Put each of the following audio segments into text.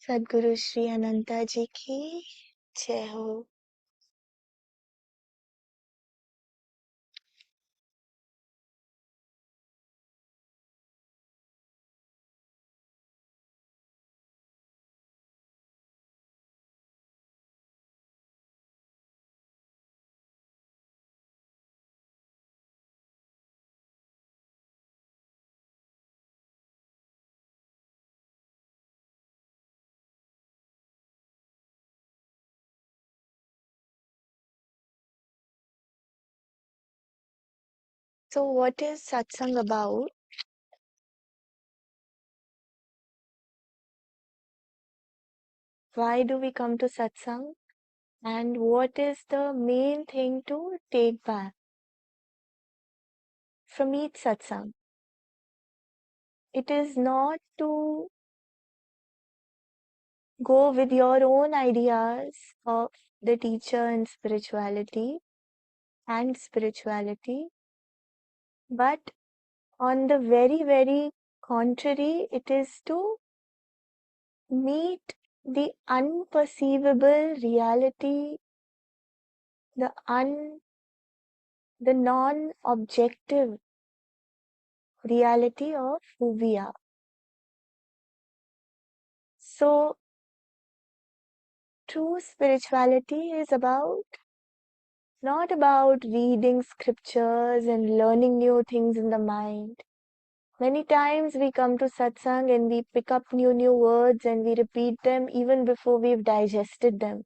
सद्गुरु श्री अनंता जी की जय हो। So what is satsang about? Why do we come to satsang? And what is the main thing to take back from each satsang? It is not to go with your own ideas of the teacher and spirituality, but on the very, very contrary, it is to meet the unperceivable reality, the non-objective reality of who we are. So, true spirituality is not about reading scriptures and learning new things in the mind. Many times we come to satsang and we pick up new words and we repeat them even before we've digested them,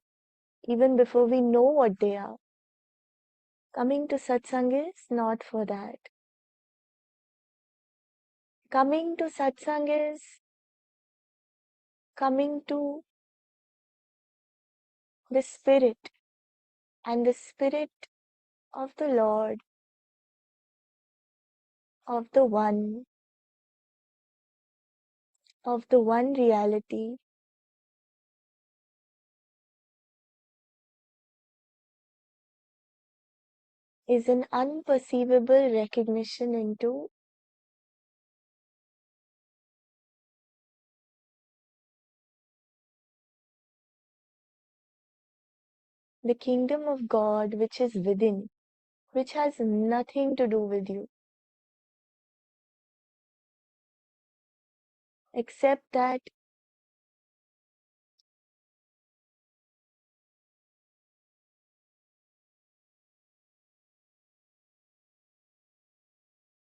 even before we know what they are. Coming to satsang is not for that. Coming to satsang is coming to the spirit, and the spirit of the Lord, of the one reality, is an unperceivable recognition into the kingdom of God which is within, which has nothing to do with you, except that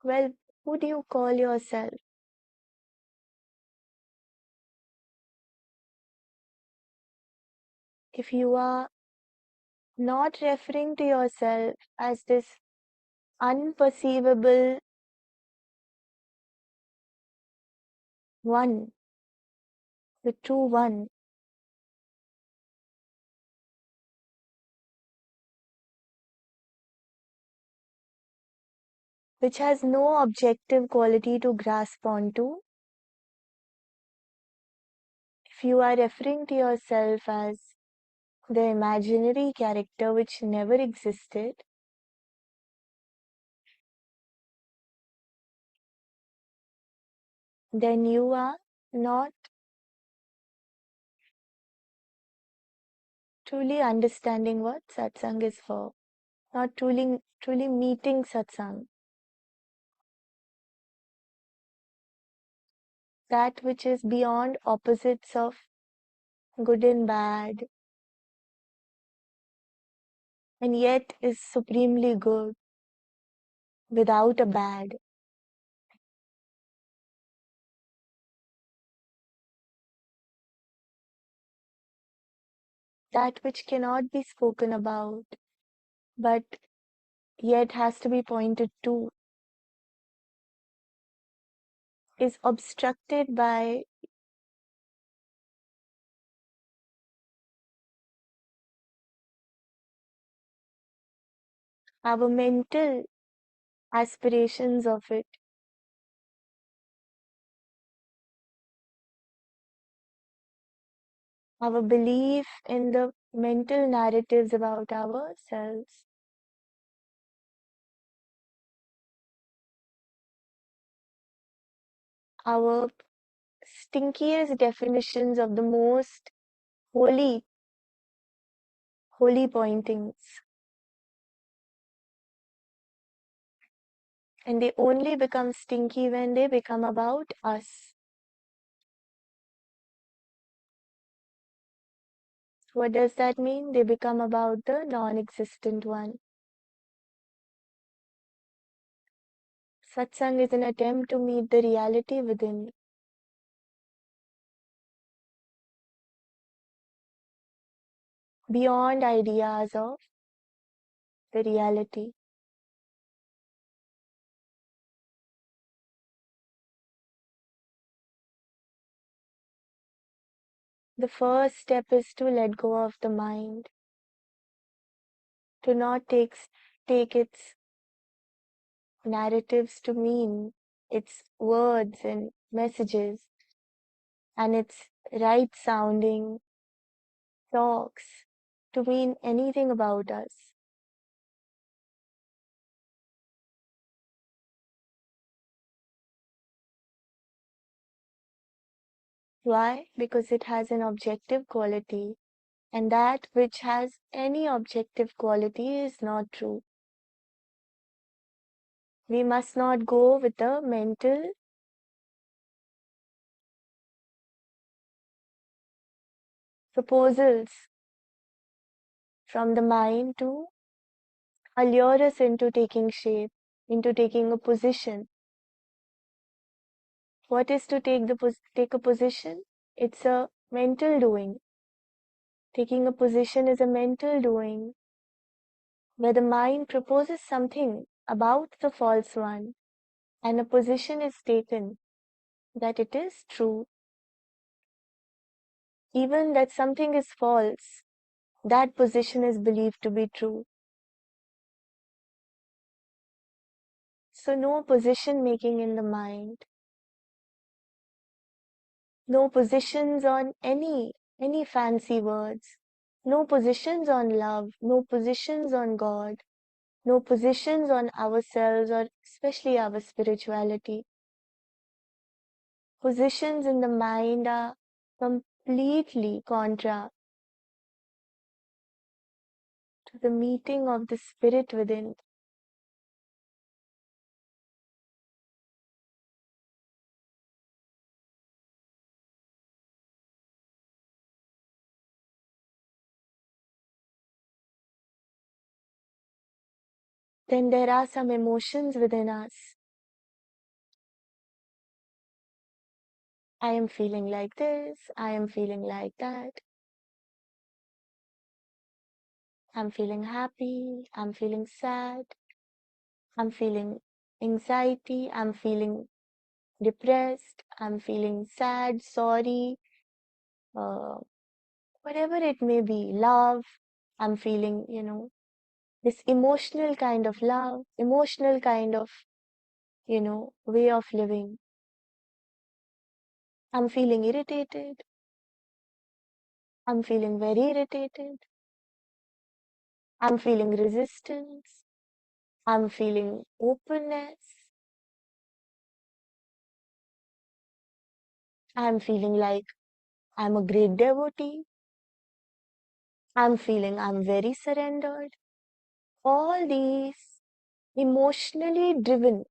well, who do you call yourself? If you are not referring to yourself as this unperceivable one, the true one, which has no objective quality to grasp onto, if you are referring to yourself as the imaginary character which never existed, then you are not truly understanding what satsang is for, not truly meeting satsang. That which is beyond opposites of good and bad, and yet is supremely good without a bad. That which cannot be spoken about, but yet has to be pointed to, is obstructed by our mental aspirations of it, our belief in the mental narratives about ourselves, our stinkiest definitions of the most holy, holy pointings. And they only become stinky when they become about us. What does that mean? They become about the non-existent one. Satsang is an attempt to meet the reality within, beyond ideas of the reality. The first step is to let go of the mind, to not take its narratives to mean, its words and messages, and its right sounding talks to mean anything about us. Why? Because it has an objective quality, and that which has any objective quality is not true. We must not go with the mental proposals from the mind to allure us into taking shape, into taking a position. What is to take a position? It's a mental doing. Taking a position is a mental doing where the mind proposes something about the false one and a position is taken that it is true. Even that something is false, that position is believed to be true. So no position making in the mind, no positions on any fancy words, no positions on love, no positions on God, no positions on ourselves or especially our spirituality. Positions in the mind are completely contra to the meeting of the spirit within. Then there are some emotions within us. I am feeling like this, I am feeling like that. I'm feeling happy, I'm feeling sad, I'm feeling anxiety, I'm feeling depressed, I'm feeling sad, sorry, uh, whatever it may be, love, I'm feeling, this emotional kind of love, emotional kind of, way of living. I'm feeling irritated, I'm feeling very irritated, I'm feeling resistance, I'm feeling openness, I'm feeling like I'm a great devotee, I'm feeling I'm very surrendered. All these emotionally driven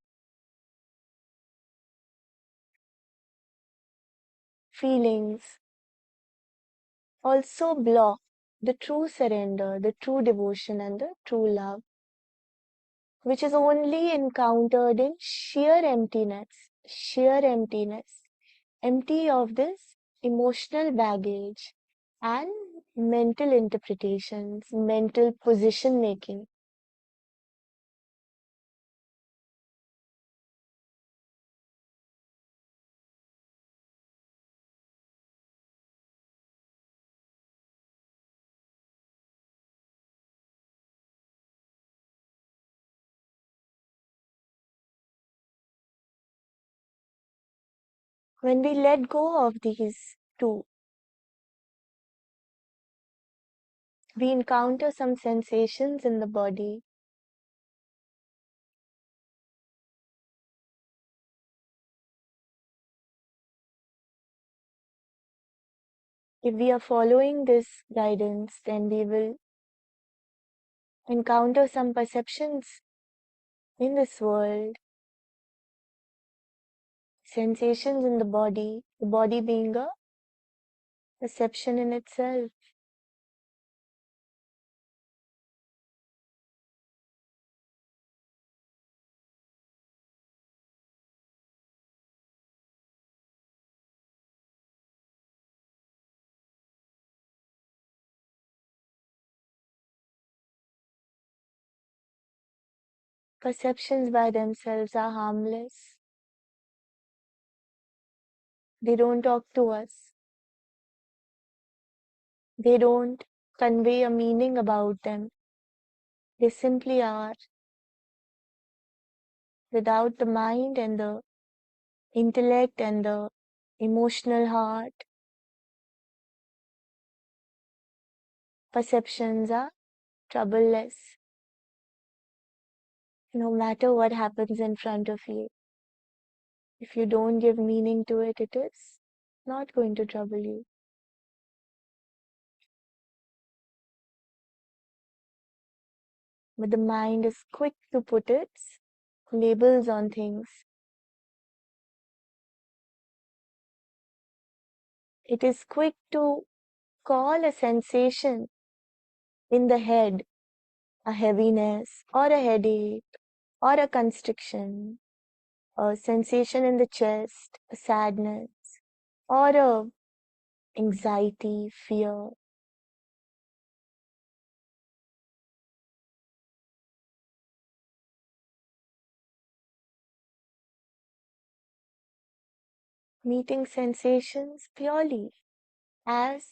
feelings also block the true surrender, the true devotion, and the true love, which is only encountered in sheer emptiness, empty of this emotional baggage and mental interpretations, mental position making. When we let go of these two, we encounter some sensations in the body. If we are following this guidance, then we will encounter some perceptions in this world, sensations in the body being a perception in itself. Perceptions by themselves are harmless. They don't talk to us. They don't convey a meaning about them. They simply are. Without the mind and the intellect and the emotional heart, perceptions are troubleless. No matter what happens in front of you, if you don't give meaning to it, it is not going to trouble you. But the mind is quick to put its labels on things. It is quick to call a sensation in the head a heaviness or a headache or a constriction, a sensation in the chest, a sadness or a anxiety, fear. Meeting sensations purely as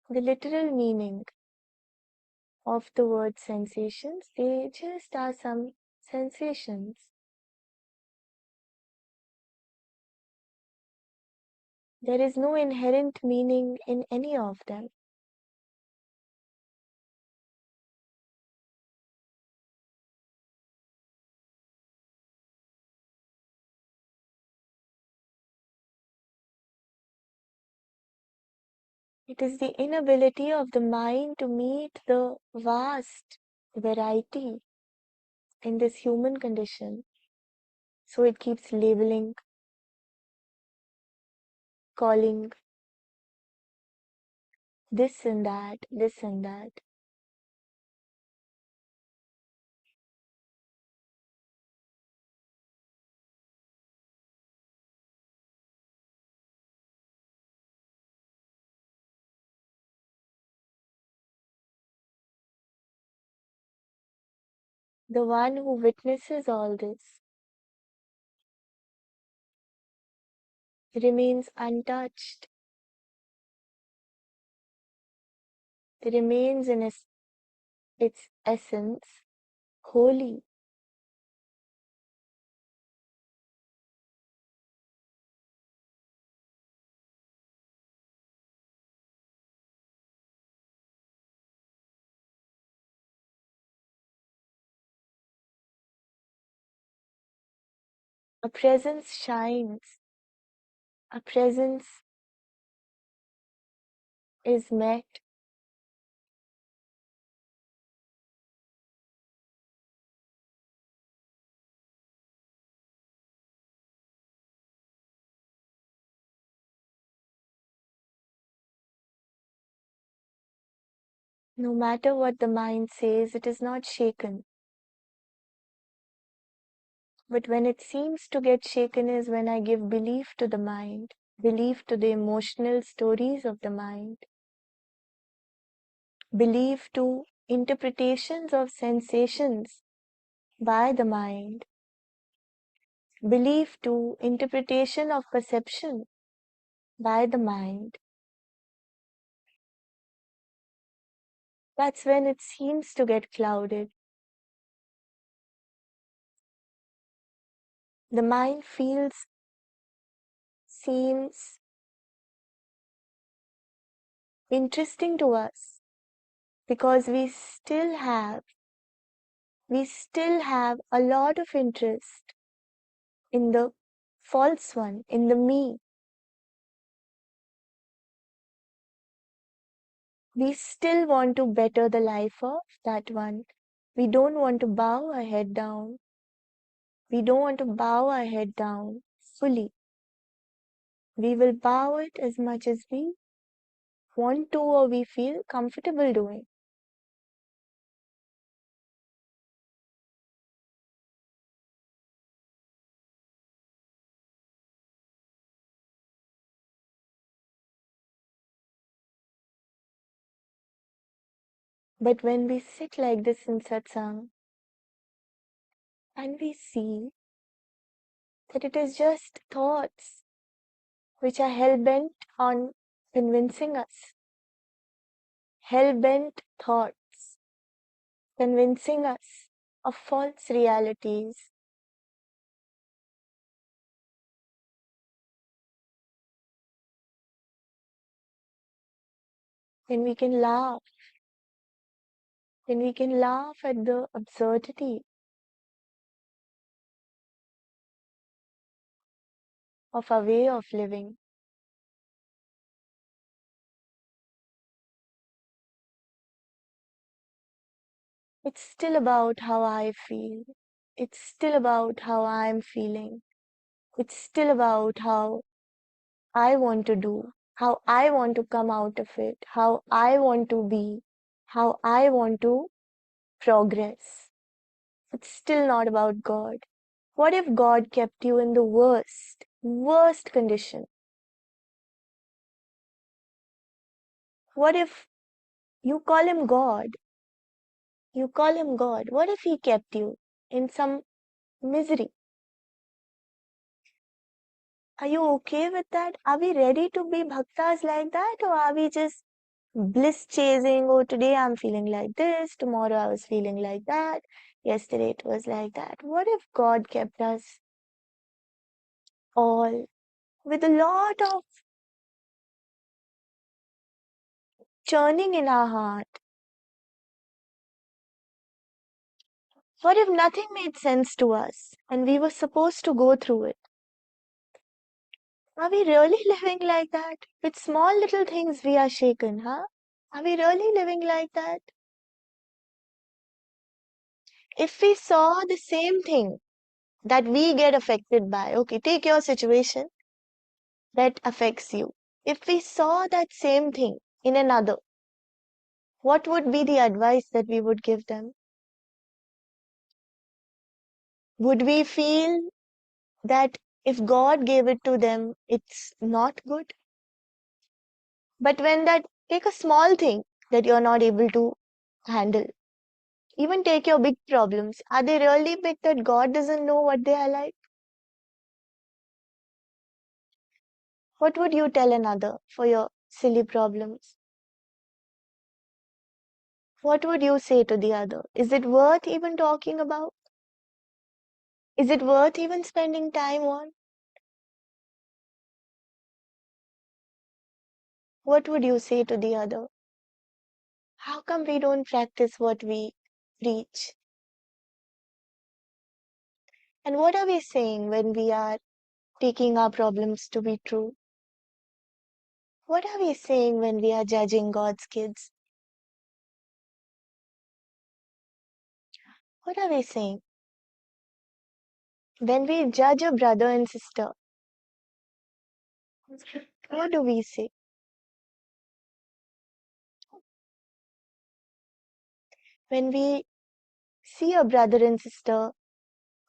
the literal meaning of the word sensations, they just are some sensations. There is no inherent meaning in any of them. It is the inability of the mind to meet the vast variety in this human condition. So it keeps labeling, calling this and that, this and that. The one who witnesses all this remains untouched, remains in its essence holy. A presence shines, a presence is met. No matter what the mind says, it is not shaken. But when it seems to get shaken is when I give belief to the mind, belief to the emotional stories of the mind, belief to interpretations of sensations by the mind, belief to interpretation of perception by the mind. That's when it seems to get clouded. The mind seems interesting to us because we still have a lot of interest in the false one, in the me. We still want to better the life of that one. We don't want to bow our head down. We don't want to bow our head down fully. We will bow it as much as we want to or we feel comfortable doing. But when we sit like this in satsang and we see that it is just thoughts which are hell bent on convincing us, hell bent thoughts convincing us of false realities, then we can laugh. Then we can laugh at the absurdity of our way of living. It's still about how I feel. It's still about how I'm feeling. It's still about how I want to do, how I want to come out of it, how I want to be, how I want to progress. It's still not about God. What if God kept you in the worst condition? What if you call him God? You call him God. What if he kept you in some misery? Are you okay with that? Are we ready to be bhaktas like that? Or are we just bliss chasing? Oh, today I'm feeling like this. Tomorrow I was feeling like that. Yesterday it was like that. What if God kept us all with a lot of churning in our heart? What if nothing made sense to us and we were supposed to go through it? Are we really living like that? With small little things we are shaken, huh? Are we really living like that? If we saw the same thing that we get affected by, okay, take your situation that affects you. If we saw that same thing in another, what would be the advice that we would give them? Would we feel that if God gave it to them, it's not good? But when that, take a small thing that you're not able to handle, even take your big problems, are they really big that God doesn't know what they are like? What would you tell another for your silly problems? What would you say to the other? Is it worth even talking about? Is it worth even spending time on? What would you say to the other? How come we don't practice what we preach? And what are we saying when we are taking our problems to be true? What are we saying when we are judging God's kids? What are we saying? When we judge a brother and sister, what do we say? When we see a brother and sister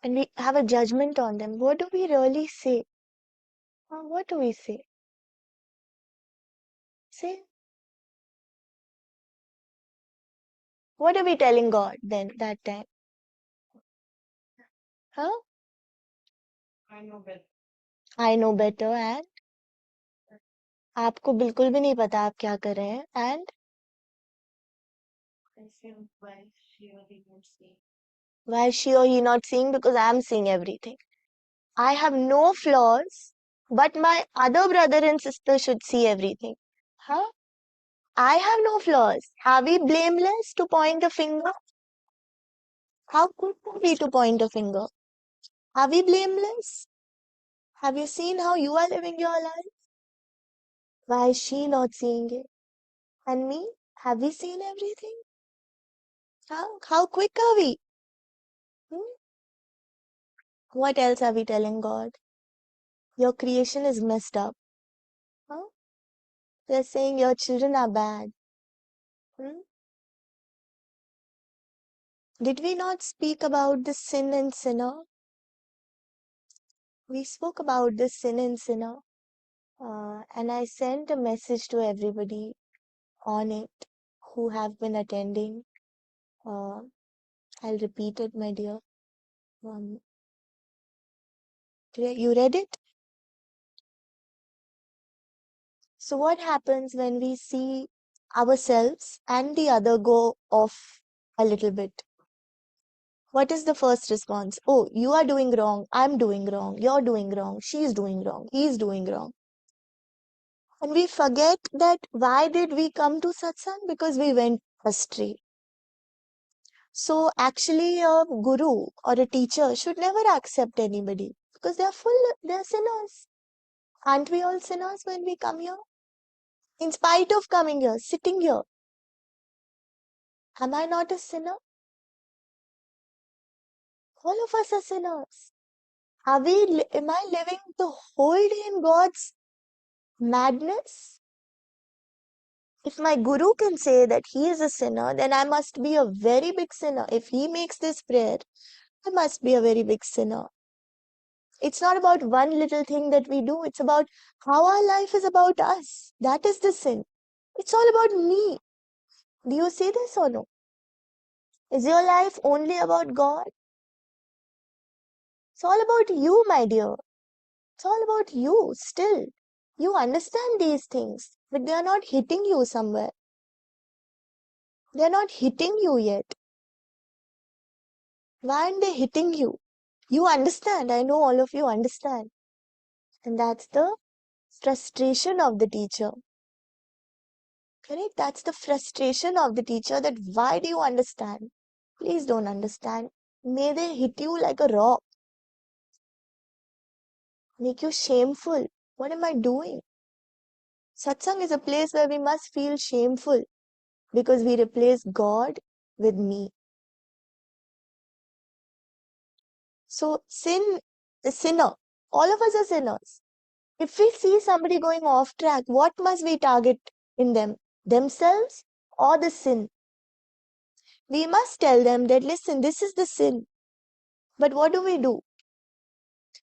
and we have a judgment on them, what do we really say? What do we say? Say, what are we telling God then that time? Huh? I know better and आपको बिल्कुल भी नहीं पता आप क्या कर रहे हैं and why is she or he not seeing? Because I am seeing everything. I have no flaws, but my other brother and sister should see everything. Huh? I have no flaws. Are we blameless to point a finger? How could we to point a finger? Are we blameless? Have you seen how you are living your life? Why is she not seeing it? And me? Have we seen everything? How quick are we? Hmm? What else are we telling God? Your creation is messed up. Huh? They're saying your children are bad. Hmm? Did we not speak about the sin and sinner? We spoke about the sin and sinner. And I sent a message to everybody on it who have been attending. Uh, I'll repeat it, my dear. Um, you read it? So, what happens when we see ourselves and the other go off a little bit? What is the first response? Oh, you are doing wrong. I'm doing wrong. You're doing wrong. She's doing wrong. He's doing wrong. And we forget that why did we come to satsang? Because we went astray. So actually a guru or a teacher should never accept anybody because they're sinners. Aren't we all sinners when we come here? In spite of coming here, sitting here, am I not a sinner? All of us are sinners. Am I living the whole day in God's madness? If my guru can say that he is a sinner, then I must be a very big sinner. If he makes this prayer, I must be a very big sinner. It's not about one little thing that we do. It's about how our life is about us. That is the sin. It's all about me. Do you see this or no? Is your life only about God? It's all about you, my dear. It's all about you still. You understand these things, but they are not hitting you somewhere. They are not hitting you yet. Why aren't they hitting you? You understand. I know all of you understand. And that's the frustration of the teacher. Correct? That's the frustration of the teacher that why do you understand? Please don't understand. May they hit you like a rock, make you shameful. What am I doing? Satsang is a place where we must feel shameful because we replace God with me. So sin is sinner. All of us are sinners. If we see somebody going off track, what must we target in them? Themselves or the sin? We must tell them that, listen, this is the sin. But what do?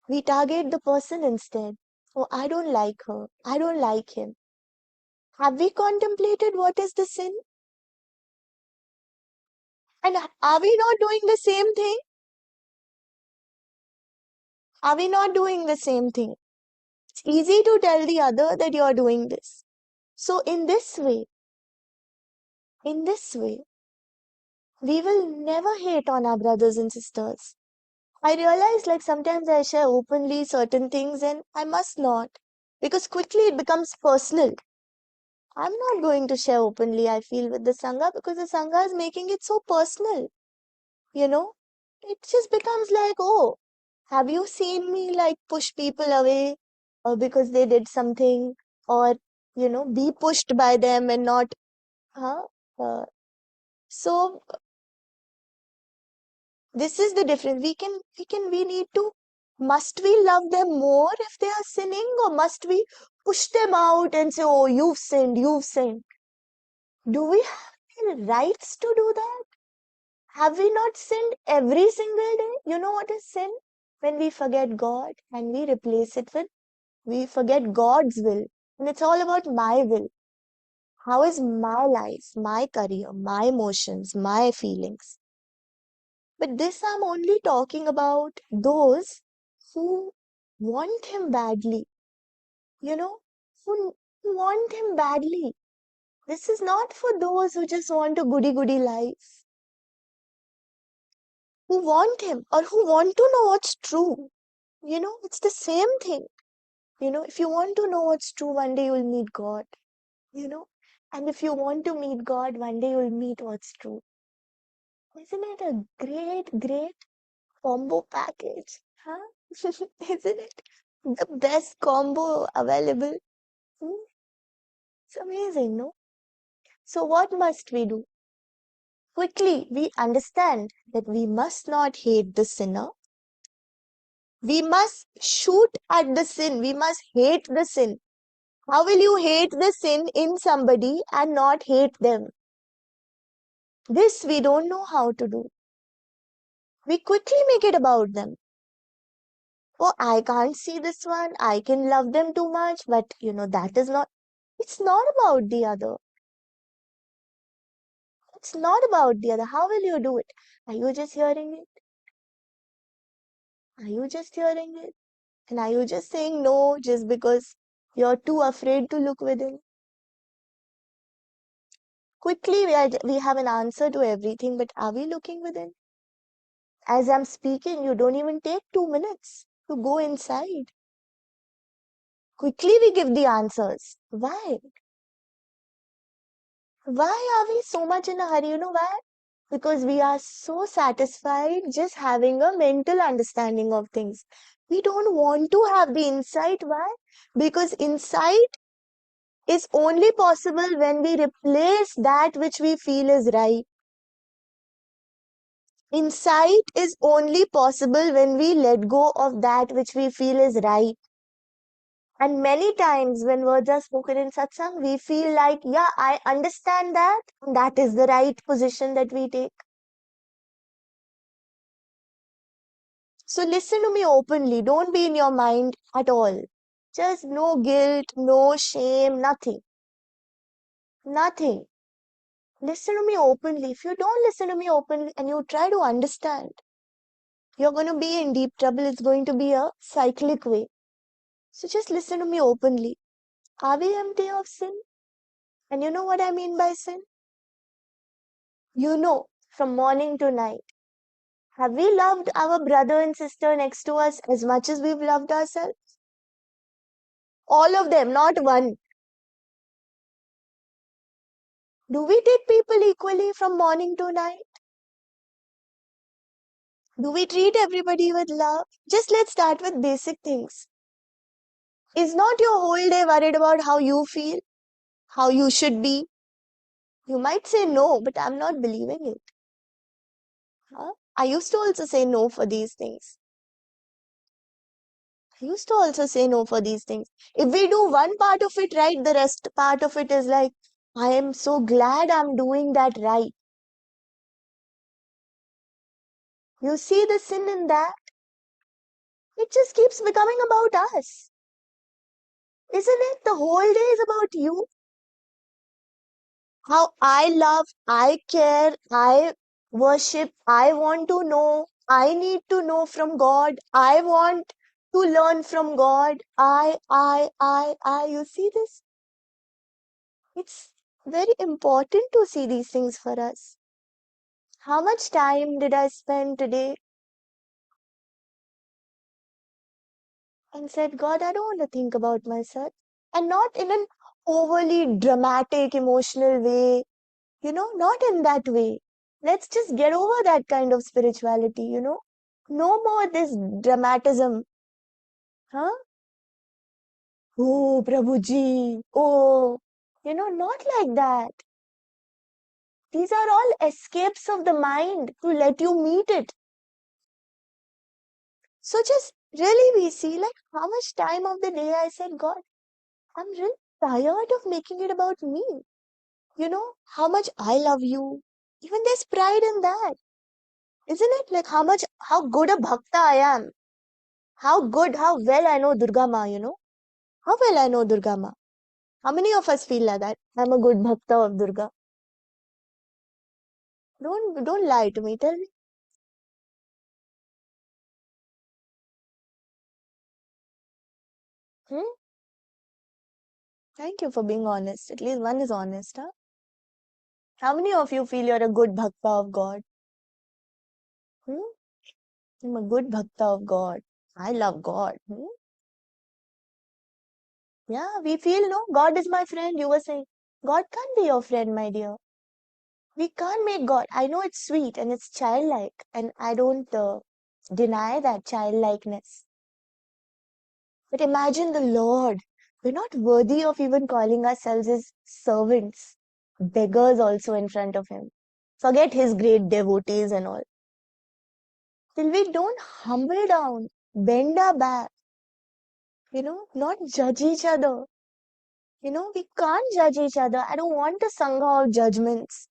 We target the person instead. Oh, I don't like her. I don't like him. Have we contemplated what is the sin? And are we not doing the same thing? Are we not doing the same thing? It's easy to tell the other that you are doing this. So in this way, we will never hate on our brothers and sisters. I realize like sometimes I share openly certain things and I must not because quickly it becomes personal. I'm not going to share openly, I feel, with the Sangha because the Sangha is making it so personal. You know, it just becomes like, oh, have you seen me like push people away because they did something or, be pushed by them and not, huh? Uh, so this is the difference. We need to, must we love them more if they are sinning or must we push them out and say, oh, you've sinned, you've sinned? Do we have any rights to do that? Have we not sinned every single day? You know what is sin? When we forget God and we replace it with, we forget God's will. And it's all about my will. How is my life, my career, my emotions, my feelings? But this I'm only talking about those who want him badly, you know, who want him badly. This is not for those who just want a goody goody life, who want him or who want to know what's true. It's the same thing. If you want to know what's true, one day you'll meet God, you know. And if you want to meet God, one day you'll meet what's true. Isn't it a great, great combo package? Huh? Isn't it the best combo available? Hmm? It's amazing, no? So what must we do? Quickly, we understand that we must not hate the sinner. We must shoot at the sin. We must hate the sin. How will you hate the sin in somebody and not hate them? This we don't know how to do. We quickly make it about them. Oh, I can't see this one. I can love them too much, but that is not, it's not about the other. It's not about the other. How will you do it? Are you just hearing it? Are you just hearing it? And are you just saying no just because you're too afraid to look within? Quickly, we have an answer to everything, but are we looking within? As I'm speaking, you don't even take 2 minutes to go inside. Quickly, we give the answers. Why? Why are we so much in a hurry? You know why? Because we are so satisfied just having a mental understanding of things. We don't want to have the insight. Why? Because insight is only possible when we replace that which we feel is right. Insight is only possible when we let go of that which we feel is right. And many times when words are spoken in satsang, we feel like, yeah, I understand that. That is the right position that we take. So listen to me openly. Don't be in your mind at all. Just no guilt, no shame, nothing. Nothing. Listen to me openly. If you don't listen to me openly and you try to understand, you're going to be in deep trouble. It's going to be a cyclic way. So just listen to me openly. Are we empty of sin? And you know what I mean by sin? From morning to night. Have we loved our brother and sister next to us as much as we've loved ourselves? All of them, not one. Do we take people equally from morning to night? Do we treat everybody with love? Just let's start with basic things. Is not your whole day worried about how you feel, how you should be? You might say no, but I'm not believing it. Huh? I used to also say no for these things. I used to also say no for these things. If we do one part of it right, the rest part of it is like, I am so glad I'm doing that right. You see the sin in that? It just keeps becoming about us. Isn't it? The whole day is about you. How I love, I care, I worship, I want to know, I need to know from God, I want to learn from God. I. You see this? It's very important to see these things for us. How much time did I spend today and said, God, I don't want to think about myself. And not in an overly dramatic, emotional way, not in that way. Let's just get over that kind of spirituality. No more this dramatism. Huh? Oh, Prabhuji. Oh, not like that. These are all escapes of the mind to let you meet it. So just really we see like how much time of the day I said, God, I'm really tired of making it about me. How much I love you. Even there's pride in that. Isn't it? Like how good a bhakta I am. How good, how well I know Durga Ma. How well I know Durga Ma. How many of us feel like that? I'm a good bhakta of Durga. Don't lie to me. Tell me. Hmm? Thank you for being honest. At least one is honest, huh? How many of you feel you're a good bhakta of God? Hmm? I'm a good bhakta of God. I love God. Hmm? Yeah, we feel, no, God is my friend. You were saying, God can't be your friend, my dear. We can't make God. I know it's sweet and it's childlike, and I don't deny that childlikeness. But imagine the Lord. We're not worthy of even calling ourselves as servants. beggars also in front of him. Forget his great devotees and all. Till we don't humble down, bend our back, not judge each other. We can't judge each other. I don't want a sangha of judgments.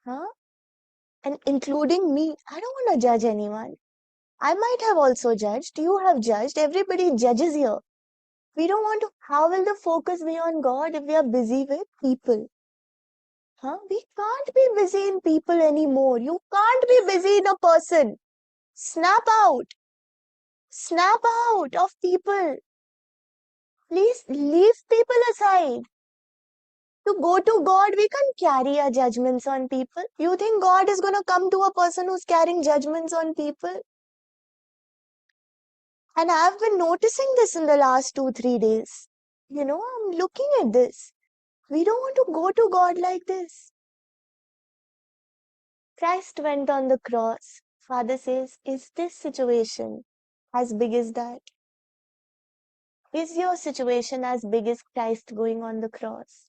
Huh? And including me, I don't want to judge anyone. I might have also judged. You have judged. Everybody judges here. We don't want to. How will the focus be on God if we are busy with people? Huh? We can't be busy in people anymore. You can't be busy in a person. Snap out. Snap out of people. Please leave people aside. To go to God, we can't carry our judgments on people. You think God is going to come to a person who's carrying judgments on people? And I've been noticing this in the last 2, 3 days. I'm looking at this. We don't want to go to God like this. Christ went on the cross. Father says, is this situation as big as that? Is your situation as big as Christ going on the cross?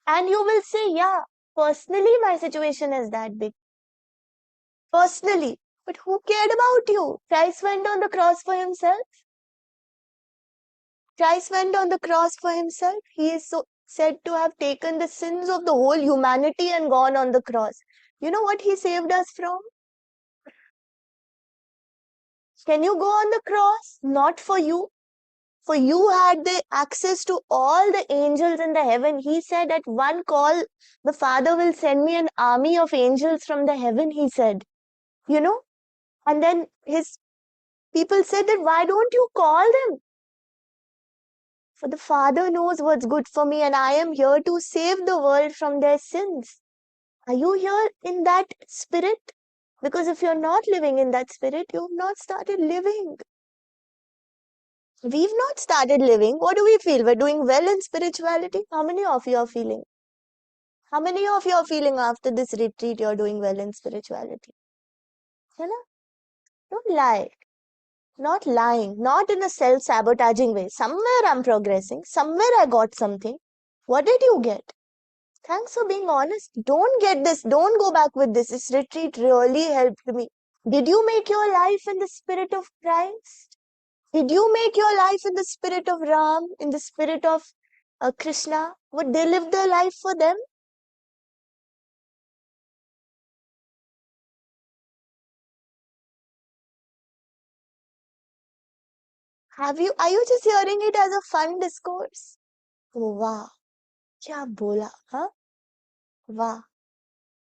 And you will say, yeah, personally, my situation is that big. Personally. But who cared about you? Christ went on the cross for himself. Christ went on the cross for himself. He is so said to have taken the sins of the whole humanity and gone on the cross. You know what he saved us from? Can you go on the cross? Not for you. For you had the access to all the angels in the heaven. He said at one call, the Father will send me an army of angels from the heaven, he said. And then his people said that why don't you call them? For the Father knows what's good for me, and I am here to save the world from their sins. Are you here in that spirit? Because if you're not living in that spirit, you've not started living. We've not started living. What do we feel? We're doing well in spirituality. How many of you are feeling? How many of you are feeling after this retreat you're doing well in spirituality? You know? Don't lie. Not lying. Not in a self-sabotaging way. Somewhere I'm progressing. Somewhere I got something. What did you get? Thanks for being honest. Don't get this. Don't go back with this. This retreat really helped me. Did you make your life in the spirit of Christ? Did you make your life in the spirit of Ram, in the spirit of Krishna? Would they live their life for them? Have you? Are you just hearing it as a fun discourse? Oh, wow. क्या बोला? Huh? Wow.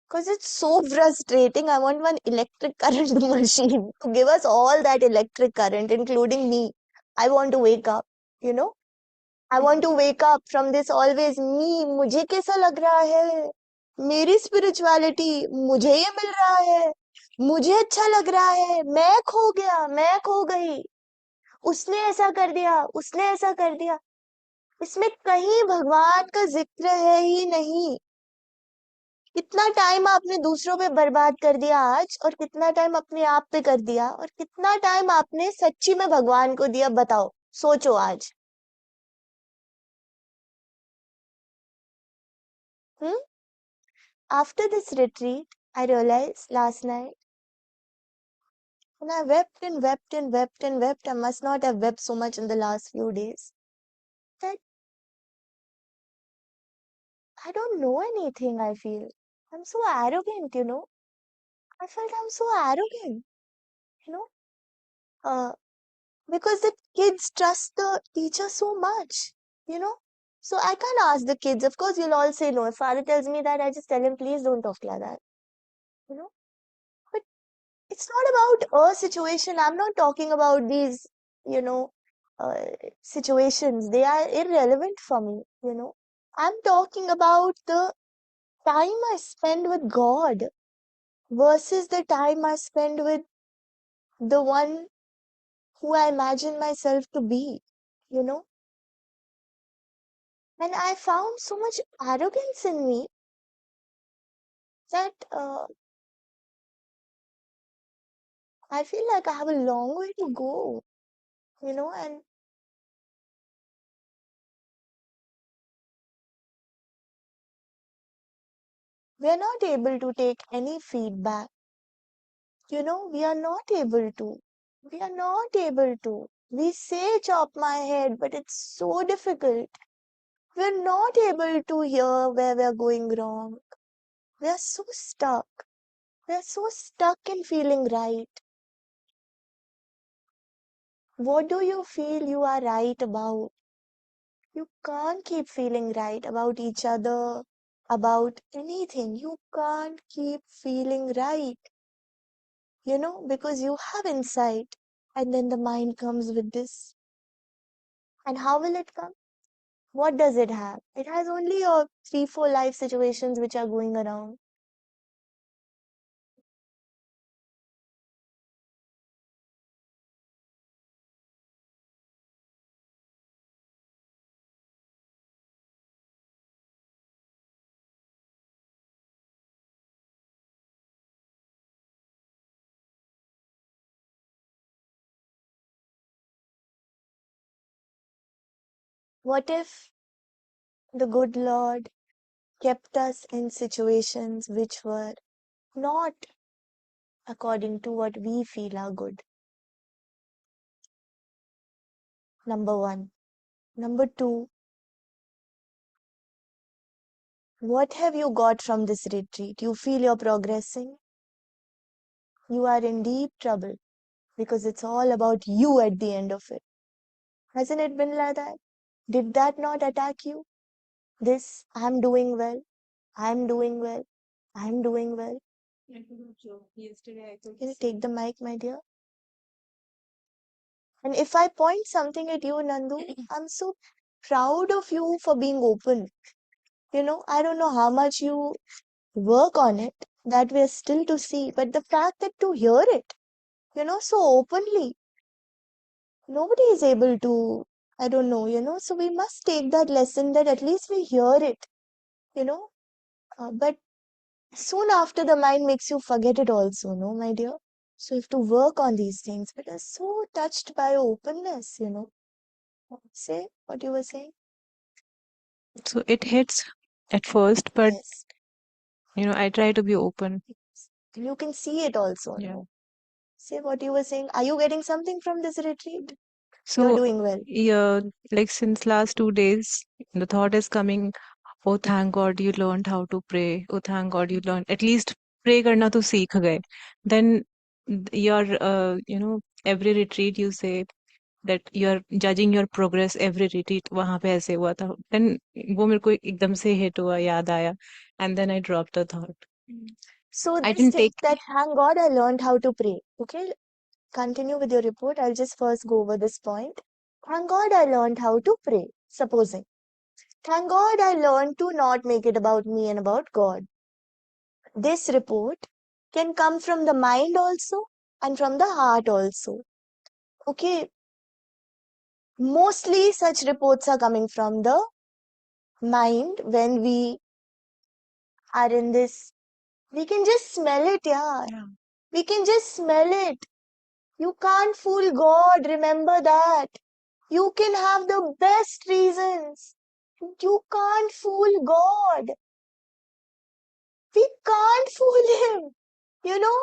Because it's so frustrating. I want one electric current machine to give us all that electric current, including me. I want to wake up, you know? I want to wake up from this always me. मुझे कैसा लग रहा है? मेरी spirituality, मुझे ये मिल रहा है. मुझे अच्छा लग रहा है. मैं खो गया, मैं खो गई. उसने ऐसा कर दिया, उसने ऐसा कर दिया. इसमें कहीं भगवान का जिक्र है ही नहीं. कितना टाइम आपने दूसरों पे बर्बाद कर दिया आज और कितना टाइम अपने आप पे कर दिया और कितना टाइम आपने सच्ची में भगवान को दिया बताओ सोचो आज hmm after this retreat I realize last night and I wept and wept and wept and wept. I must not have wept so much in the last few days that I don't know anything. I feel I'm so arrogant. I felt I'm so arrogant you know uh, because the kids trust the teacher so much, you know. So I can't ask the kids. Of course, you'll all say no. If father tells me that, I just tell him, please don't talk like that, you know. But it's not about a situation. I'm not talking about these, you know, uh, situations. They are irrelevant for me. I'm talking about the time I spend with God versus the time I spend with the one who I imagine myself to be, you know. And I found so much arrogance in me that I feel like I have a long way to go. And We are not able to take any feedback. We are not able to. We are not able to. We say chop my head, but it's so difficult. We're not able to hear where we're going wrong. We are so stuck. We are so stuck in feeling right. What do you feel you are right about? You can't keep feeling right about each other, about anything. You can't keep feeling right, because you have insight. And then the mind comes with this. And how will it come? What does it have? It has only your 3, 4 life situations which are going around. What if the good Lord kept us in situations which were not according to what we feel are good? Number one. Number two, what have you got from this retreat? You feel you're progressing? You are in deep trouble because it's all about you at the end of it. Hasn't it been like that? Did that not attack you? This, I'm doing well, I'm doing well, I'm doing well. Can you take the mic, my dear? And if I point something at you, Nandu, I'm so proud of you for being open. I don't know how much you work on it, that we're still to see, but the fact that to hear it, so openly, nobody is able to, I don't know, so we must take that lesson that at least we hear it, you know, but soon after the mind makes you forget it also, no, my dear. So you have to work on these things, but I'm so touched by openness. Say what you were saying. So it hits at first, but Yes, I try to be open. you can see it also, Yeah. no? Say what you were saying. Are you getting something from this retreat? You're So doing well. yeah, like since last 2 days, the thought is coming, oh thank God you learned how to pray. Oh thank God you learned at least pray karna to seekh gaye. Then your every retreat you say that you're judging your progress every retreat वहां पे ऐसे हुआ था. Then वो मेरे को एकदम से hit हुआ, याद आया, and then I dropped the thought. So I this didn't thing take. that thank God I learned how to pray. Okay, continue with your report. I'll just first go over this point. Thank God I learned how to pray. Supposing. Thank God I learned to not make it about me and about God. This report can come from the mind also and from the heart also. Okay, mostly such reports are coming from the mind when we are in this. We can just smell it, yeah. We can just smell it. You can't fool God, remember that. You can have the best reasons. You can't fool God. We can't fool Him. You know,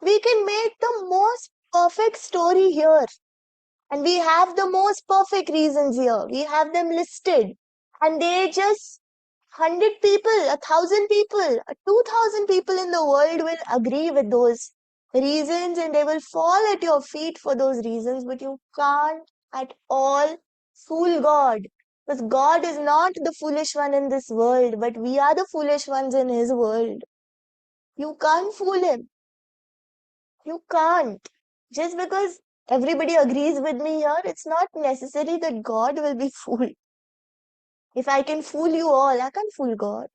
we can make the most perfect story here. And we have the most perfect reasons here. We have them listed. And they just 100 people, 1,000 people, 2,000 people in the world will agree with those reasons and they will fall at your feet for those reasons, but you can't at all fool God. Because God is not the foolish one in this world, but we are the foolish ones in His world. You can't fool Him. You can't. Just because everybody agrees with me here, it's not necessary that God will be fooled. If I can fool you all, I can't fool God.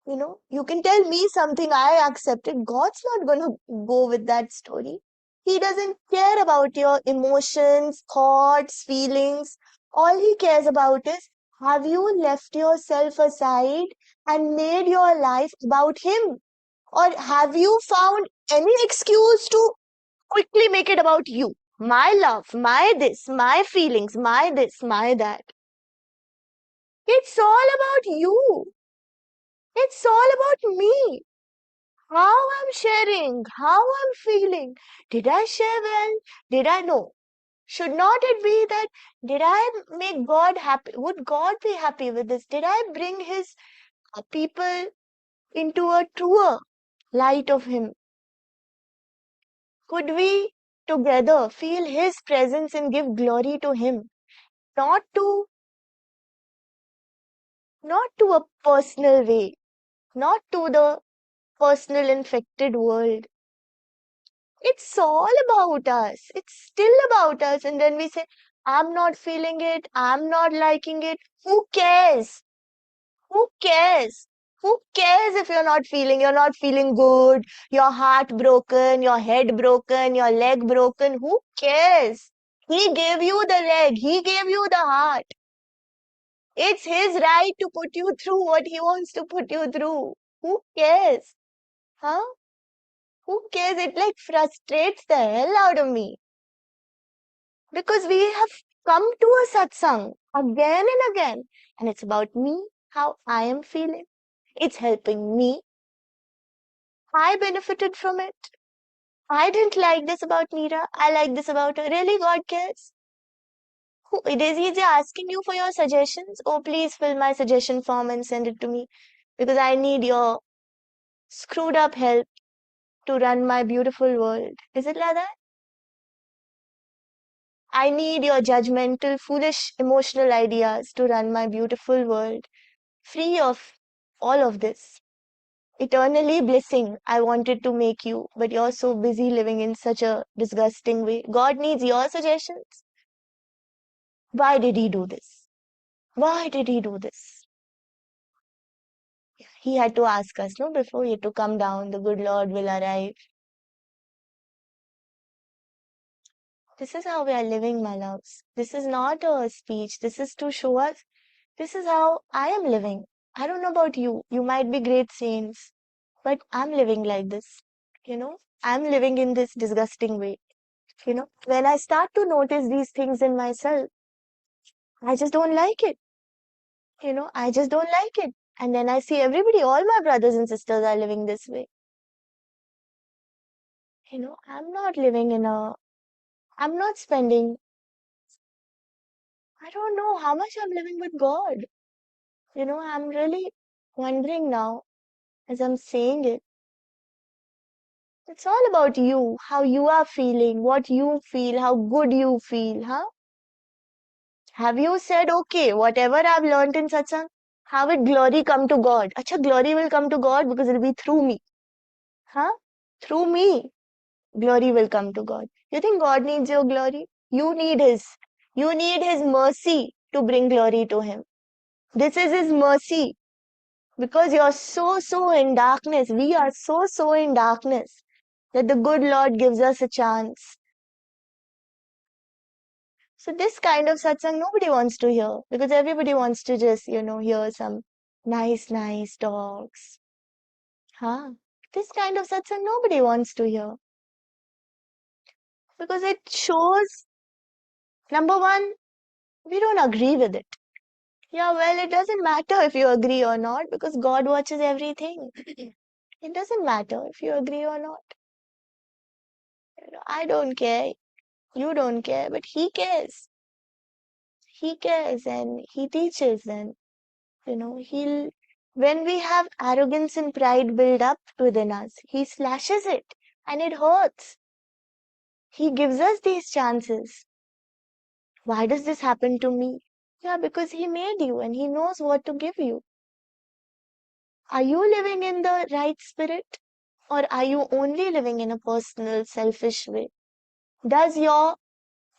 You can tell me something, I accept it. God's not going to go with that story. He doesn't care about your emotions, thoughts, feelings. All He cares about is, have you left yourself aside and made your life about Him? Or have you found any excuse to quickly make it about you? My love, my this, my feelings, my this, my that. It's all about you. It's all about me. How I'm sharing, how I'm feeling. Did I share well? Did I know? Should not it be that, did I make God happy? Would God be happy with this? Did I bring His people into a truer light of Him? Could we together feel His presence and give glory to Him? Not to, not to a personal way, not to the personal infected world. It's all about us. It's still about us. And then we say, I'm not feeling it. I'm not liking it. Who cares? Who cares? Who cares if you're not feeling good, your heart broken, your head broken, your leg broken? Who cares? He gave you the leg. He gave you the heart. It's his right to put you through what he wants to put you through. Who cares? Huh? Who cares? It like frustrates the hell out of me. Because we have come to a satsang again and again. And it's about me, how I am feeling. It's helping me. I benefited from it. I didn't like this about Meera. I like this about her. Really, God cares? Who, is he asking you for your suggestions? Oh, please fill my suggestion form and send it to me. Because I need your screwed up help to run my beautiful world. Is it like that? I need your judgmental, foolish, emotional ideas to run my beautiful world. Free of all of this. Eternally blissing, I wanted to make you, but you're so busy living in such a disgusting way. God needs your suggestions. Why did he do this? Why did he do this? He had to ask us, no, before he had to come down, the good Lord will arrive. This is how we are living, my loves. This is not a speech. This is to show us, this is how I am living. I don't know about you. You might be great saints, but I'm living like this. I'm living in this disgusting way. When I start to notice these things in myself, I just don't like it. I just don't like it. And then I see everybody, all my brothers and sisters are living this way. I'm not living I'm not spending, I don't know how much I'm living with God. I'm really wondering now as I'm saying it. It's all about you, how you are feeling, what you feel, how good you feel, huh? Have you said, okay, whatever I've learned in satsang, how will glory come to God? Acha, glory will come to God because it'll be through me. Huh? Through me, glory will come to God. You think God needs your glory? You need His. You need His mercy to bring glory to Him. This is His mercy because you're so in darkness. We are so in darkness that the good Lord gives us a chance. So this kind of satsang nobody wants to hear because everybody wants to just, hear some nice talks. Huh? This kind of satsang nobody wants to hear because it shows, number one, we don't agree with it. Yeah, well, it doesn't matter if you agree or not because God watches everything. It doesn't matter if you agree or not. I don't care. You don't care, but He cares. He cares and He teaches and he'll, when we have arrogance and pride build up within us, he slashes it and it hurts. He gives us these chances. Why does this happen to me? Yeah, because he made you and he knows what to give you. Are you living in the right spirit or are you only living in a personal, selfish way? Does your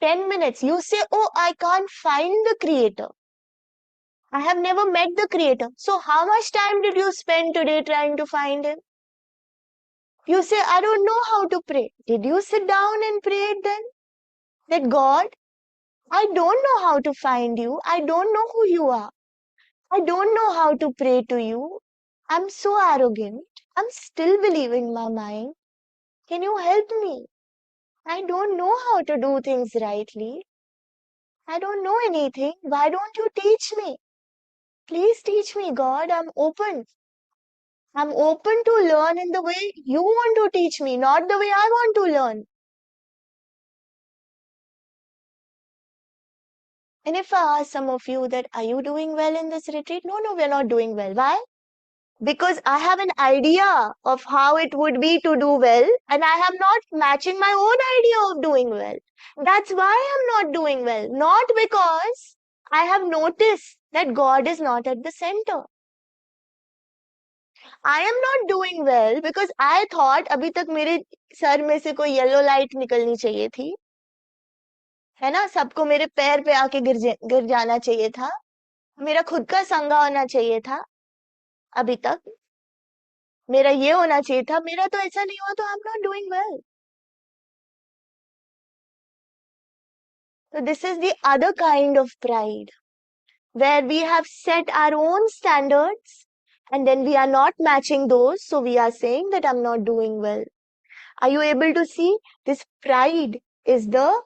10 minutes, you say, oh, I can't find the creator. I have never met the creator. So how much time did you spend today trying to find him? You say, I don't know how to pray. Did you sit down and pray then? That God, I don't know how to find you. I don't know who you are. I don't know how to pray to you. I'm so arrogant. I'm still believing my mind. Can you help me? I don't know how to do things rightly. I don't know anything. Why don't you teach me? Please teach me, God. I'm open. I'm open to learn in the way you want to teach me, not the way I want to learn. And if I ask some of you that, are you doing well in this retreat? No, no, we're not doing well. Why? Because I have an idea of how it would be to do well, and I am not matching my own idea of doing well. That's why I'm not doing well. Not because I have noticed that God is not at the center. I am not doing well because I thought अभी तक मेरे sir में से कोई yellow light निकलनी चाहिए थी, है ना? सबको मेरे पैर पे आके गिर जाना चाहिए था, मेरा खुद का संगा होना चाहिए था अभी तक, मेरा ये होना चाहिए था, मेरा तो ऐसा नहीं हुआ, तो आई am not doing well. So this is the other kind of pride where we have set our own standards and then we are not matching those. So we are saying that I'm not doing well. Are you able to see? This pride is the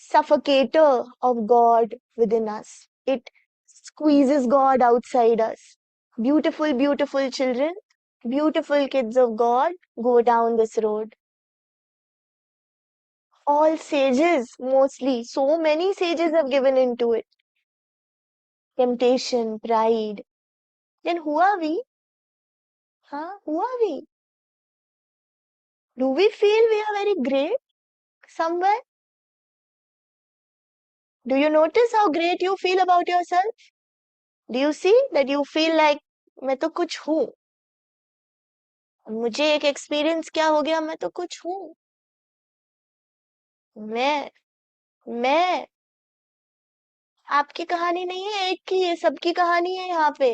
suffocator of God within us. It squeezes God outside us. Beautiful, beautiful children, beautiful kids of God go down this road. All sages, mostly, so many sages have given into it. Temptation, pride. Then who are we? Huh? Who are we? Do we feel we are very great somewhere? Do you notice how great you feel about yourself? Do you see that you feel like मैं तो कुछ हूँ, मुझे एक experience क्या हो गया, मैं तो कुछ हूँ, मैं मैं आपकी कहानी नहीं है, एक की, ये सबकी कहानी है यहाँ पे.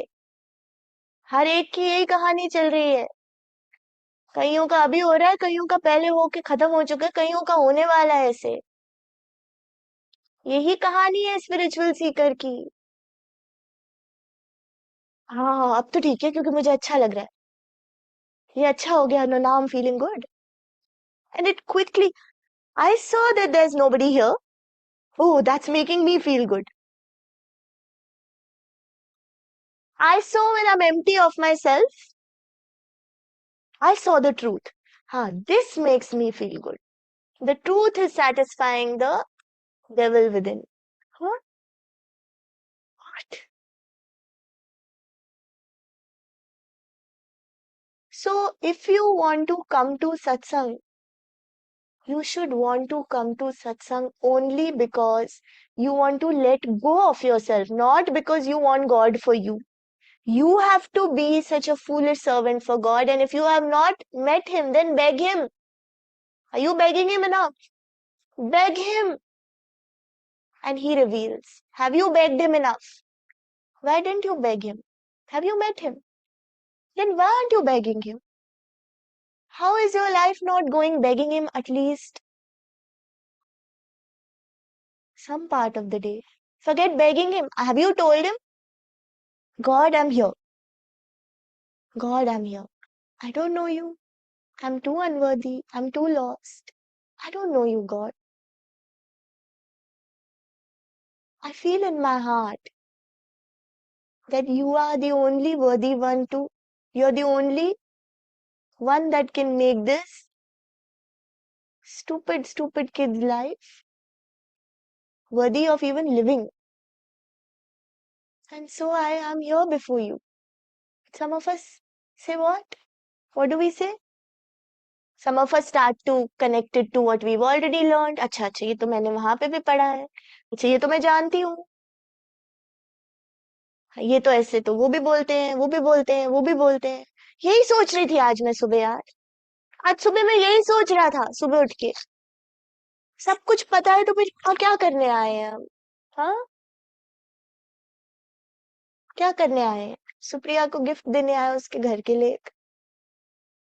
हर एक की यही कहानी चल रही है. कईयों का अभी हो रहा है, कईयों का पहले होके खत्म हो चुका है, कईयों का होने वाला है. ऐसे यही कहानी है स्पिरिचुअल सीकर की. हाँ, अब तो ठीक है क्योंकि मुझे अच्छा लग रहा है. ये अच्छा हो गया. No, now I am feeling good. And it quickly, I saw that there's nobody here. Oh, that's making me feel good. I saw when I'm empty of myself, I saw the truth. This makes me feel good. The truth is satisfying the devil within. Huh? What? So, if you want to come to satsang, you should want to come to satsang only because you want to let go of yourself, not because you want God for you. You have to be such a foolish servant for God, and if you have not met Him, then beg Him. Are you begging Him enough? Beg Him, and He reveals. Have you begged Him enough? Why didn't you beg Him? Have you met Him? Then why aren't you begging Him? How is your life not going begging Him at least some part of the day? Forget begging Him. Have you told Him, God, I'm here. God, I'm here. I don't know you. I'm too unworthy. I'm too lost. I don't know you, God. I feel in my heart that you are the only worthy one to, you're the only one that can make this stupid, stupid kid's life worthy of even living. And so I am here before you. Some of us say what? What do we say? Some of us start to connect it to what we've already learned. अच्छा अच्छा, ये तो मैंने वहां पे भी पढ़ा है. अच्छा, ये तो मैं जानती हूँ. ये तो ऐसे तो वो भी बोलते हैं, वो भी बोलते हैं, वो भी बोलते हैं. यही सोच रही थी आज मैं सुबह यार. आज सुबह मैं यही सोच रहा था सुबह उठ के. सब कुछ पता है तो फिर क्या करने आए हैं हम? हाँ, क्या करने आए हैं? सुप्रिया को गिफ्ट देने आए उसके घर के लिए.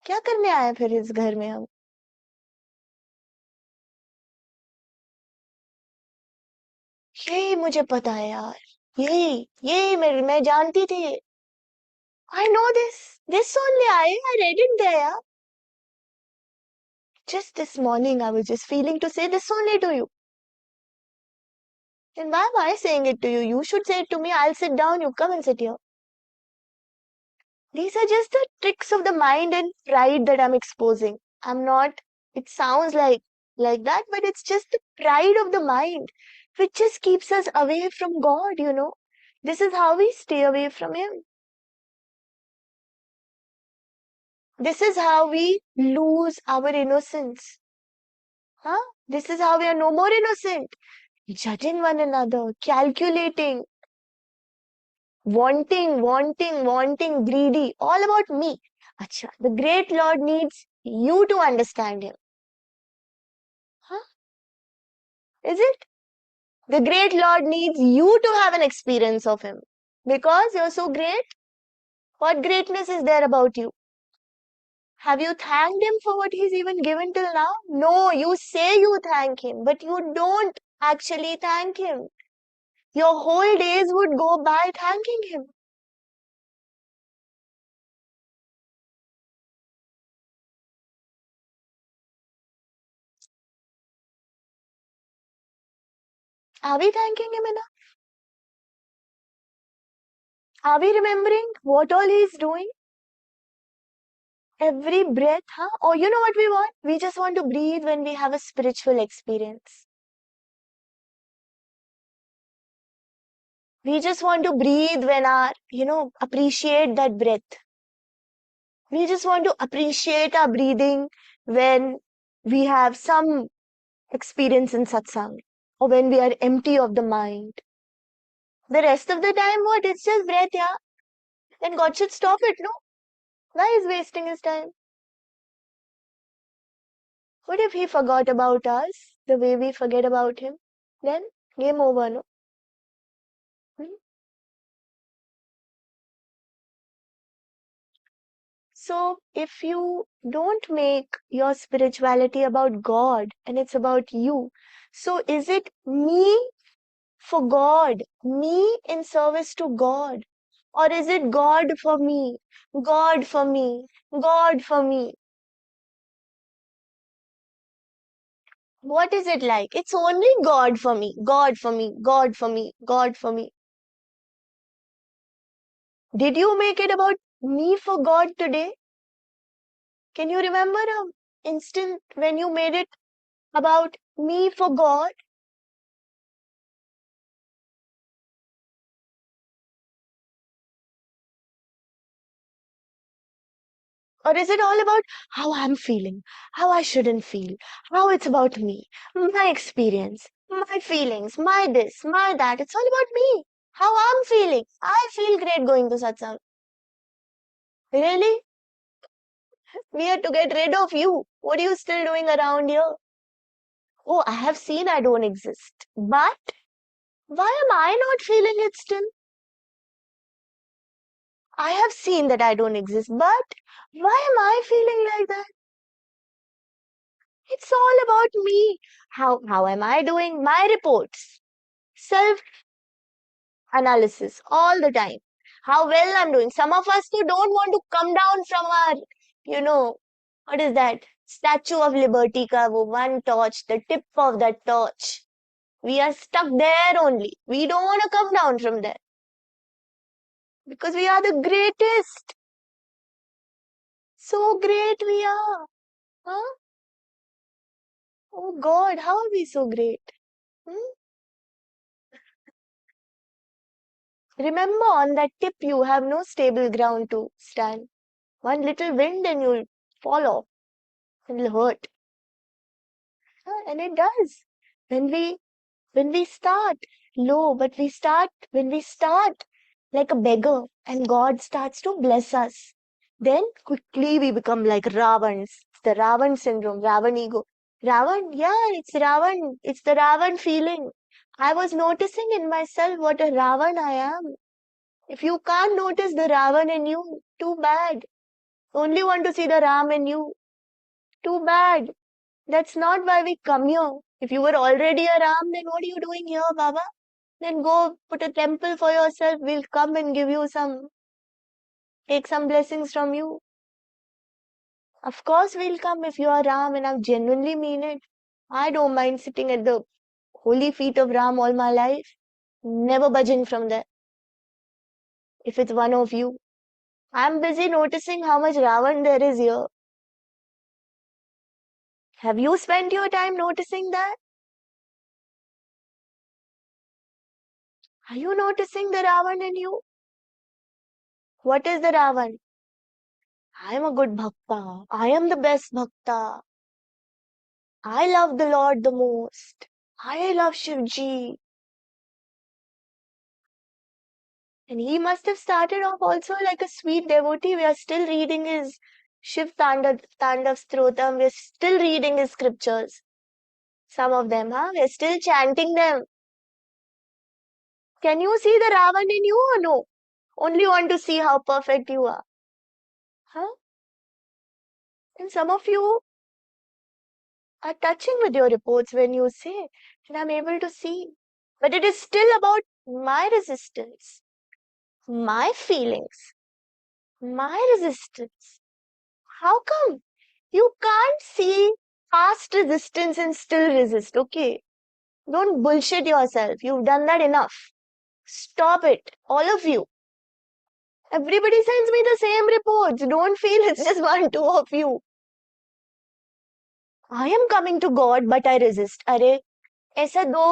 क्या करने आए फिर इस घर में हम? यही मुझे पता है यार. यही मैं जानती थी. I know this only. I read it there. Just this morning I was just feeling to say this only to you. And why am I saying it to you? You should say it to me. I'll sit down, you come and sit here. These are just the tricks of the mind and pride that I'm exposing. I'm not, it sounds like that, but it's just the pride of the mind, which just keeps us away from God. This is how we stay away from Him. This is how we lose our innocence. Huh? This is how we are no more innocent. Judging one another, calculating, wanting, greedy, all about me. Acha, the great Lord needs you to understand Him. Huh? Is it? The great Lord needs you to have an experience of Him. Because you're so great, what greatness is there about you? Have you thanked Him for what He's even given till now? No, you say you thank Him, but you don't actually thank Him. Your whole days would go by thanking Him. Are we thanking Him enough? Are we remembering what all He's doing? Every breath, huh? Or you know what we want? We just want to breathe when we have a spiritual experience. We just want to breathe when appreciate that breath. We just want to appreciate our breathing when we have some experience in satsang or when we are empty of the mind. The rest of the time, what? It's just breath, yeah? Then God should stop it, no? Why is wasting His time? What if He forgot about us the way we forget about Him? Then game over, no? Hmm? So, if you don't make your spirituality about God and it's about you, so is it me for God, me in service to God? Or is it God for me, God for me, God for me? What is it like? It's only God for me, God for me, God for me, God for me. Did you make it about me for God today? Can you remember an instant when you made it about me for God? Or is it all about how I'm feeling, how I shouldn't feel, how it's about me, my experience, my feelings, my this, my that? It's all about me, how I'm feeling. I feel great going to satsang. Really? We are to get rid of you. What are you still doing around here? Oh, I have seen I don't exist. But why am I not feeling it still? I have seen that I don't exist, but why am I feeling like that? It's all about me. How am I doing? My reports. Self analysis all the time. How well I'm doing. Some of us too don't want to come down from our, you know, what is that? Statue of Liberty ka wo one torch, the tip of that torch. We are stuck there only. We don't want to come down from there because we are the greatest. So great we are. Huh? Oh God, how are we so great? Hmm? Remember, on that tip, you have no stable ground to stand. One little wind and you'll fall off. It'll hurt. And it does. When we when we start low, but when we start like a beggar and God starts to bless us, then quickly we become like Ravans. It's the Ravan syndrome, Ravan ego. Ravan, yeah, it's Ravan. It's the Ravan feeling. I was noticing in myself what a Ravan I am. If you can't notice the Ravan in you, too bad. Only want to see the Ram in you. Too bad. That's not why we come here. If you were already a Ram, then what are you doing here, Baba? Then go put a temple for yourself. We'll come and give you take some blessings from you. Of course, we'll come if you are Ram, and I genuinely mean it. I don't mind sitting at the holy feet of Ram all my life. Never budging from there. If it's one of you. I'm busy noticing how much Ravan there is here. Have you spent your time noticing that? Are you noticing the Ravan in you? What is the Ravan? I am a good bhakta. I am the best bhakta. I love the Lord the most. I love Shivji. And he must have started off also like a sweet devotee. We are still reading his Tandav Strotam. We are still reading his scriptures. Some of them, huh? We are still chanting them. Can you see the Ravan in you or no? Only want to see how perfect you are. Huh? And some of you are touching with your reports when you say, and I'm able to see. But it is still about my resistance, my feelings, my resistance. How come? You can't see past resistance and still resist, okay? Don't bullshit yourself. You've done that enough. Stop it, all of you. Everybody sends me the same reports. Don't feel it's just one, two of you. I am coming to God, but I resist. अरे ऐसा दो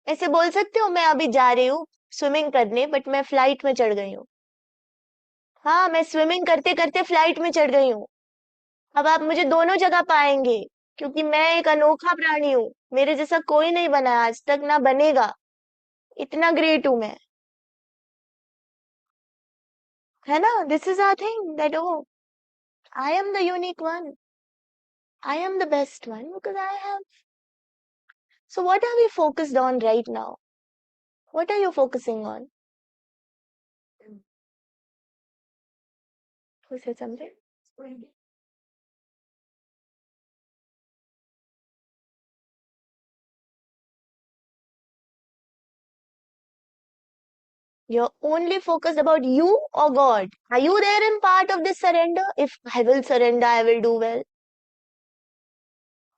ऐसे बोल सकते हो मैं अभी जा रही हूँ स्विमिंग करने बट मैं फ्लाइट में चढ़ गई हूँ हाँ मैं स्विमिंग करते करते फ्लाइट में चढ़ गई हूँ अब आप मुझे दोनों जगह पाएंगे क्योंकि मैं एक अनोखा प्राणी हूँ मेरे जैसा कोई नहीं बना है आज तक ना बनेगा इतना ग्रेट हूँ मैं है ना this is our thing that oh I am the unique one I am the best one because I have so what are we focused on right now what are you focusing on who said something you're only focused about you or God. Are you there in part of this surrender? If I will surrender, I will do well.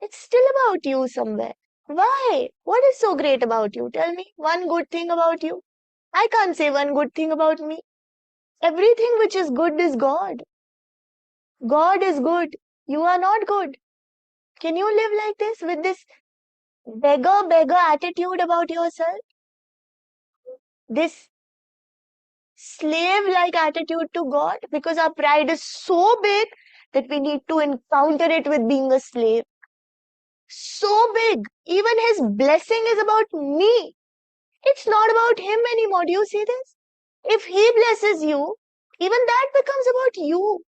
It's still about you somewhere. Why? What is so great about you? Tell me one good thing about you. I can't say one good thing about me. Everything which is good is God. God is good. You are not good. Can you live like this with this beggar attitude about yourself? This slave like attitude to God? Because our pride is so big that we need to encounter it with being a slave. So big. Even his blessing is about me. It's not about him anymore. Do you see this? If he blesses you, even that becomes about you.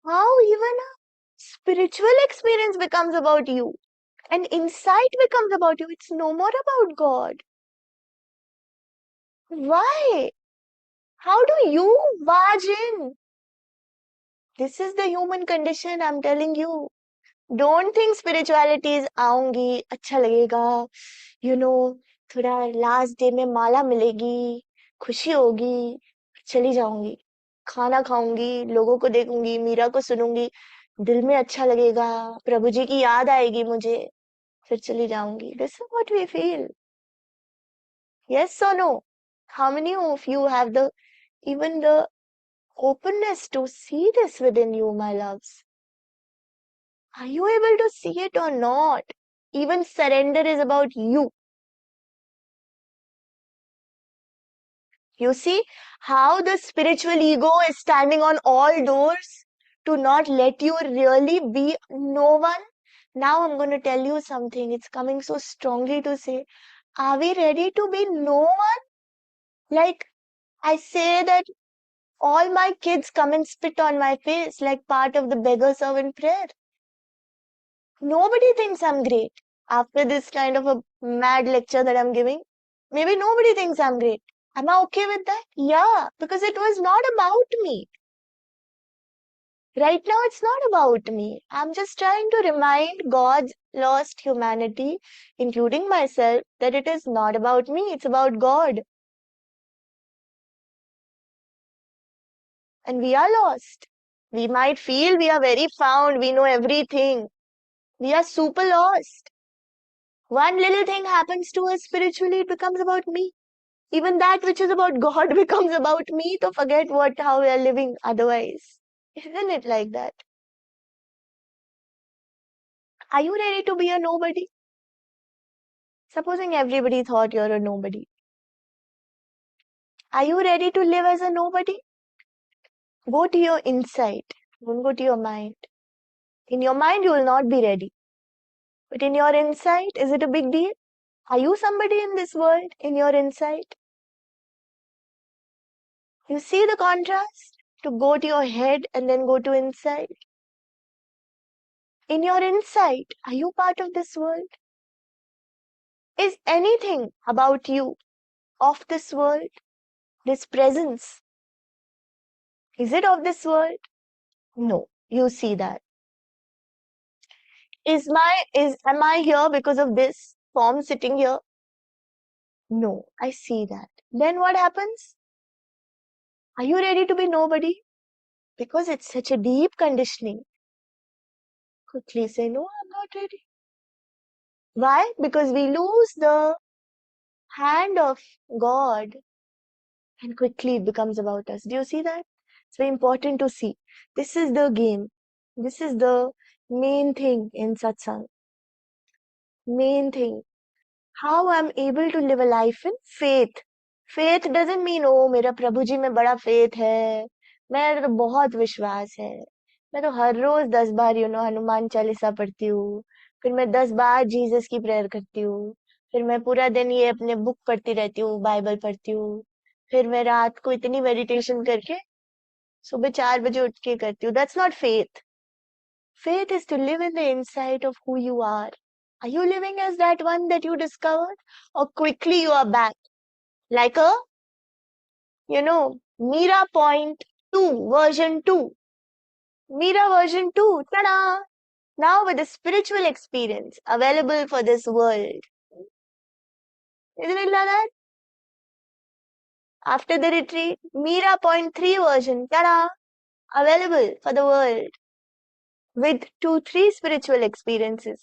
How even a spiritual experience becomes about you. And insight becomes about you. It's no more about God. Why? How do you barge in? This is the human condition, I'm telling you. Don't think spirituality is आऊंगी अच्छा लगेगा थोड़ा last day में माला मिलेगी खुशी होगी चली जाऊंगी खाना खाऊंगी लोगों को देखूंगी मीरा को सुनूंगी दिल में अच्छा लगेगा प्रभु जी की याद आएगी मुझे फिर चली जाऊंगी this is what we feel yes or no how many of you have the even the openness to see this within you my loves are you able to see it or not even surrender is about you. You see how the spiritual ego is standing on all doors to not let you really be no one. Now I'm going to tell you something. It's coming so strongly to say, are we ready to be no one? Like I say that all my kids come and spit on my face like part of the beggar servant prayer. Nobody thinks I'm great after this kind of a mad lecture that I'm giving. Maybe nobody thinks I'm great. Am I okay with that? Yeah, because it was not about me. Right now, it's not about me. I'm just trying to remind God's lost humanity, including myself, that it is not about me, it's about God. And we are lost. We might feel we are very found, we know everything. We are super lost. One little thing happens to us spiritually, it becomes about me. Even that which is about God becomes about me, to forget how we are living otherwise. Isn't it like that? Are you ready to be a nobody? Supposing everybody thought you're a nobody. Are you ready to live as a nobody? Go to your insight. Don't go to your mind. In your mind, you will not be ready. But in your insight, is it a big deal? Are you somebody in this world in your insight? You see the contrast? To go to your head and then go to insight. In your insight, are you part of this world? Is anything about you of this world? This presence, is it of this world? No. You see that. Am I here because of this form sitting here? No, I see that. Then what happens? Are you ready to be nobody? Because it's such a deep conditioning. Quickly say, no, I'm not ready. Why? Because we lose the hand of God and quickly it becomes about us. Do you see that? It's very important to see. This is the game. This is the main thing in satsang. Main thing. How I'm able to live a life in faith. Faith doesn't mean, oh, मेरा प्रभु जी में बड़ा faith है. मेरा तो बहुत विश्वास है. मैं तो हर रोज 10 बार हनुमान चालीसा पढ़ती हूँ. फिर मैं 10 बार जीसस की प्रेयर करती हूँ. फिर मैं पूरा दिन ये अपने बुक पढ़ती रहती हूँ, बाइबल पढ़ती हूँ. फिर मैं रात को इतनी मेडिटेशन करके सुबह 4 बजे उठ के करती हूँ. That's not faith. Faith is to live in the insight of who you are. Are you living as that one that you discovered? Or quickly you are back? Like a, Meera point 2, version 2. Meera version 2. Ta-da! Now with a spiritual experience available for this world. Isn't it like that? After the retreat, Meera point 3 version. Ta-da! Available for the world. With 2-3 spiritual experiences.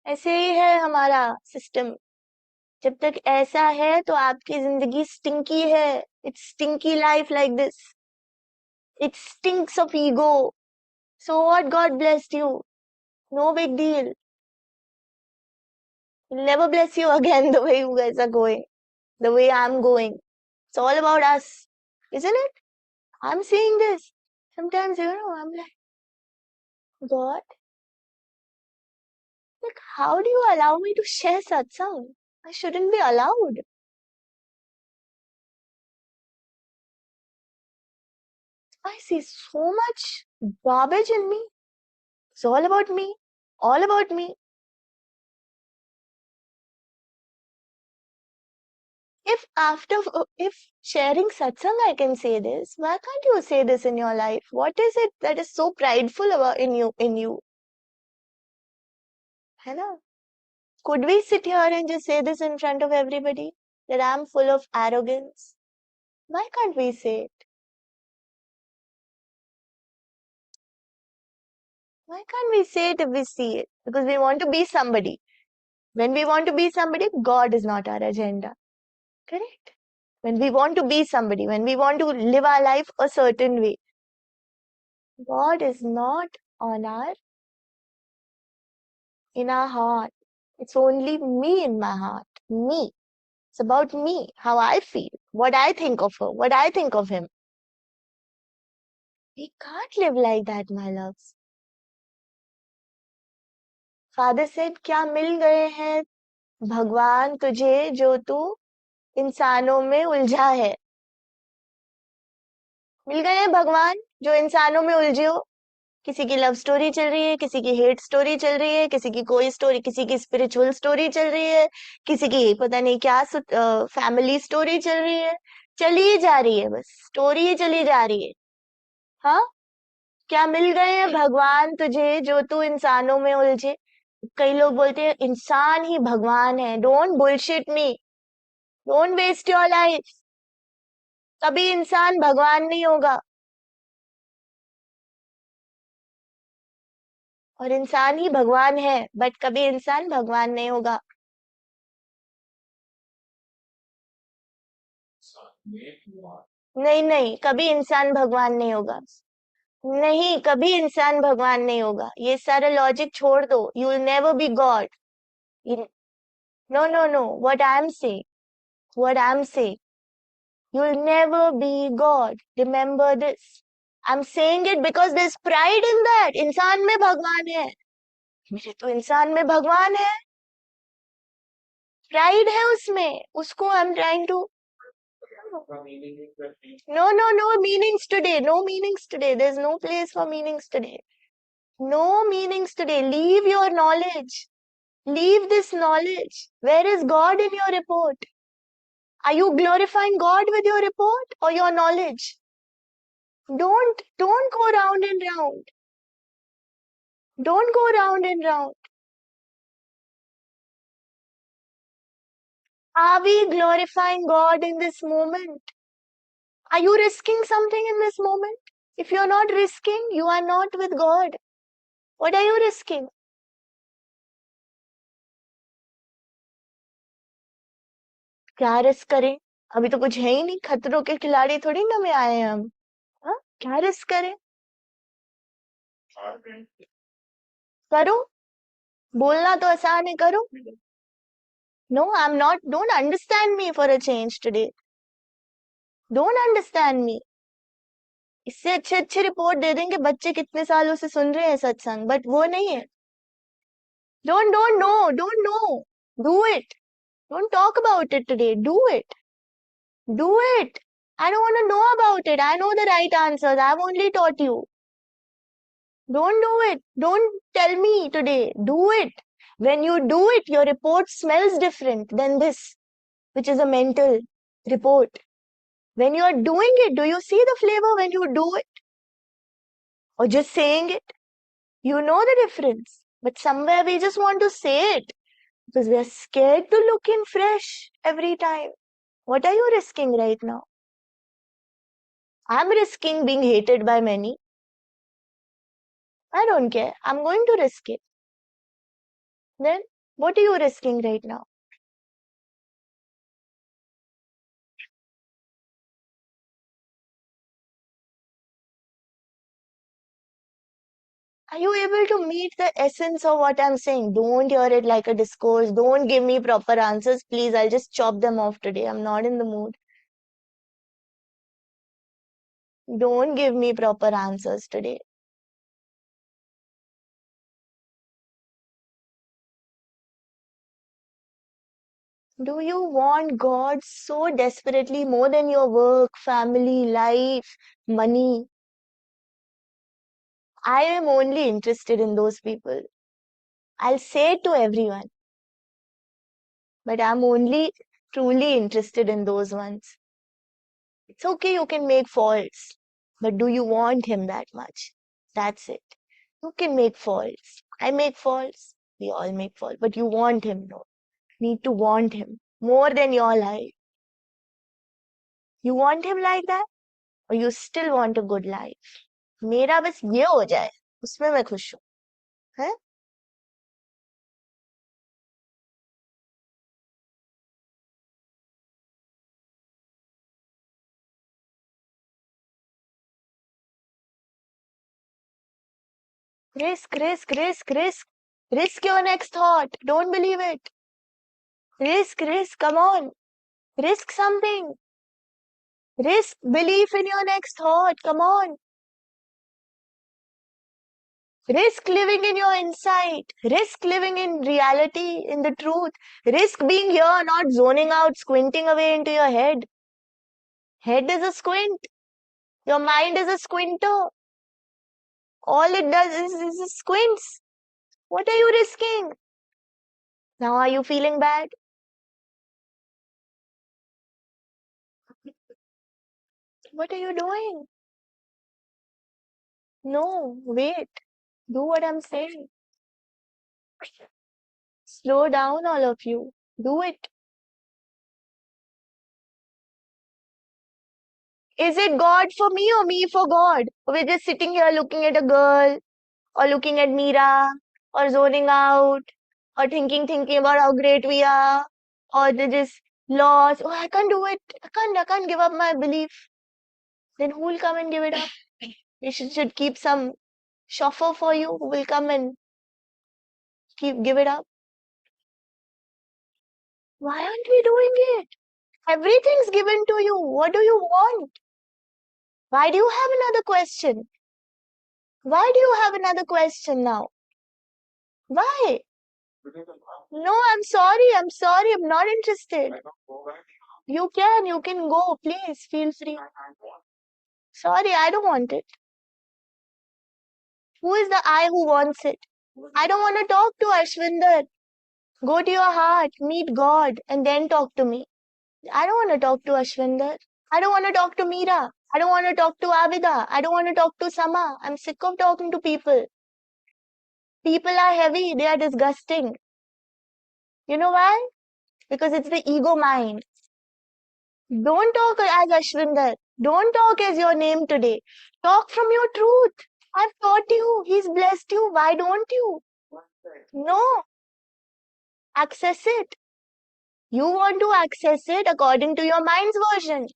ऐसे ही है हमारा system. जब तक ऐसा है तो आपकी जिंदगी स्टिंकी है. It's stinky life like this. It stinks of ego. So what? God blessed you. No big deal. He'll never bless you again the way you guys are going. The way I'm going. It's all about us. Isn't it? I'm seeing this. Sometimes, I'm like, God, like, how do you allow me to share satsang? I shouldn't be allowed. I see so much garbage in me. It's all about me. All about me. If sharing satsang I can say this, why can't you say this in your life? What is it that is so prideful about in you? है ना? Could we sit here and just say this in front of everybody? That I'm full of arrogance? Why can't we say it? Why can't we say it if we see it? Because we want to be somebody. When we want to be somebody, God is not our agenda. Correct? When we want to be somebody, when we want to live our life a certain way, God is not on in our heart. It's only me in my heart. Me. It's about me, how I feel, what I think of her, what I think of him. We can't live like that, my loves. Father said, क्या मिल गए हैं भगवान तुझे जो तू इंसानों में उलझा है. मिल गए हैं भगवान जो इंसानों में उलझे हो. किसी की लव स्टोरी चल रही है, किसी की हेट स्टोरी चल रही है, किसी की कोई स्टोरी, किसी की स्पिरिचुअल स्टोरी चल रही है, किसी की पता नहीं क्या फैमिली स्टोरी चल रही है. चली ही जा रही है, बस स्टोरी ही चली जा रही है. हाँ, क्या मिल गए हैं भगवान तुझे जो तू इंसानों में उलझे. कई लोग बोलते हैं इंसान ही भगवान है. Don't bullshit me. Don't waste your life. कभी इंसान भगवान नहीं होगा. और इंसान ही भगवान है, बट कभी इंसान भगवान नहीं होगा. नहीं नहीं, कभी इंसान भगवान नहीं होगा। नहीं, कभी इंसान भगवान नहीं होगा, ये सारा लॉजिक छोड़ दो, you will never be God. No no no, what I am saying, you will never be God, remember this। I'm saying it because there's pride in that, इंसान में भगवान है, मेरे तो इंसान में भगवान है, प्राइड है उसमें, उसको I am trying to. No, no, no meanings today, no meanings today, there's no place for meanings today, no meanings today, leave your knowledge, leave this knowledge, where is God in your report? Are you glorifying God with your report or your knowledge? Don't go round and round, don't go round and round. Are we glorifying God in this moment? Are you risking something in this moment? If you're not risking, you are not with God. What are you risking? क्या risk करें? अभी तो कुछ है ही नहीं, खतरों के खिलाड़ी थोड़ी ना में आए हैं हम। हाँ, क्या रिस्क करें? करो, बोलना तो आसान है, करो। No, I am not, don't understand me for a change today, don't understand me. इससे अच्छे अच्छे रिपोर्ट दे देंगे, बच्चे कितने सालों से सुन रहे हैं सत्संग, बट वो नहीं है। Don't know, do it, don't talk about it today, do it, do it। I don't want to know about it, I know the right answers, I've only taught you। Don't do it, don't tell me today, do it। When you do it, your report smells different than this, which is a mental report। When you are doing it, do you see the flavor when you do it or just saying it? You know the difference, but somewhere we just want to say it because we are scared to look in fresh every time। What are you risking right now? I'm risking being hated by many, I don't care, I'm going to risk it। Then what are you risking right now? Are you able to meet the essence of what I'm saying? Don't hear it like a discourse, don't give me proper answers, please, I'll just chop them off today, I'm not in the mood। Don't give me proper answers today। Do you want God so desperately more than your work, family, life, money? I am only interested in those people, I'll say it to everyone, but I'm only truly interested in those ones। It's okay, you can make faults, but do you want him that much? That's it। You can make faults, I make faults, we all make faults, but you want him, no? Need to want him more than your life। You want him like that or you still want a good life? मेरा बस ये हो जाए, उसमें मैं खुश हूँ, है? Risk, risk, risk, risk, risk your next thought, don't believe it। Risk, risk, come on, risk something, risk belief in your next thought, come on। Risk living in your insight, risk living in reality, in the truth, risk being here, not zoning out, squinting away into your head। Head is a squint, your mind is a squinter, all it does is it squints। What are you risking? Now are you feeling bad? What are you doing? No, wait, do what I'm saying, slow down all of you, do it। Is it God for me or me for God? We're just sitting here looking at a girl or looking at Meera or zoning out or thinking about how great we are or they just loss. Oh, I can't do it. I can't give up my belief. Then who will come and give it up? You should keep some chauffeur for you who will come and give it up. Why aren't we doing it? Everything's given to you. What do you want? Why do you have another question? Why do you have another question now? Why? No, I'm sorry. I'm sorry. I'm not interested. You can go. Please feel free. Sorry, I don't want it. Who is the I who wants it? I don't want to talk to Ashwinder. Go to your heart, meet God, and then talk to me. I don't want to talk to Ashwinder. I don't want to talk to Meera. I don't want to talk to Avida. I don't want to talk to Sama. I'm sick of talking to people. People are heavy. They are disgusting. You know why? Because it's the ego mind. Don't talk as Ashwinder. Don't talk as your name today. Talk from your truth. I've taught you. He's blessed you. Why don't you? No. Access it. You want to access it according to your mind's version.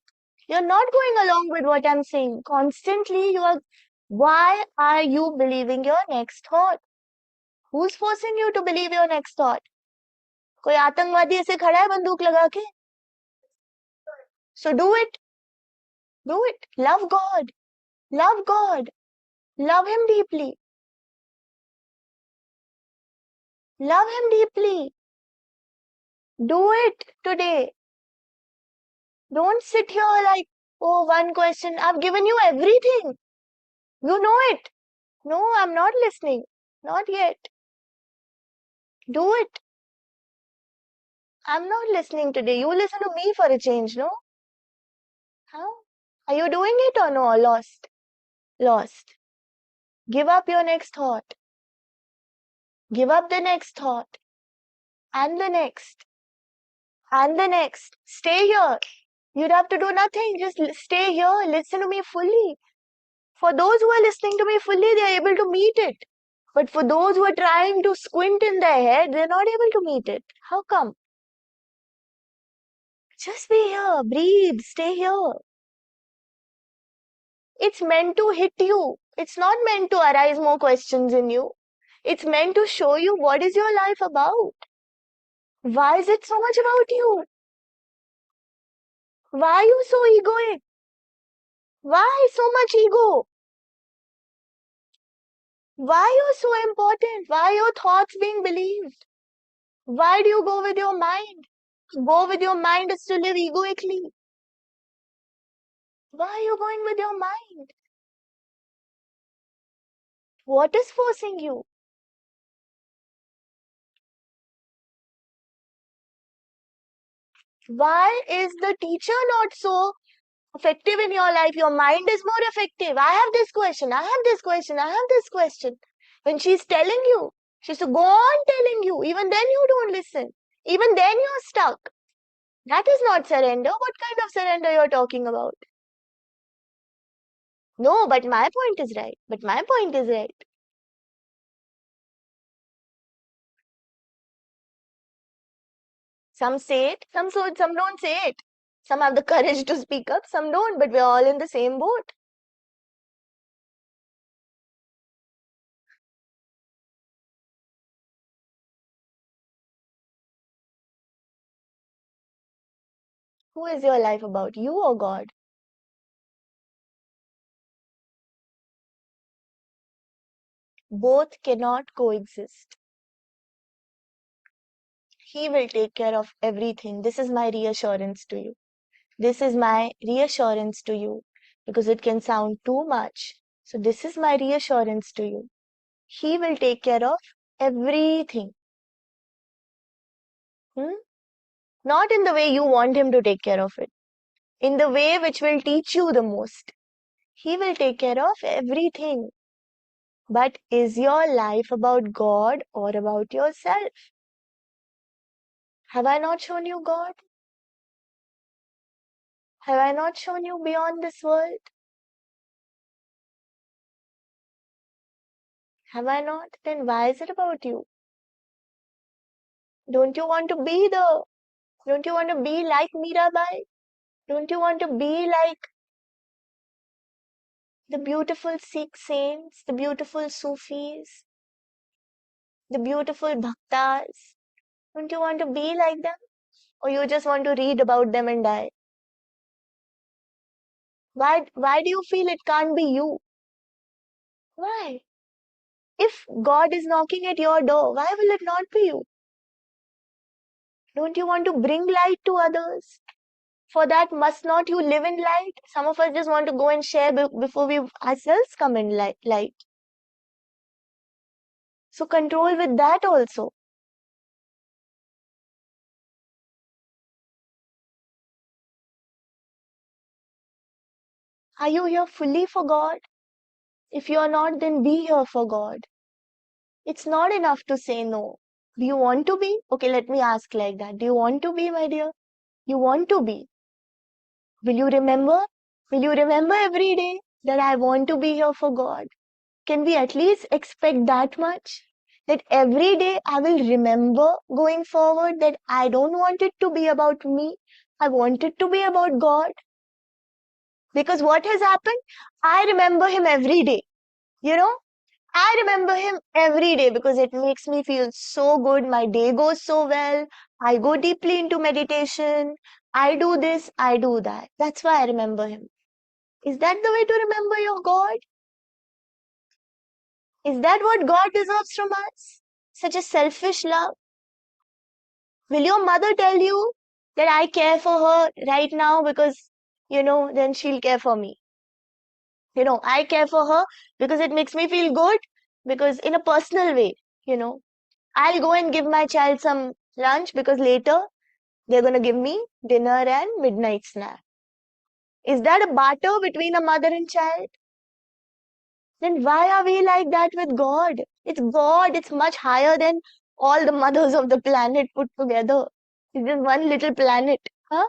You're not going along with what I'm saying. Constantly, you are. Why are you believing your next thought? Who's forcing you to believe your next thought? कोई आतंकवादी ऐसे खड़ा है बंदूक लगा के? So do it. Do it. Love God. Love God. Love Him deeply. Love Him deeply. Do it today. Don't sit here like, oh, one question. I've given you everything. You know it. No, I'm not listening. Not yet. Do it. I'm not listening today. You listen to me for a change, no? Huh? Are you doing it or no? Lost. Lost. Give up your next thought. Give up the next thought. And the next. And the next. Stay here. You'd have to do nothing. Just stay here. Listen to me fully. For those who are listening to me fully, they are able to meet it. But for those who are trying to squint in their head, they're not able to meet it. How come? Just be here. Breathe. Stay here. It's meant to hit you. It's not meant to arise more questions in you. It's meant to show you what is your life about. Why is it so much about you? Why are you so egoic? Why so much ego? Why are you so important? Why are your thoughts being believed? Why do you go with your mind? Go with your mind is to live egoically. Why are you going with your mind? What is forcing you? Why is the teacher not so effective in your life? Your mind is more effective. I have this question. I have this question. I have this question. When she's telling you, she's to go on telling you. Even then you don't listen. Even then you're stuck. That is not surrender. What kind of surrender you're talking about? No, but my point is right. But my point is right. Some say it, some don't say it. Some have the courage to speak up, some don't, but we're all in the same boat. Who is your life about, you or God? Both cannot coexist. He will take care of everything. This is my reassurance to you. This is my reassurance to you because it can sound too much. So, this is my reassurance to you. He will take care of everything. Hmm? Not in the way you want him to take care of it, in the way which will teach you the most. He will take care of everything. But is your life about God or about yourself? Have I not shown you God? Have I not shown you beyond this world? Have I not? Then why is it about you? Don't you want to be the Don't you want to be like Mirabai? Don't you want to be like the beautiful Sikh saints, the beautiful Sufis, the beautiful Bhaktas? Don't you want to be like them? Or you just want to read about them and die? Why do you feel it can't be you? Why? If God is knocking at your door, why will it not be you? Don't you want to bring light to others? For that, must not you live in light? Some of us just want to go and share before we ourselves come in light. So control with that also. Are you here fully for God? If you are not, then be here for God. It's not enough to say no. Do you want to be? Okay, let me ask like that. Do you want to be, my dear? You want to be. Will you remember? Will you remember every day that I want to be here for God? Can we at least expect that much? That every day I will remember going forward that I don't want it to be about me. I want it to be about God. Because what has happened? I remember Him every day. You know, I remember Him every day because it makes me feel so good. My day goes so well. I go deeply into meditation. I do this, I do that. That's why I remember Him. Is that the way to remember your God? Is that what God deserves from us? Such a selfish love? Will your mother tell you that I care for her right now because, then she'll care for me? I care for her because it makes me feel good, because in a personal way, you know, I'll go and give my child some lunch because later they're going to give me dinner and midnight snack. Is that a barter between a mother and child? Then why are we like that with God? It's God, it's much higher than all the mothers of the planet put together. It's just one little planet. Huh?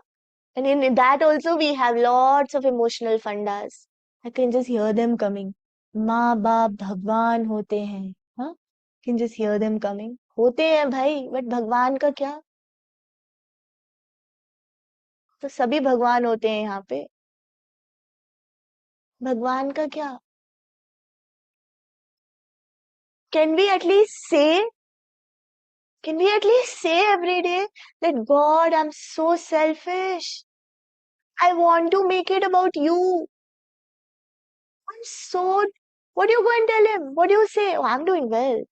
And in that also we have lots of emotional fundas. I can just hear them coming. माँ बाप भगवान होते हैं. Huh? Can just hear them coming. होते हैं भाई, but भगवान का क्या? तो सभी भगवान होते हैं यहाँ पे. भगवान का क्या? Can we at least say, can we at least say every day that God, I'm so selfish. I want to make it about you. I'm so. What do you go and tell him? What do you say? Oh, I'm doing well.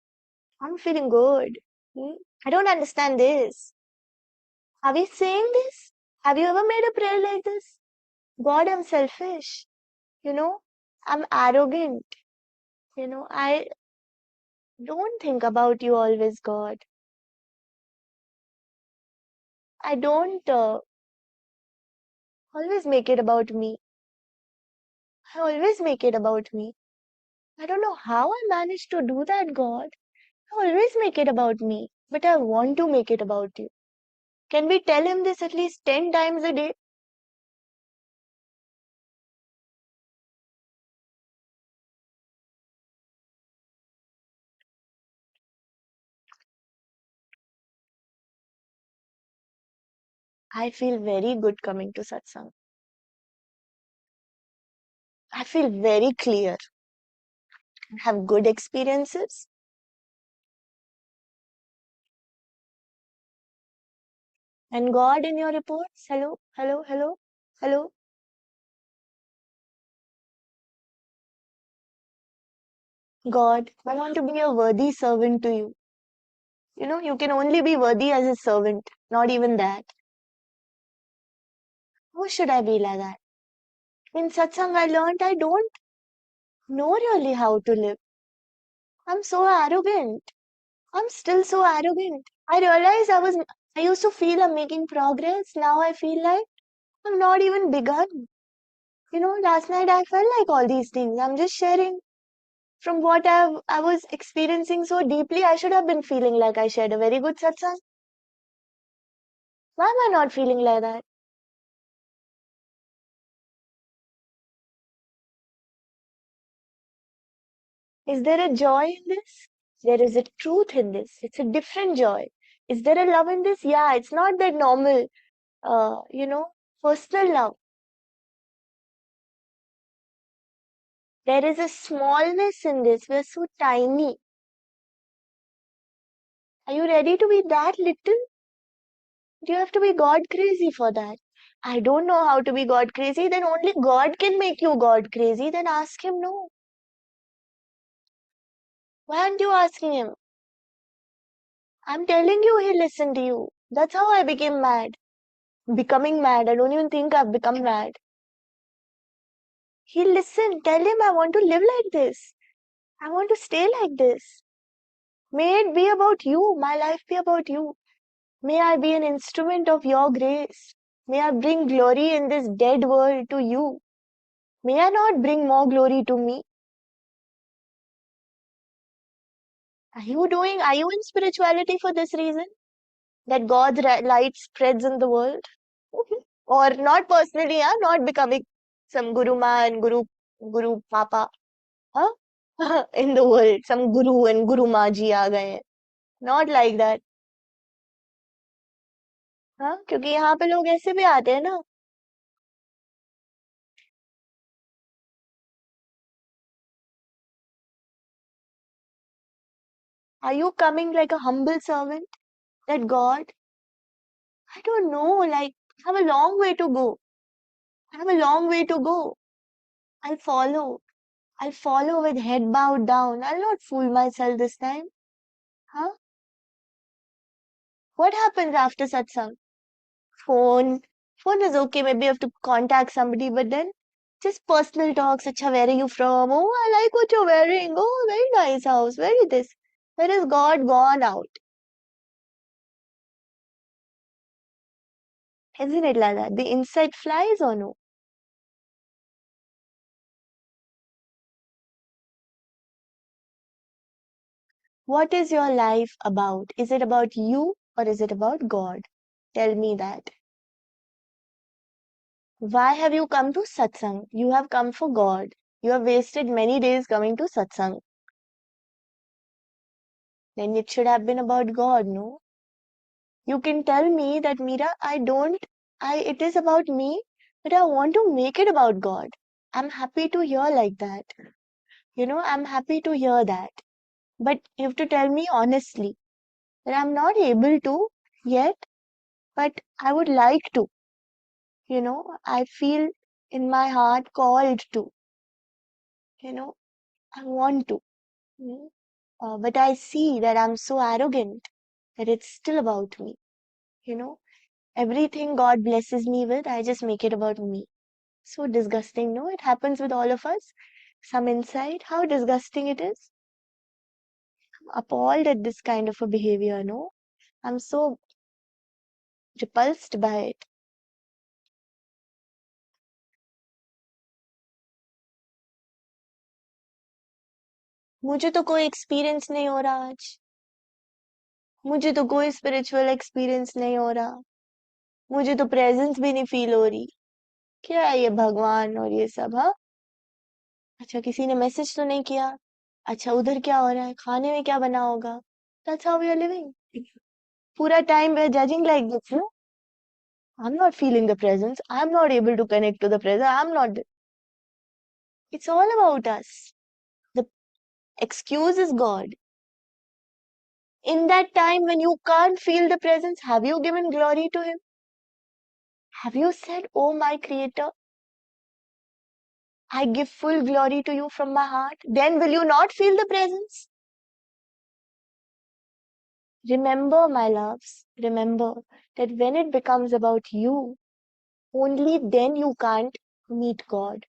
I'm feeling good. Hmm? I don't understand this. Are we saying this? Have you ever made a prayer like this? God, I'm selfish. You know, I'm arrogant. I don't think about you always, God. I don't always make it about me. I always make it about me. I don't know how I managed to do that, God. I always make it about me, but I want to make it about you. Can we tell him this at least 10 times a day? I feel very good coming to Satsang. I feel very clear and have good experiences. And God in your reports, hello, hello, hello, hello. God, I want to be a worthy servant to you. You can only be worthy as a servant, not even that. Who should I be like that? In Satsang, I learned I don't know really how to live. I'm so arrogant. I'm still so arrogant. I realized I used to feel I'm making progress. Now I feel like I'm not even begun. Last night I felt like all these things. I'm just sharing from what I was experiencing so deeply. I should have been feeling like I shared a very good satsang. Why am I not feeling like that? Is there a joy in this? There is a truth in this. It's a different joy. Is there a love in this? Yeah, it's not that normal, personal love. There is a smallness in this. We're so tiny. Are you ready to be that little? Do you have to be God crazy for that? I don't know how to be God crazy. Then only God can make you God crazy. Then ask Him, no. Why aren't you asking Him? I'm telling you, He'll listen to you. That's how I became mad. Becoming mad. I don't even think I've become mad. He'll listen. Tell Him, I want to live like this. I want to stay like this. May it be about you. My life be about you. May I be an instrument of your grace. May I bring glory in this dead world to you. May I not bring more glory to me. Are you in spirituality for this reason? That God's light spreads in the world? Or not personally, not becoming some Guru man, Guru Papa, huh? In the world, some Guru and Guru Maji आ गए हैं. Not like that, हाँ? क्योंकि यहाँ पे लोग ऐसे भी आते हैं ना. Are you coming like a humble servant? That God, I don't know, like, I have a long way to go. I have a long way to go. I'll follow. I'll follow with head bowed down. I'll not fool myself this time. Huh? What happens after satsang? Phone. Phone is okay. Maybe you have to contact somebody, but then just personal talks. Acha, where are you from? Oh, I like what you're wearing. Oh, very nice house. Very this. Where is God gone out? Isn't it like that? The insect flies or no? What is your life about? Is it about you or is it about God? Tell me that. Why have you come to satsang? You have come for God. You have wasted many days coming to satsang. Then it should have been about God, no? You can tell me that, Meera, it is about me, but I want to make it about God. I'm happy to hear like that. I'm happy to hear that. But you have to tell me honestly that I'm not able to yet, but I would like to. I feel in my heart called to. I want to. Mm. But I see that I'm so arrogant that it's still about me. You know, everything God blesses me with, I just make it about me. So disgusting, no? It happens with all of us. Some insight, how disgusting it is. I'm appalled at this kind of a behavior, no? I'm so repulsed by it. मुझे तो कोई experience नहीं हो रहा आज. मुझे तो कोई स्पिरिचुअल एक्सपीरियंस नहीं हो रहा. मुझे तो प्रेजेंस भी नहीं फील हो रही. क्या है ये भगवान और ये सब, हाँ? अच्छा, किसी ने मैसेज तो नहीं किया. अच्छा, उधर क्या हो रहा है, खाने में क्या बना होगा. That's how we are living. पूरा time we are judging like this, no? I'm not feeling the presence. I'm not able to connect to the presence. I'm not. It's all about us. The excuse is God. In that time when you can't feel the presence, have you given glory to Him? Have you said, oh my Creator, I give full glory to you from my heart? Then will you not feel the presence? Remember, my loves, remember that when it becomes about you, only then you can't meet God.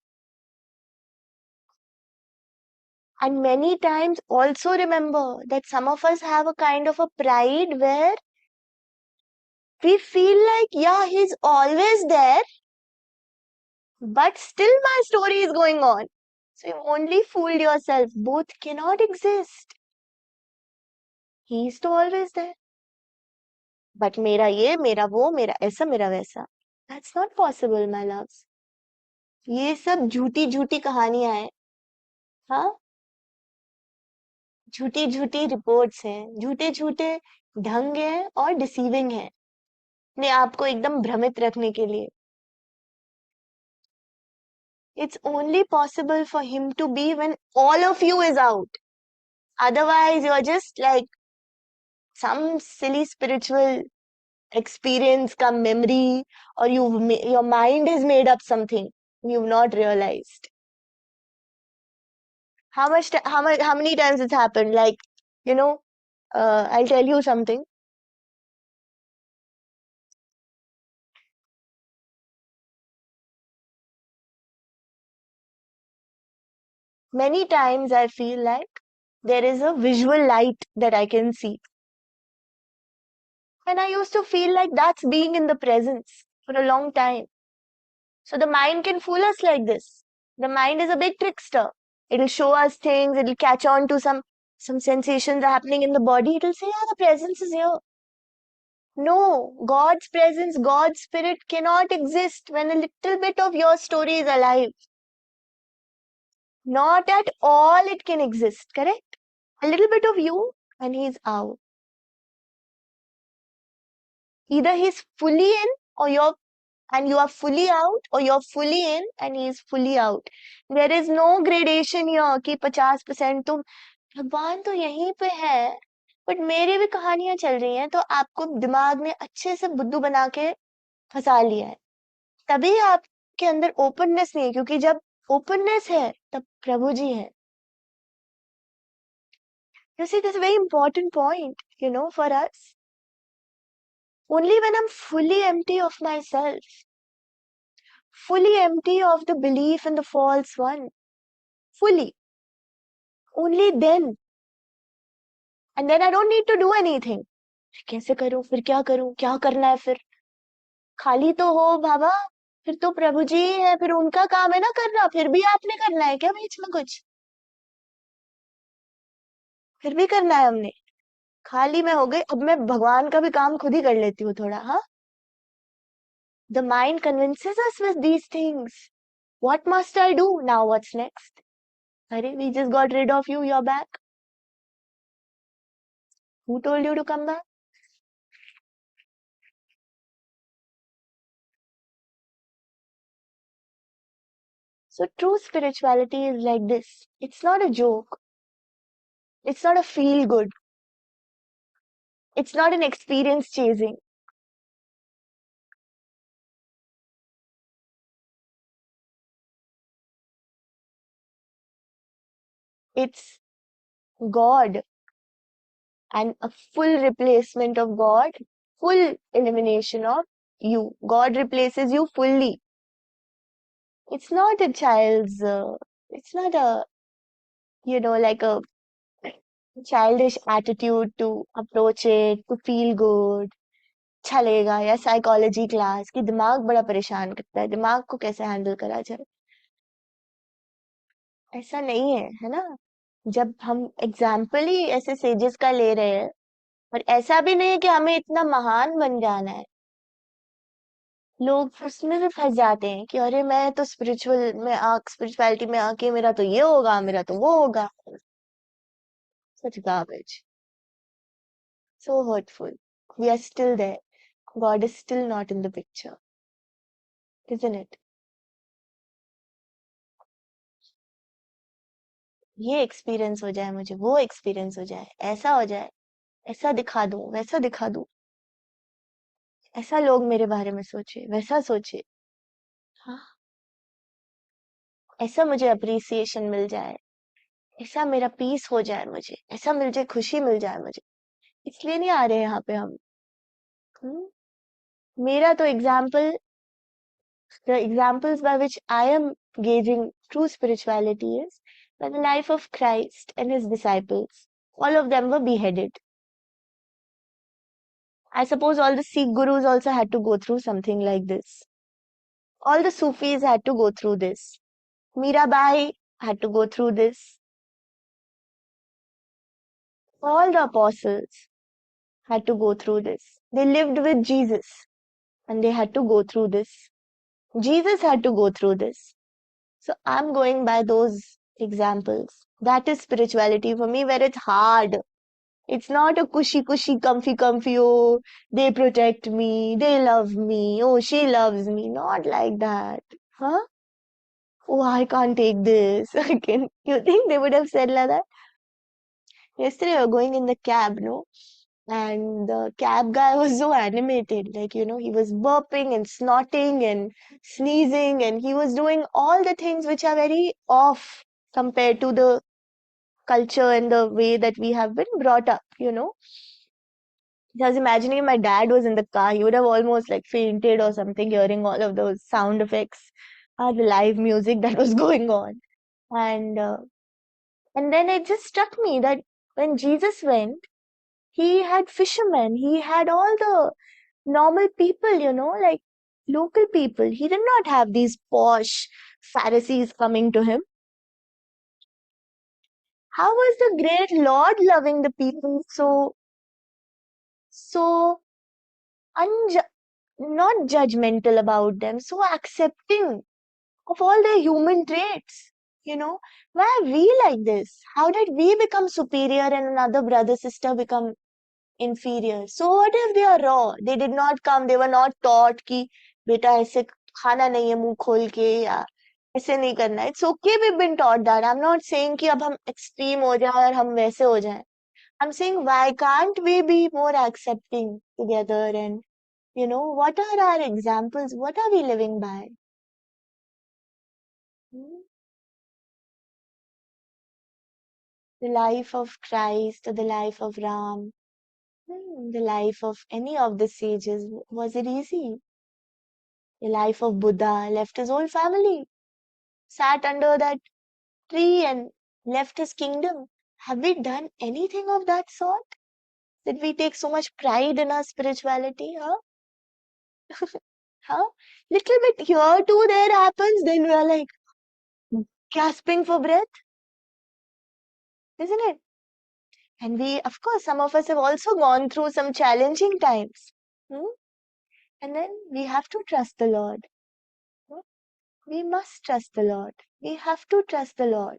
And many times also remember that some of us have a kind of a pride where we feel like, yeah, He's always there, but still my story is going on. So you only fooled yourself. Both cannot exist. He's to always there. But मेरा ये, मेरा वो, मेरा ऐसा, मेरा वैसा. That's not possible, my loves. ये सब झूठी झूठी कहानियां हैं. हाँ, झूठी झूठी रिपोर्ट्स हैं, झूठे झूठे ढंग है और डिसीविंग है अपने आप को एकदम भ्रमित रखने के लिए. It's only possible for him to be when all of you is out. Otherwise, you're just like some silly spiritual experience ka memory, or your mind has made up something you've not realized. How many times it's happened? Like, you know, I'll tell you something. Many times I feel like there is a visual light that I can see. And I used to feel like that's being in the presence for a long time. So the mind can fool us like this. The mind is a big trickster. It'll show us things, it'll catch on to some sensations are happening in the body. It'll say, yeah, the presence is here. No, God's presence, God's spirit cannot exist when a little bit of your story is alive. Not at all it can exist, correct? A little bit of you and he's out. Either he's fully in or you are fully out, or you're fully in and he is fully out. There is no gradation here कि 50% तो भगवान तो यहीं पे है, but मेरी भी कहानियां चल रही हैं, तो आपको दिमाग ने अच्छे से बुद्धू बना के फंसा लिया है. तभी आपके अंदर ओपननेस नहीं है, क्योंकि जब ओपननेस है तब प्रभु जी है. You see, this is a very important point, for us. Only when I'm fully empty of myself, fully empty of the belief in the false one, fully, only then, and then I don't need to do anything. कैसे करूं, फिर क्या करूं, क्या करना है, फिर खाली तो हो बाबा, फिर तो प्रभु जी है, फिर उनका काम है ना करना, फिर भी आपने करना है क्या बीच में कुछ, फिर भी करना है हमने. खाली मैं हो गई, अब मैं भगवान का भी काम खुद ही कर लेती हूँ थोड़ा. हाँ, the mind convinces us with these things. What must I do now? What's next? Arey, we just got rid of you, you're back. Who told you to come back? So true spirituality is like this. It's not a joke. It's not a feel good. It's not an experience chasing. It's God, and a full replacement of God, full elimination of you. God replaces you fully. It's not a child's, it's not a, like a childish attitude to approach it, to feel good. अच्छा लगेगा, या psychology class की दिमाग बड़ा परेशान करता है, दिमाग को कैसे हैंडल करा जाए. ऐसा नहीं है ना. जब हम एग्जाम्पल ही ऐसे सेजेस का ले रहे हैं, और ऐसा भी नहीं है कि हमें इतना महान बन जाना है. लोग उसमें भी फंस जाते हैं कि अरे मैं तो स्पिरिचुअलिटी में आके मेरा तो ये होगा, मेरा तो वो होगा. सच garbage. So hurtful. We are still there. God is still not in the picture, isn't it? ये एक्सपीरियंस हो जाए मुझे, वो एक्सपीरियंस हो जाए, ऐसा हो जाए, ऐसा दिखा दूं, वैसा दिखा दूं, ऐसा लोग मेरे बारे में सोचे, वैसा सोचे. हाँ, ऐसा मुझे अप्रिसिएशन मिल जाए, ऐसा मेरा पीस हो जाए मुझे, ऐसा मिल जाए, खुशी मिल जाए मुझे. इसलिए नहीं आ रहे यहाँ पे हम. हम्म? मेरा तो the examples by which I am gauging true spirituality is by the life of Christ and his disciples. All of them were beheaded. I suppose all the Sikh gurus also had to go through something like this. All the Sufis had to go through this. Meera had to go through this. All the apostles had to go through this. They lived with Jesus and they had to go through this. Jesus had to go through this. So I'm going by those examples. That is spirituality for me, where it's hard. It's not a cushy, cushy, comfy, comfy. Oh, they protect me. They love me. Oh, she loves me. Not like that. Huh? Oh, I can't take this. I can. You think they would have said like that? Yesterday, we were going in the cab, no? And the cab guy was so animated. Like, he was burping and snorting and sneezing, and he was doing all the things which are very off compared to the culture and the way that we have been brought up. I was imagining if my dad was in the car, he would have almost like fainted or something, hearing all of those sound effects, the live music that was going on. And uh, and then it just struck me that when Jesus went, he had fishermen, he had all the normal people, like local people. He did not have these posh Pharisees coming to him. How was the great Lord loving the people so unju- not judgmental about them, so accepting of all their human traits? Why are we like this? How did we become superior and another brother sister become inferior? So what if they are raw? They did not come, they were not taught कि बेटा ऐसे खाना नहीं है मुंह खोल के या ऐसे नहीं करना. It's okay we've been taught that. I'm not saying कि अब हम extreme हो जाए और हम वैसे हो जाए. I'm saying why can't we be more accepting together, and what are our examples? What are we living by? Hmm? The life of Christ or the life of Ram, the life of any of the sages, was it easy? The life of Buddha left his whole family, sat under that tree and left his kingdom. Have we done anything of that sort? Did we take so much pride in our spirituality? Huh? Huh? Little bit here too, there happens, then we are like gasping for breath, isn't it? And we, of course, some of us have also gone through some challenging times. Hmm? And then we have to trust the Lord. Hmm? We must trust the Lord. We have to trust the Lord.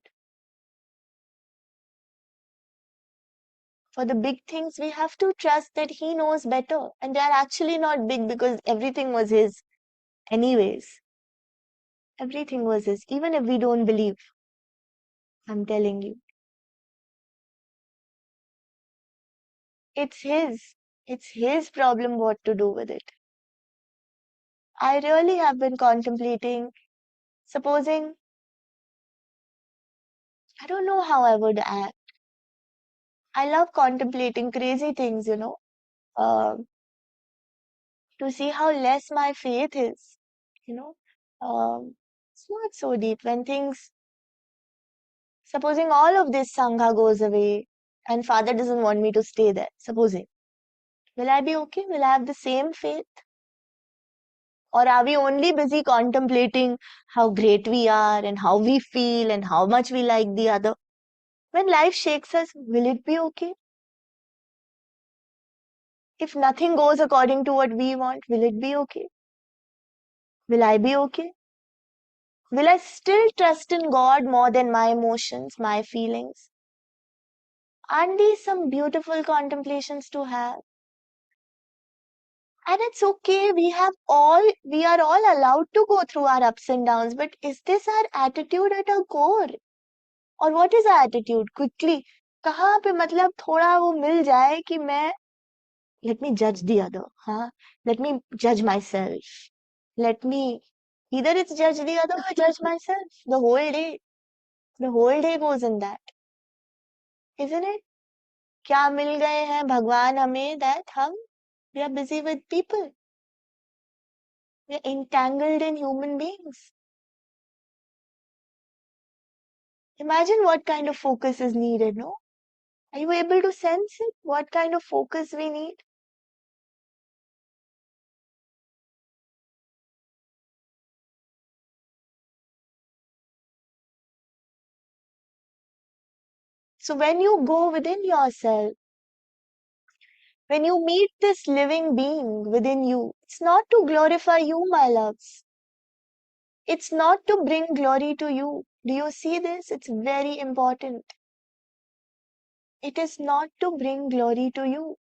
For the big things, we have to trust that He knows better. And they are actually not big because everything was His, anyways. Everything was His. Even if we don't believe, I'm telling you, it's His. It's His problem what to do with it. I really have been contemplating, supposing, I don't know how I would act. I love contemplating crazy things, uh, to see how less my faith is. You know, it's not so deep. When things, supposing all of this Sangha goes away and Father doesn't want me to stay there, supposing, will I be okay? Will I have the same faith? Or are we only busy contemplating how great we are and how we feel and how much we like the other? When life shakes us, will it be okay? If nothing goes according to what we want, will it be okay? Will I be okay? Will I still trust in God more than my emotions, my feelings? Aren't these some beautiful contemplations to have? And it's okay, we are all allowed to go through our ups and downs, but is this our attitude at our core? Or what is our attitude? Quickly, कहाँ पे मतलब थोड़ा वो मिल जाए कि मैं, let me judge the other, huh? Let me judge myself. Let me, either it's judge the other or judge myself. The whole day goes in that, isn't it? क्या मिल गए हैं भगवान हमें that हम we are busy with people. We are entangled in human beings. Imagine what kind of focus is needed, no? Are you able to sense it? What kind of focus we need? So when you go within yourself, when you meet this living being within you, it's not to glorify you, my loves. It's not to bring glory to you. Do you see this? It's very important. It is not to bring glory to you.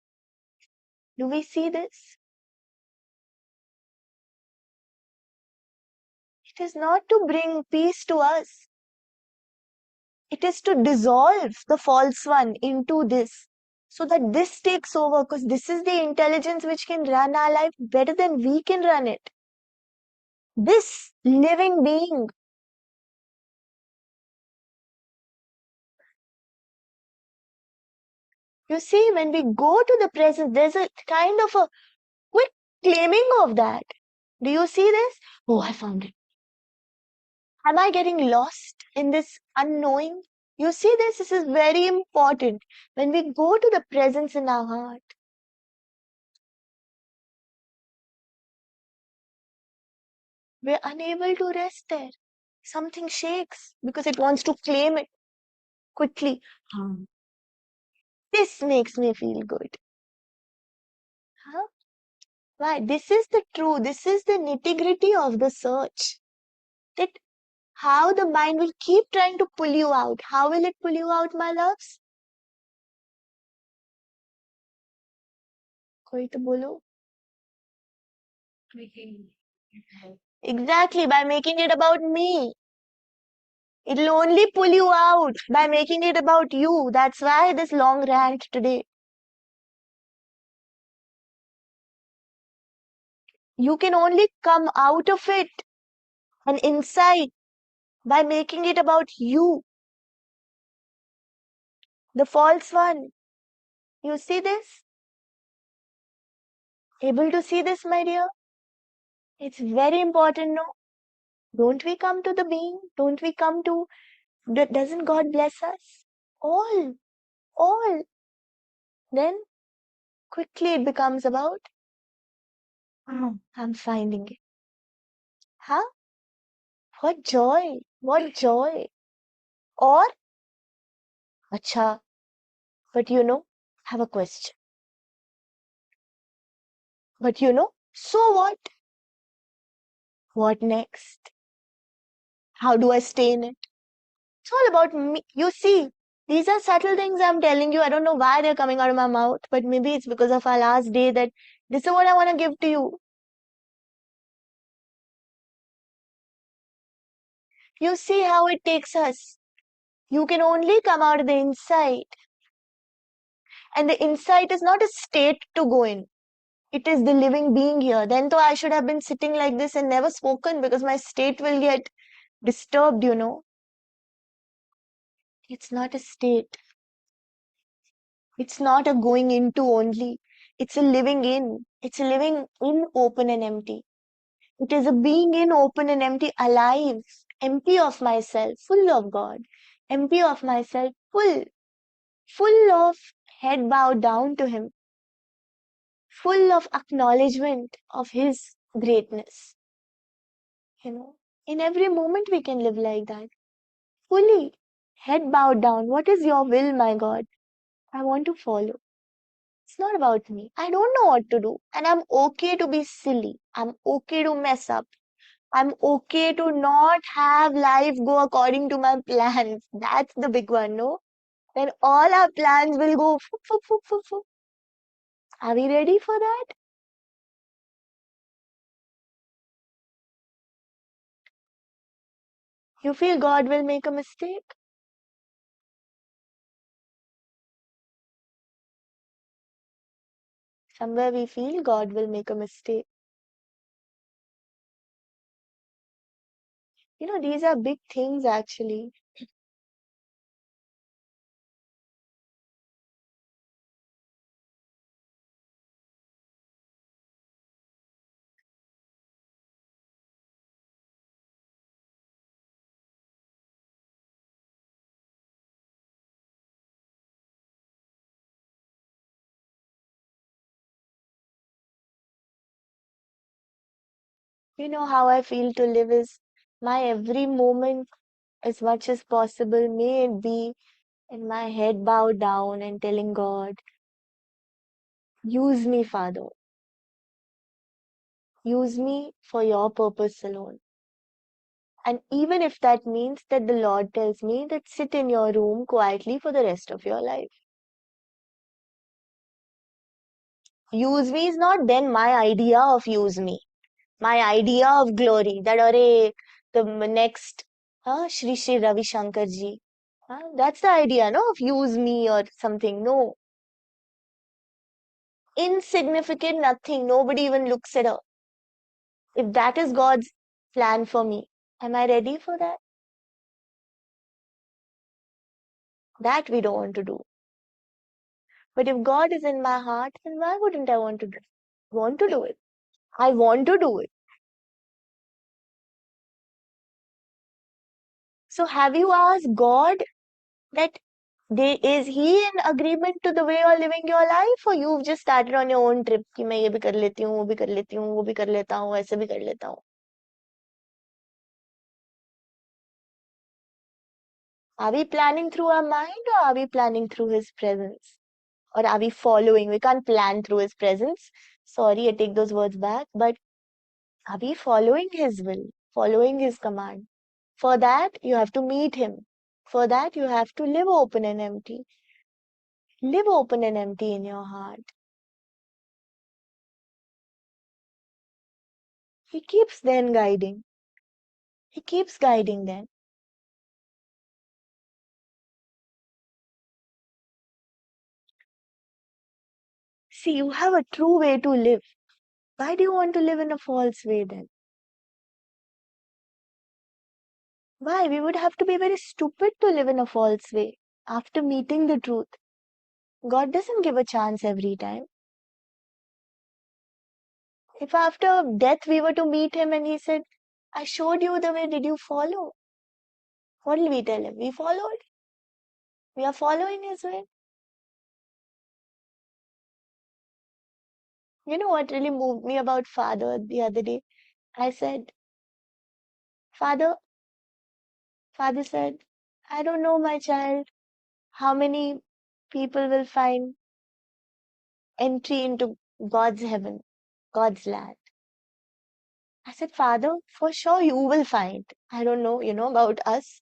Do we see this? It is not to bring peace to us. It is to dissolve the false one into this so that this takes over, because this is the intelligence which can run our life better than we can run it. This living being. You see, when we go to the present, there's a kind of a quick claiming of that. Do you see this? Oh, I found it. Am I getting lost in this unknowing? You see this? This is very important. When we go to the presence in our heart, we're unable to rest there. Something shakes because it wants to claim it quickly. Hmm. This makes me feel good. Huh? Why? This is the truth. This is the nitty-gritty of the search. That how the mind will keep trying to pull you out. How will it pull you out, my loves? कोई तो बोलो. Exactly, by making it about me. It'll only pull you out by making it about you. That's why this long rant today. You can only come out of it and inside by making it about you, the false one. You see this? Able to see this, my dear? It's very important, no? Don't we come to the being? Don't we come to, doesn't God bless us? All, all. Then quickly it becomes about, I'm finding it. Huh? What joy! What joy! Or, acha, but have a question. But so what? What next? How do I stay in it? It's all about me. You see, these are subtle things I'm telling you. I don't know why they're coming out of my mouth, but maybe it's because of our last day that this is what I want to give to you. You see how it takes us. You can only come out of the inside. And the insight is not a state to go in. It is the living being here. Then though I should have been sitting like this and never spoken because my state will get disturbed. It's not a state. It's not a going into only. It's a living in. It's a living in open and empty. It is a being in open and empty, alive, empty of myself, full of God, empty of myself, full of head bowed down to Him, full of acknowledgement of His greatness. In every moment we can live like that, fully, head bowed down. What is your will, my God? I want to follow. It's not about me. I don't know what to do. And I'm okay to be silly. I'm okay to mess up. I'm okay to not have life go according to my plans. That's the big one, no? Then all our plans will go. Foop, foop, foop, foop, foop. Are we ready for that? You feel God will make a mistake? Somewhere we feel God will make a mistake. These are big things actually. You know how I feel to live is my every moment, as much as possible, may it be in my head bowed down and telling God, use me, Father. Use me for your purpose alone. And even if that means that the Lord tells me that sit in your room quietly for the rest of your life. Use me is not then my idea of use me. My idea of glory. That the next Shri Shri Ravi Shankar ji. That's the idea, no? Of use me or something. No. Insignificant, nothing. Nobody even looks at her. If that is God's plan for me, am I ready for that? That we don't want to do. But if God is in my heart, then why wouldn't I want to do it? Want to do it? I want to do it. So have you asked God that is he in agreement to the way you're living your life, or you've just started on your own trip कि मैं ये भी कर लेती हूँ, वो भी कर लेती हूँ, वो भी कर लेता हूँ, ऐसे भी कर लेता हूँ? Are we planning through our mind, or are we planning through his presence? Or are we following? We can't plan through his presence. Sorry, I take those words back. But are we following his will? Following his command? For that, you have to meet him. For that, you have to live open and empty. Live open and empty in your heart. He keeps then guiding. He keeps guiding then. See, you have a true way to live. Why do you want to live in a false way then? Why? We would have to be very stupid to live in a false way after meeting the truth. God doesn't give a chance every time. If after death we were to meet him and he said, I showed you the way, did you follow? What will we tell him? We followed. We are following his way. You know what really moved me about Father the other day? I said, Father, Father said, I don't know, my child, how many people will find entry into God's heaven, God's land. I said, Father, for sure you will find. I don't know, about us,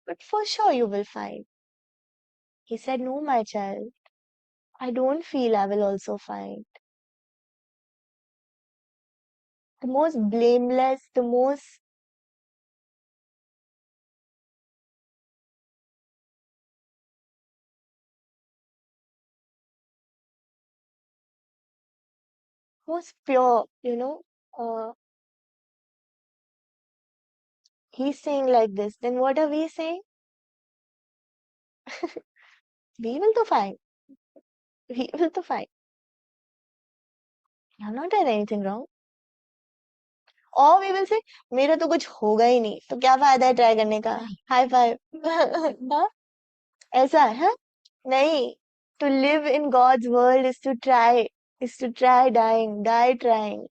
but for sure you will find. He said, no, my child, I don't feel I will also find. The most blameless, the most pure, he's saying like this. Then what are we saying? We will to find. We will to find. I'm not done anything wrong. Or we will say, मेरा तो कुछ होगा ही नहीं, तो क्या फायदा है try करने का? High five. हाँ? ऐसा है, हाँ? नहीं. To live in God's world is to try dying, die trying,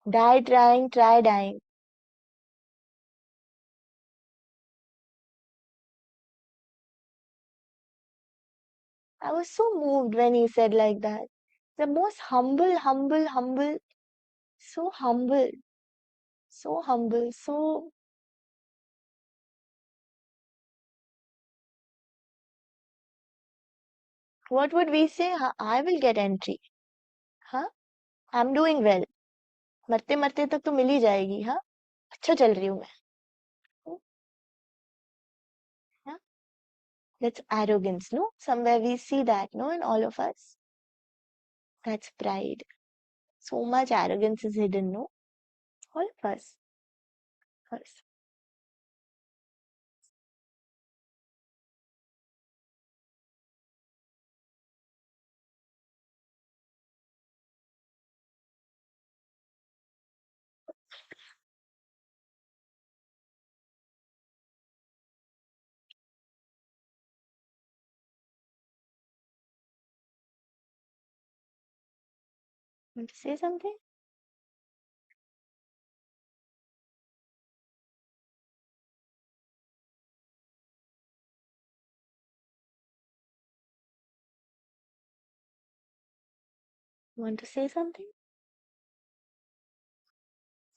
die trying, try dying. I was so moved when he said like that. The most humble, humble, humble, so humble, so humble, so. What would we say? हाँ, I will get entry. हाँ, I'm doing well. मरते मरते तक तो मिल ही जाएगी. हाँ, अच्छा चल रही हूँ मैं. हम्म, हाँ, that's arrogance, no? Somewhere we see that, no, in all of us. That's pride. So much arrogance is hidden, no? All of us. Us. Want to say something? Want to say something?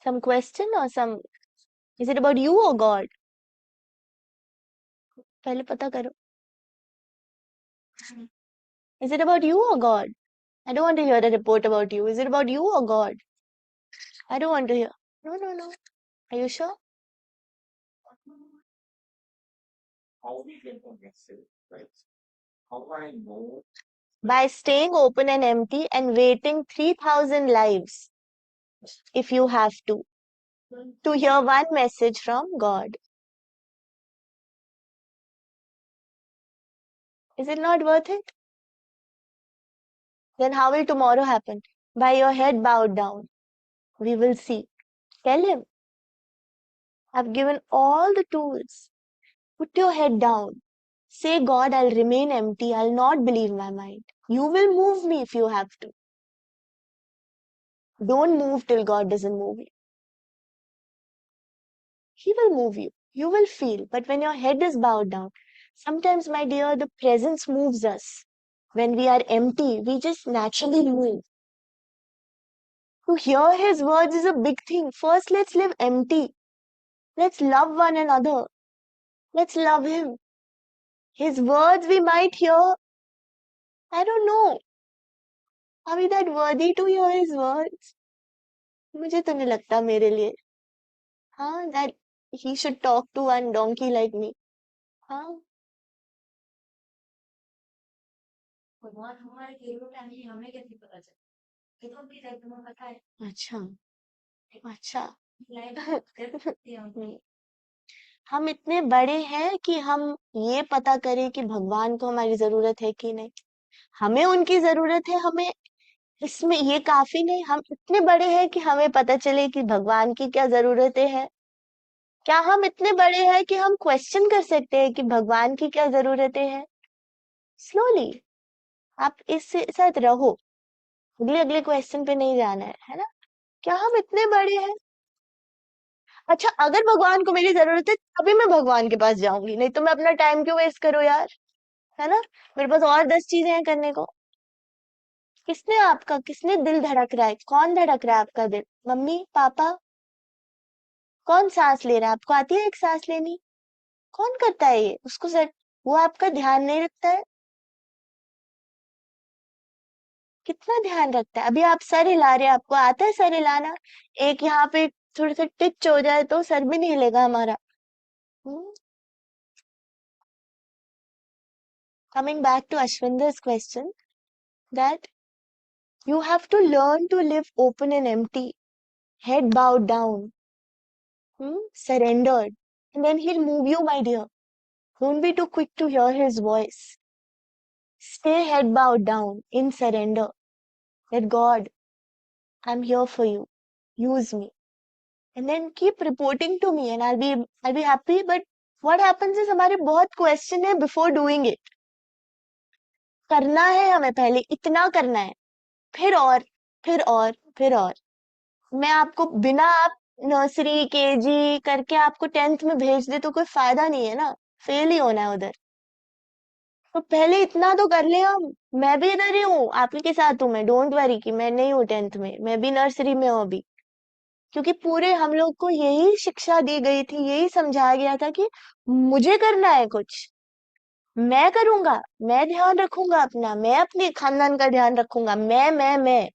Some question or some? Is it about you or God? पहले पता करो. Is it about you or God? I don't want to hear a report about you. Is it about you or God? I don't want to hear. No, no, no. Are you sure? By staying open and empty and waiting 3,000 lives, if you have to hear one message from God. Is it not worth it? Then how will tomorrow happen? By your head bowed down. We will see. Tell him, I've given all the tools. Put your head down. Say, God, I'll remain empty. I'll not believe my mind. You will move me if you have to. Don't move till God doesn't move you. He will move you. You will feel. But when your head is bowed down, sometimes, my dear, the presence moves us. When we are empty, we just naturally move. To hear his words is a big thing. First, let's live empty. Let's love one another. Let's love him. His words we might hear. I don't know. Are we that worthy to hear his words? मुझे तो नहीं लगता मेरे लिए. हाँ, that he should talk to one donkey like me. हाँ. अच्छा. अच्छा. हम्म. हम इतने बड़े हैं कि हम ये पता करें कि भगवान को हमारी जरूरत है कि नहीं. हमें उनकी जरूरत है. हमें इसमें ये काफी नहीं. हम इतने बड़े हैं कि हमें पता चले कि भगवान की क्या जरूरतें हैं. क्या हम इतने बड़े हैं कि हम क्वेश्चन कर सकते हैं कि भगवान की क्या जरूरतें हैं. स्लोली आप इससे साथ रहो. अगले अगले क्वेश्चन पे नहीं जाना है ना. क्या हम इतने बड़े हैं. अच्छा, अगर भगवान को मेरी जरूरत है तभी मैं भगवान के पास जाऊंगी. नहीं तो मैं अपना टाइम क्यों वेस्ट करूं यार. है ना. मेरे पास और 10 चीजें हैं करने को. किसने दिल धड़क रहा है. कौन धड़क रहा है आपका दिल. Mummy papa. कौन सांस ले रहा है. आपको आती है एक सांस लेनी. कौन करता है ये. उसको सर वो आपका ध्यान नहीं रखता है. कितना ध्यान रखता है. अभी आप सर हिला रहे हैं. आपको आता है सर हिलाना. एक यहाँ पे थोड़ा सा टिच हो जाए तो सर भी नहीं हिलेगा हमारा. Coming back to Ashwinder's question, that you have to learn to live open and empty, head bowed down, surrendered, and then he'll move you, my dear. Don't be too quick to hear his voice. Stay head bowed down in surrender. That God, I'm here for you. Use me. And then keep reporting to me and I'll be happy. But what happens is हमारे बहुत question है before doing it. करना है हमें पहले इतना करना है. फिर और फिर और फिर और. मैं आपको बिना आप नर्सरी केजी करके आपको 10th में भेज दे तो कोई फायदा नहीं है ना. फेल ही होना है उधर. तो पहले इतना तो कर ले हम. मैं भी इधर ही हूँ. आपके के साथ हूँ मैं. डोंट वरी कि मैं नहीं हूँ 10th में. मैं भी नर्सरी में हूँ अभी. क्योंकि पूरे हम लोग को यही शिक्षा दी गई थी. यही समझाया गया था कि मुझे करना है कुछ. मैं करूंगा. मैं ध्यान रखूंगा अपना. मैं अपने खानदान का ध्यान रखूंगा. मैं.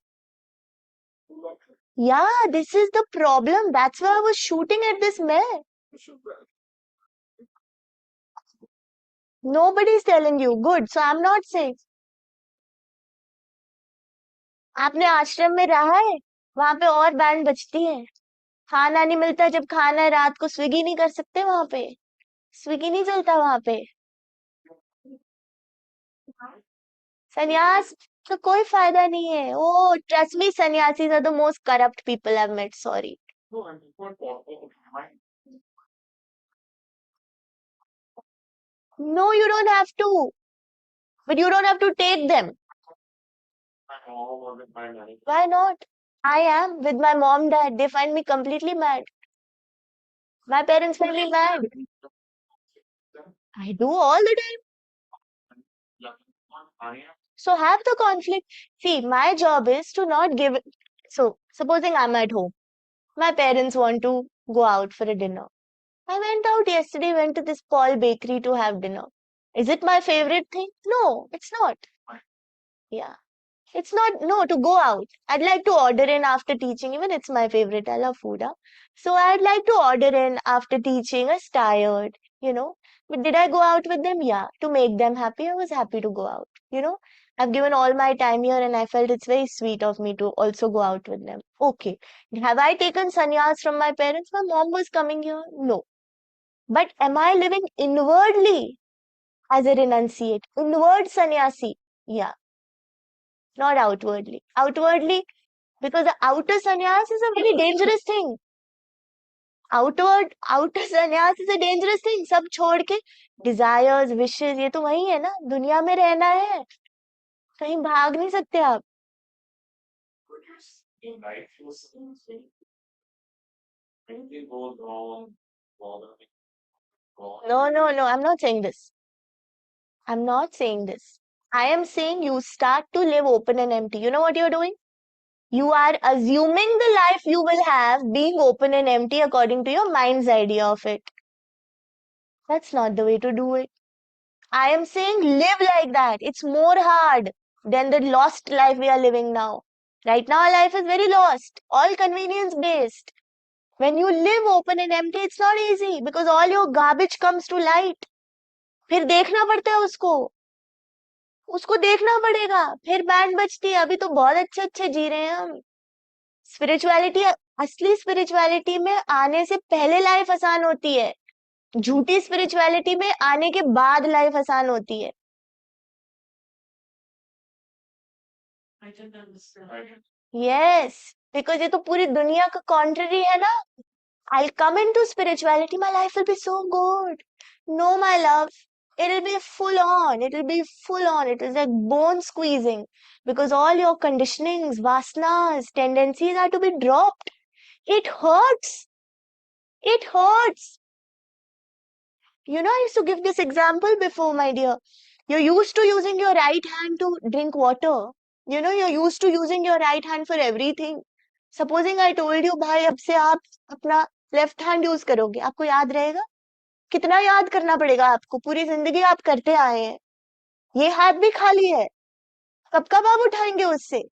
Yeah, this is the problem. That's why I was shooting at this man. Nobody is telling you. Good. So I'm not saying. आपने आश्रम में रहा है. वहां पे और बैंड बजती है. खाना नहीं मिलता. जब खाना है रात को स्विगी नहीं कर सकते वहां पे. स्विगी नहीं चलता वहां पे. सन्यास तो कोई फायदा नहीं है. Oh trust me, sanyasis are the most corrupt people I have met. Sorry. No, you don't have to. But you don't have to take them. Why not? I am with my mom, dad. They find me completely mad. My parents find me mad. I do all the time. So have the conflict. See, my job is to not give. So, supposing I'm at home, my parents want to go out for a dinner. I went out yesterday, went to this Paul bakery to have dinner. Is it my favorite thing? No, it's not. Yeah. It's not, no, to go out. I'd like to order in after teaching. Even it's my favorite. I love food. Huh? So I'd like to order in after teaching. I was tired, you know. But did I go out with them? Yeah. To make them happy, I was happy to go out. You know, I've given all my time here and I felt it's very sweet of me to also go out with them. Okay. Have I taken sannyas from my parents? My mom was coming here. No. But am I living inwardly as a renunciate? Inward sannyasi? Yeah. Not outwardly. Outwardly, because the outer sannyas is a very dangerous thing. Outer sannyas is a dangerous thing. सब छोड़ के desires, wishes, ये तो वही है ना. दुनिया में रहना है. कहीं भाग नहीं सकते आप. No, no, no. I'm not saying this. I'm not saying this. I am saying you start to live open and empty. You know what you're doing? You are assuming the life you will have being open and empty according to your mind's idea of it. That's not the way to do it. I am saying live like that. It's more hard than the lost life we are living now. Right now, our life is very lost, all convenience based. When you live open and empty, it's not easy because all your garbage comes to light. फिर देखना पड़ता है उसको देखना पड़ेगा. फिर band बजती है. अभी तो बहुत अच्छे अच्छे जी रहे हैं हम. स्पिरिचुअलिटी, असली स्पिरिचुअलिटी में आने से पहले लाइफ आसान होती है. झूठी स्पिरिचुअलिटी में आने के बाद लाइफ आसान होती है. यस, बिकॉज ये तो पूरी दुनिया का कॉन्ट्ररी है ना. I'll come into spirituality, my life will be so good. No, my love, it'll be full on. It'll be full on. It is like bone squeezing because all your conditionings, vasanas, tendencies are to be dropped. It hurts. It hurts. You know, I used to give this example before, my dear. You're used to using your right hand to drink water. You know, you're used to using your right hand for everything. Supposing I told you, भाई अब से आप अपना left hand use करोगे, आपको याद रहेगा? कितना याद करना पड़ेगा आपको? पूरी जिंदगी आप करते आए हैं. ये हाथ भी खाली है. कब कब आप उठाएंगे उससे?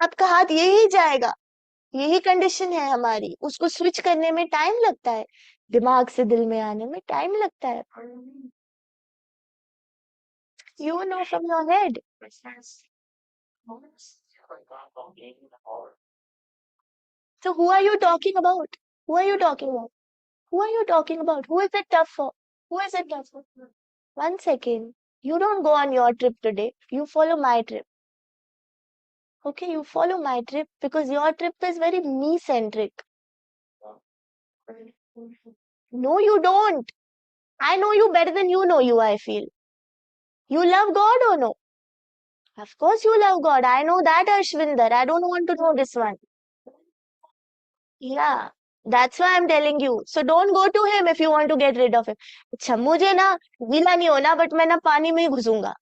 आपका हाथ यही जाएगा. यही कंडीशन है हमारी. उसको स्विच करने में टाइम लगता है. दिमाग से दिल में आने में टाइम लगता है. You know from your head. So who are you talking about? Who are you talking about? Who are you talking about? Who is it tough for? Who is it tough for? One second. You don't go on your trip today. You follow my trip. Okay, you follow my trip because your trip is very me-centric. No, you don't. I know you better than you know you, I feel. You love God or no? Of course you love God. I know that, Ashwinder. I don't want to know this one. Yeah, that's why I'm telling you. So don't go to him if you want to get rid of him. अच्छा मुझे ना गीला नहीं होना but मैं ना पानी में ही घुसूंगा.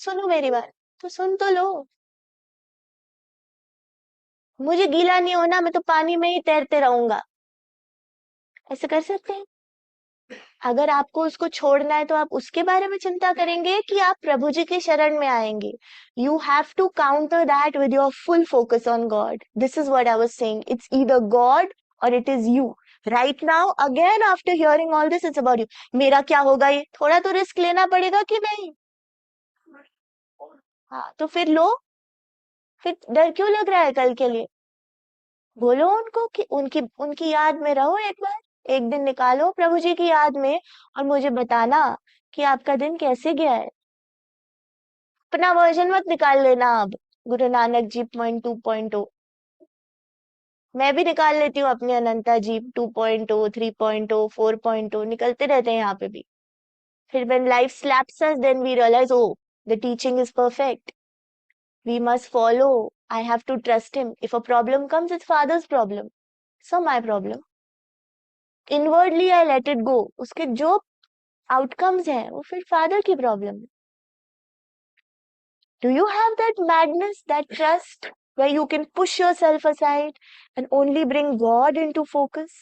सुनो मेरी बात. तो सुन तो लो. मुझे गीला नहीं होना, मैं तो पानी में ही तैरते रहूंगा. ऐसे कर सकते हैं? अगर आपको उसको छोड़ना है तो आप उसके बारे में चिंता करेंगे कि आप प्रभु जी की शरण में आएंगे. You have to counter that with your full focus on God. This is what I was saying. It's either God or it is you. Right now again after hearing all this it's about you. मेरा क्या होगा, ये थोड़ा तो risk लेना पड़ेगा कि नहीं? हाँ तो फिर लो. फिर डर क्यों लग रहा है कल के लिए? बोलो उनको कि उनकी उनकी याद में रहो एक बार. एक दिन निकालो प्रभु जी की याद में और मुझे बताना कि आपका दिन कैसे गया है. अपना वर्जन मत निकाल लेना अब. गुरु नानक जी 2.0. मैं भी निकाल लेती हूँ अपनी अनंता जी 2.0, 3.0, 4.0 निकलते रहते हैं यहाँ पे भी. फिर when life slaps us then we realize, oh, the teaching is perfect. We must follow. I have to trust him. If a problem comes, it's father's problem. It's not my problem. Inwardly I let it go. उसके जो outcomes हैं वो फिर father की problem है. Do you have that madness, that trust, where you can push yourself aside and only bring God into focus?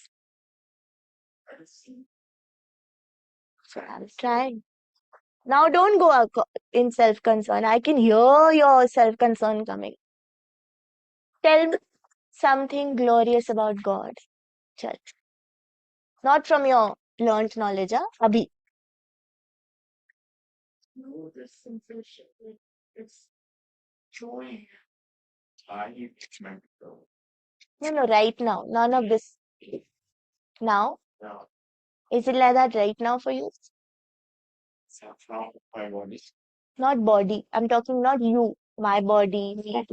So I'm trying. Now don't go in self-concern. I can hear your self-concern coming. Tell me something glorious about God. Chal. Not from your learnt knowledge, huh? Abhi. No, this sensation, it's joy. No, no, right now. None of this. Now? Is it like that right now for you? Not body. I'm talking not you, my body, me.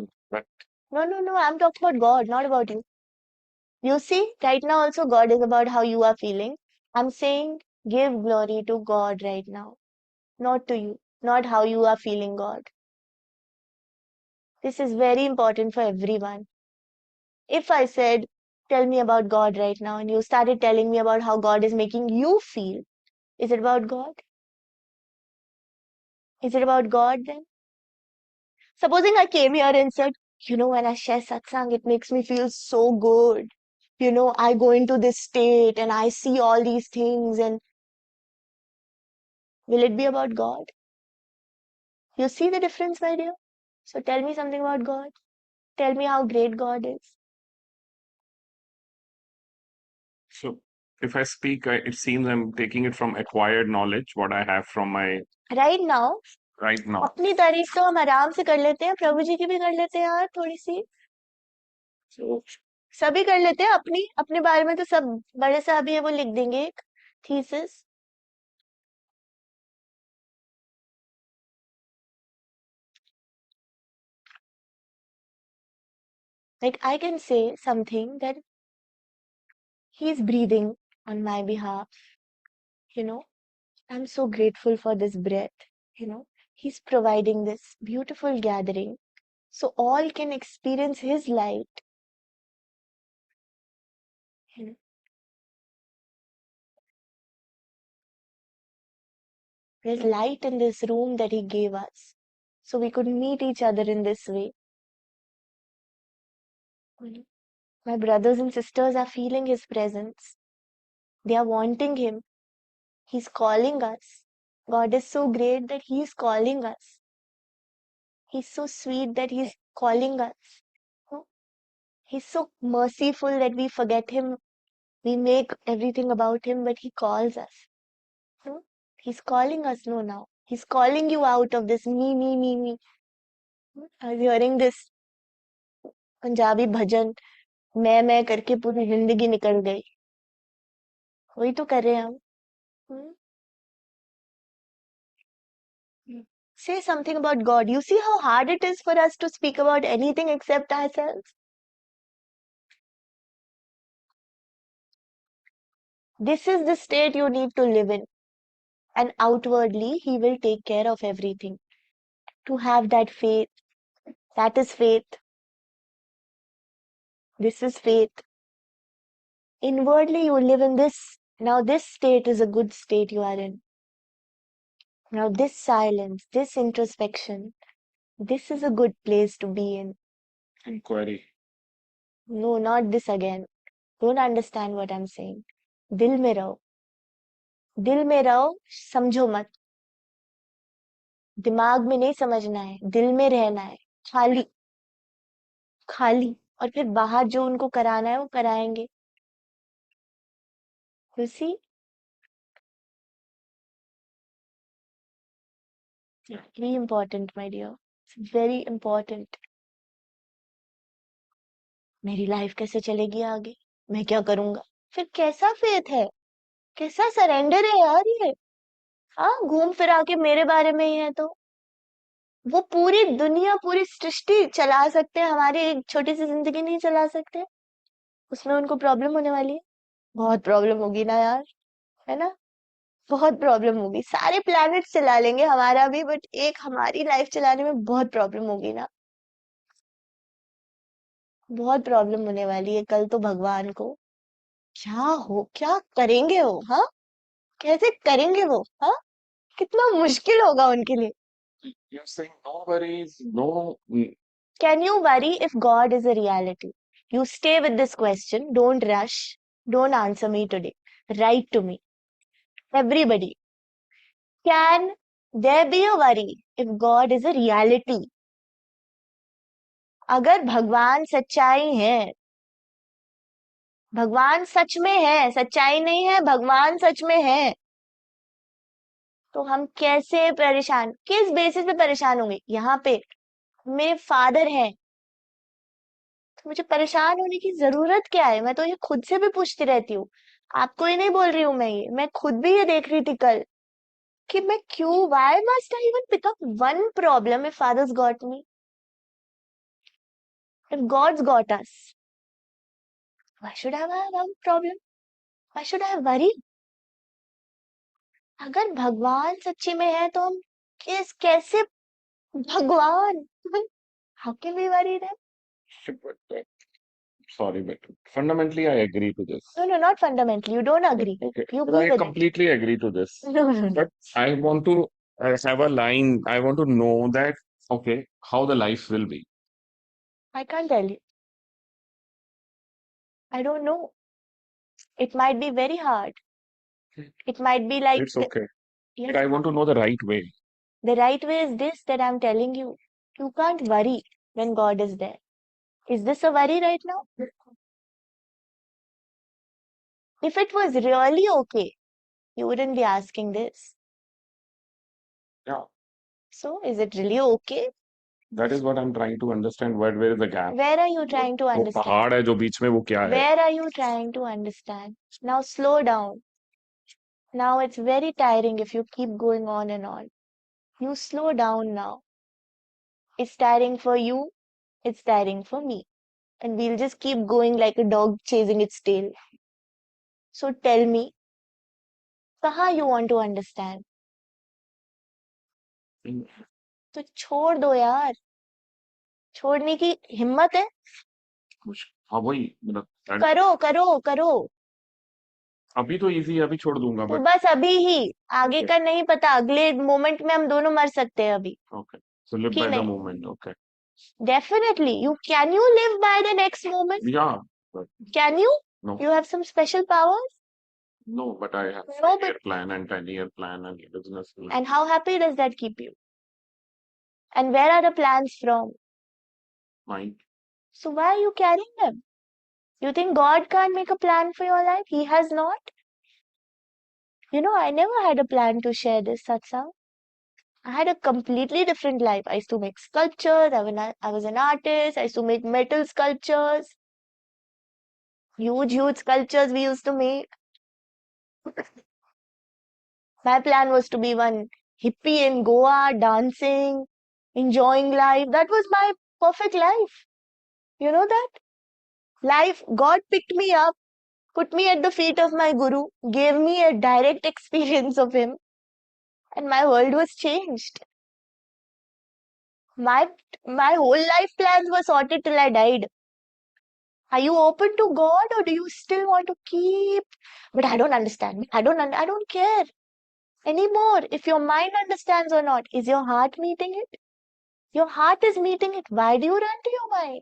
No, no, no. I'm talking about God, not about you. You see, right now also God is about how you are feeling. I'm saying give glory to God right now, not to you, not how you are feeling God. This is very important for everyone. If I said, tell me about God right now, and you started telling me about how God is making you feel, is it about God? Is it about God then? Supposing I came here and said, when I share satsang, it makes me feel so good. I go into this state and I see all these things, and will it be about God? You see the difference, my dear? So tell me something about God. Tell me how great God is. So if I speak, it seems I'm taking it from acquired knowledge, what I have from my Right now, right now. अपनी तारीफ तो हम आराम से कर लेते हैं, प्रभु जी की भी कर लेते हैं यार थोड़ी सी. So सभी कर लेते हैं अपनी अपने बारे में तो सब बड़े साहब ही है वो लिख देंगे एक thesis. Like I can say something that he's breathing on my behalf. You know, I'm so grateful for this breath. He's providing this beautiful gathering so all can experience his light. You know, there's light in this room that he gave us so we could meet each other in this way. You know, my brothers and sisters are feeling his presence. They are wanting him. He's calling us. God is so great that he's calling us. He's so sweet that he's calling us. You know, he's so merciful that we forget him. We make everything about him, but he calls us. You know, he's calling us no now. He's calling you out of this me, me, me, me. I was hearing this Punjabi bhajan मैं करके पूरी जिंदगी निकल गई. वही तो कर रहे हैं हम. हम्म. Say something about God. You see how hard it is for us to speak about anything except ourselves. This is the state you need to live in. And outwardly, He will take care of everything. To have that faith. That is faith. This is faith. Inwardly, you live in this. Now, this state is a good state you are in. Now, this silence, this introspection, this is a good place to be in. inquiry. No, not this again. Don't understand what I'm saying. दिल में रहो. दिल में रहो, समझो मत. दिमाग में नहीं समझना है, दिल में रहना है. खाली खाली. और फिर बाहर जो उनको कराना है वो कराएंगे. You see? It's very important, my dear. It's very important. मेरी लाइफ कैसे चलेगी आगे? मैं क्या करूंगा? फिर कैसा फेथ है? कैसा सरेंडर है यार ये? हाँ, घूम फिरा के मेरे बारे में ही है तो वो पूरी दुनिया पूरी सृष्टि चला सकते हैं, हमारी एक छोटी सी जिंदगी नहीं चला सकते. उसमें उनको प्रॉब्लम होने वाली है. बहुत प्रॉब्लम होगी ना यार, है ना? बहुत प्रॉब्लम होगी. सारे प्लैनेट चला लेंगे हमारा भी, बट एक हमारी लाइफ चलाने में बहुत प्रॉब्लम होगी ना. बहुत प्रॉब्लम होने वाली है कल तो भगवान को. क्या करेंगे वो? हाँ, कैसे करेंगे वो? हाँ, कितना मुश्किल होगा उनके लिए. You're saying no worries, no. Can you worry if God is a reality? You stay with this question. Don't rush. Don't answer me today. Write to me. Everybody. Can there be a worry if God is a reality. अगर भगवान सच्चाई है, भगवान सच में है, सच्चाई नहीं है, भगवान सच में है, तो हम कैसे परेशान, किस बेसिस पे परेशान होंगे? यहाँ पे मेरे फादर हैं, तो मुझे परेशान होने की जरूरत क्या है? मैं तो ये खुद से भी पूछती रहती हूँ, आपको ही नहीं बोल रही हूँ मैं, ये मैं खुद भी ये देख रही थी कल कि मैं क्यों, why must I even pick up one problem if father's got me, if God's got us? Why should I have one problem? Why should I worry? अगर भगवान सच्ची में है तो हम कैसे भगवान how can we worry then? Sorry, but fundamentally I agree to this. No, not fundamentally. You don't agree. Okay, You but be I with it. completely agree to this. No. But I want to have a line. I want to know that, okay, how the life will be. I can't tell you. I don't know. It might be very hard. It might be like It's okay. yes. But I want to know the right way. The right way is this that I'm telling you. You can't worry when God is there. Is this a worry right now? If it was really okay, you wouldn't be asking this. Yeah. So, is it really okay? That is what I'm trying to understand. Where is the gap? Where are you trying to वो understand? पहाड़ है जो बीच में वो क्या है? Where are you trying to understand? Now slow down. Now it's very tiring if you keep going on and on. You slow down now. It's tiring for you. It's tiring for me. And we'll just keep going like a dog chasing its tail. So tell me, कहाँ you want to understand? तो छोड़ दो यार. छोड़ने की हिम्मत है? हाँ वही मतलब करो. अभी तो इजी है, अभी छोड़ दूंगा तो बट बस अभी ही, आगे का नहीं पता, अगले मोमेंट में हम दोनों मर सकते हैं अभी. ओके सो लिव कि बाय द नहीं? Moment. Okay Definitely. Can you live by the next moment? या Can you? No You have some special powers? No but I have No, 5 year plan and 10-year plan and business plan. And how happy does that keep you? And where are the plans from? Mind. So why are you carrying them? You think God can't make a plan for your life? He has not. I never had a plan to share this satsang. I had a completely different life. I used to make sculptures. I was an artist. I used to make metal sculptures. Huge sculptures we used to make. My plan was to be one hippie in Goa, dancing, enjoying life. That was my perfect life. You know that? Life, God picked me up, put me at the feet of my guru, gave me a direct experience of him, and my world was changed. My whole life plans were sorted till I died. Are you open to God, or do you still want to keep? But I don't understand. I don't care anymore if your mind understands or not. Is your heart meeting it? Your heart is meeting it. Why do you run to your mind?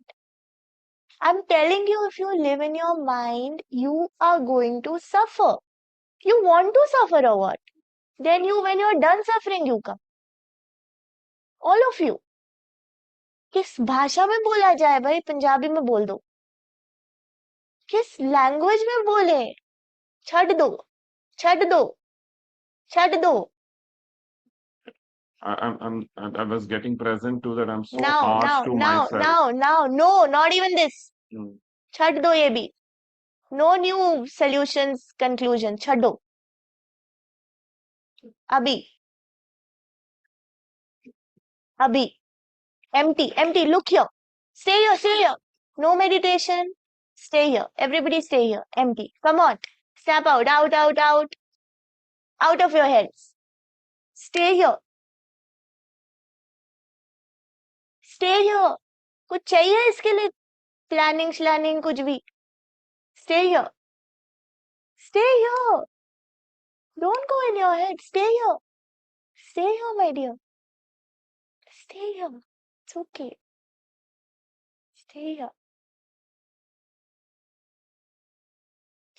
I'm telling you, if you live in your mind, you are going to suffer. You want to suffer or what? Then when you're done suffering, you come. All of you. किस भाषा में बोला जाए भाई? पंजाबी में बोल दो. किस लैंग्वेज में बोले? छੱਡ दो. छੱਡ दो. छੱਡ दो. I was getting present to that. I'm so harsh to myself. No, not even this. Hmm. छੱਡ दो ये भी. No new solutions, conclusion. छੱड दो. अभी. Empty. Look here. Stay here. No meditation. Stay here. Everybody stay here. Empty. Come on. Snap out. Out of your heads. Stay here. कुछ चाहिए इसके लिए? Planning कुछ भी. Stay here. Don't go in your head. Stay here, my dear. Stay here. It's okay. Stay here.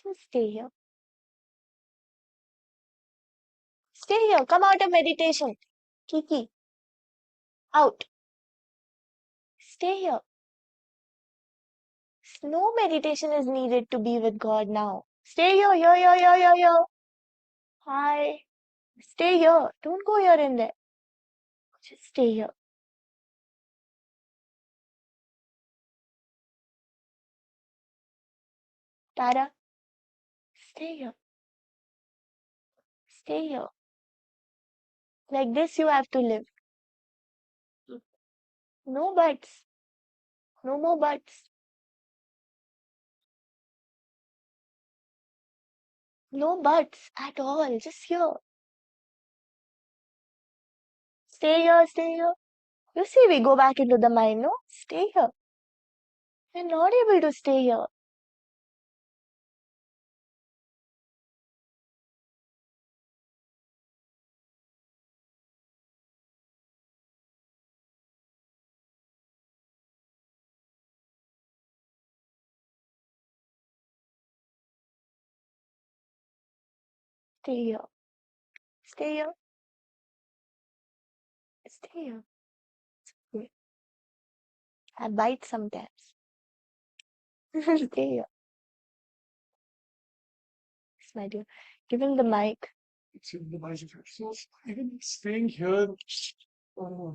Just stay here. Stay here. Come out of meditation. Kiki, out. Stay here. No meditation is needed to be with God now. Stay here, here, here, here, here, here. Hi. Stay here. Don't go here and there. Just stay here. Tara, stay here. Stay here. Like this you have to live. No buts. No more buts. No buts at all. Just here. Stay here, stay here. You see, we go back into the mind, no? Stay here. We're not able to stay here. Stay here. Stay here. Stay here. Yeah. I bite sometimes. Stay here. Yes, my dear. Give him the mic. It's in the magic. So even staying here, uh,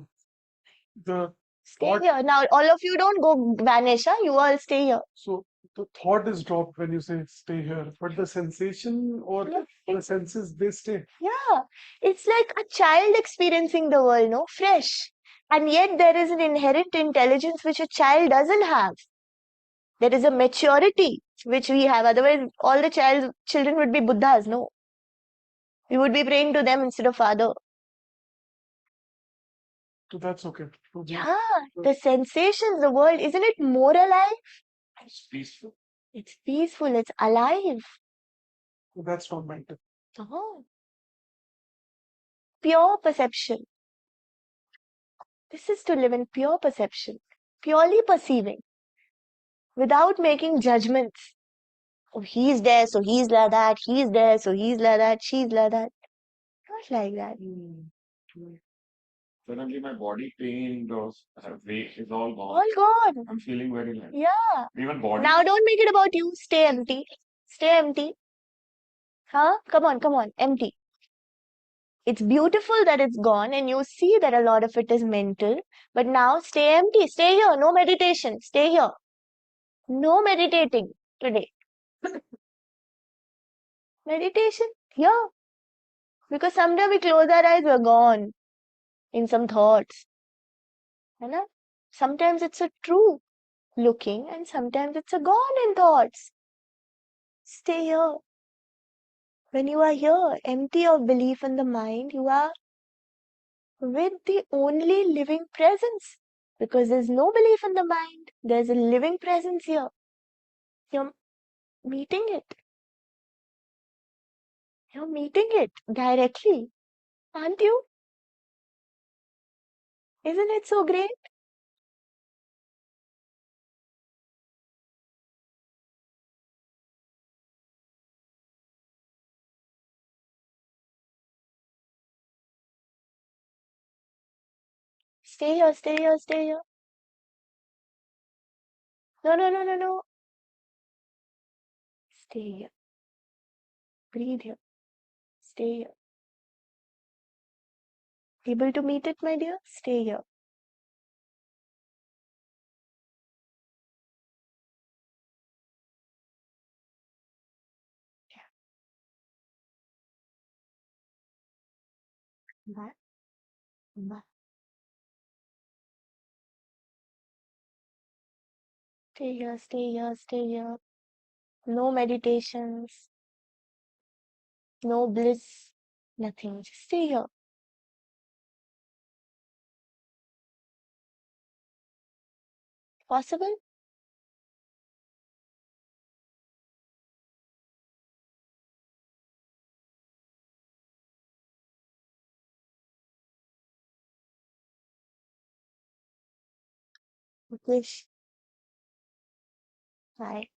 the Stay thought, here. Now, all of you don't go vanish, huh? You all stay here. so the thought is dropped when you say stay here, but the sensation or Yeah. the senses, they stay. Yeah. It's like a child experiencing the world, no? Fresh. And yet there is an inherent intelligence which a child doesn't have. There is a maturity which we have. Otherwise, all the children would be Buddhas, no? We would be praying to them instead of Father. So that's okay. So Yeah, the sensations, the world, isn't it more alive? it's peaceful. It's peaceful, it's alive. So that's not mental. Oh. Pure perception. This is to live in pure perception, purely perceiving, without making judgments. Oh, he's there, so he's like that. He's there, so he's like that. She's like that. Not like that. Suddenly my body pain, those weight is all gone. All gone. I'm feeling very light. Yeah. Even body. Now don't make it about you. Stay empty. Stay empty. Huh? Come on, come on. Empty. It's beautiful that it's gone and you see that a lot of it is mental. But now stay empty. Stay here. No meditation. Stay here. No meditating today. Meditation? Yeah. Because someday we close our eyes, we're gone in some thoughts. You know? Sometimes it's a true looking and sometimes it's a gone in thoughts. Stay here. When you are here, empty of belief in the mind, you are with the only living presence. Because there's no belief in the mind. There's a living presence here. You're meeting it. You're meeting it directly. Aren't you? Isn't it so great? Stay here, stay here, stay here. No, no, no, no, no. Stay here. Breathe here. Stay here. Able to meet it, my dear? Stay here. Back, back. Stay here, stay here, stay here. No meditations, no bliss, nothing. Just stay here. Possible? Wish. Hi.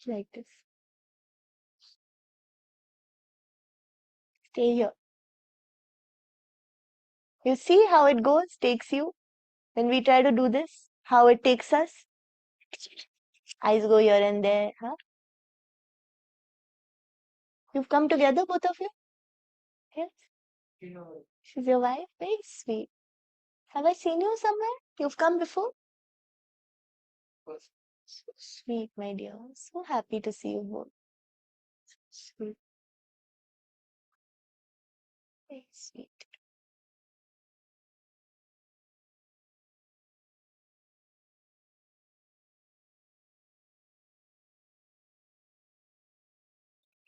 Like this. Stay here. You see how it goes, takes you. When we try to do this, how it takes us. Eyes go here and there. Huh? You've come together, both of you? Yes. She's your wife? Very sweet. Have I seen you somewhere? You've come before? So sweet, my dear. So happy to see you both. Sweet. Very sweet.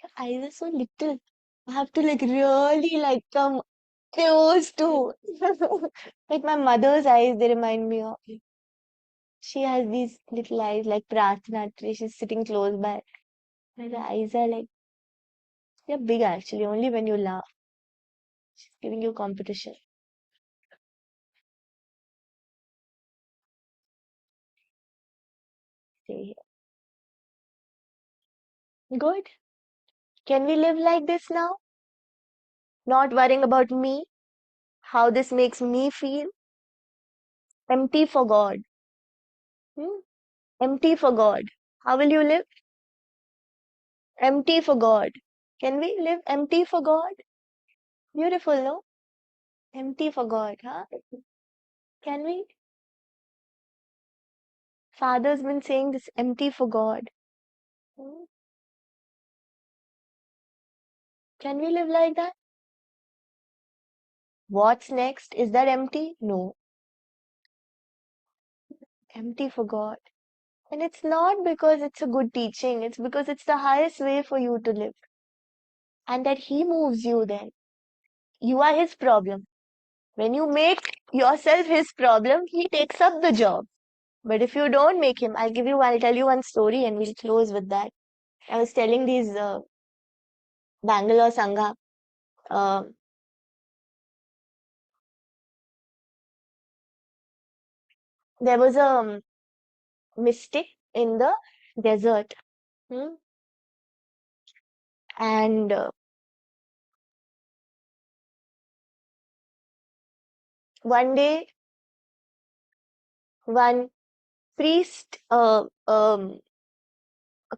Your eyes are so little. I have to really come close to. Like my mother's eyes, they remind me of. She has these little eyes like Prarthana tree. She's sitting close by. And the eyes are they're big actually, only when you laugh. She's giving you competition. Stay here. Good. Can we live like this now? Not worrying about me, how this makes me feel. Empty for God. Hmm? Empty for God. How will you live? Empty for God. Can we live empty for God? Beautiful, no? Empty for God, huh? Can we? Father's been saying this empty for God. Hmm? Can we live like that? What's next? Is that empty? No. Empty for God. And it's not because it's a good teaching, it's because it's the highest way for you to live. And that He moves you then. You are His problem. When you make yourself His problem, He takes up the job. But if you don't make Him, I'll tell you one story and we'll close with that. I was telling these Bangalore Sangha, uh, there was a mystic in the desert. Hmm? And one day, one priest, a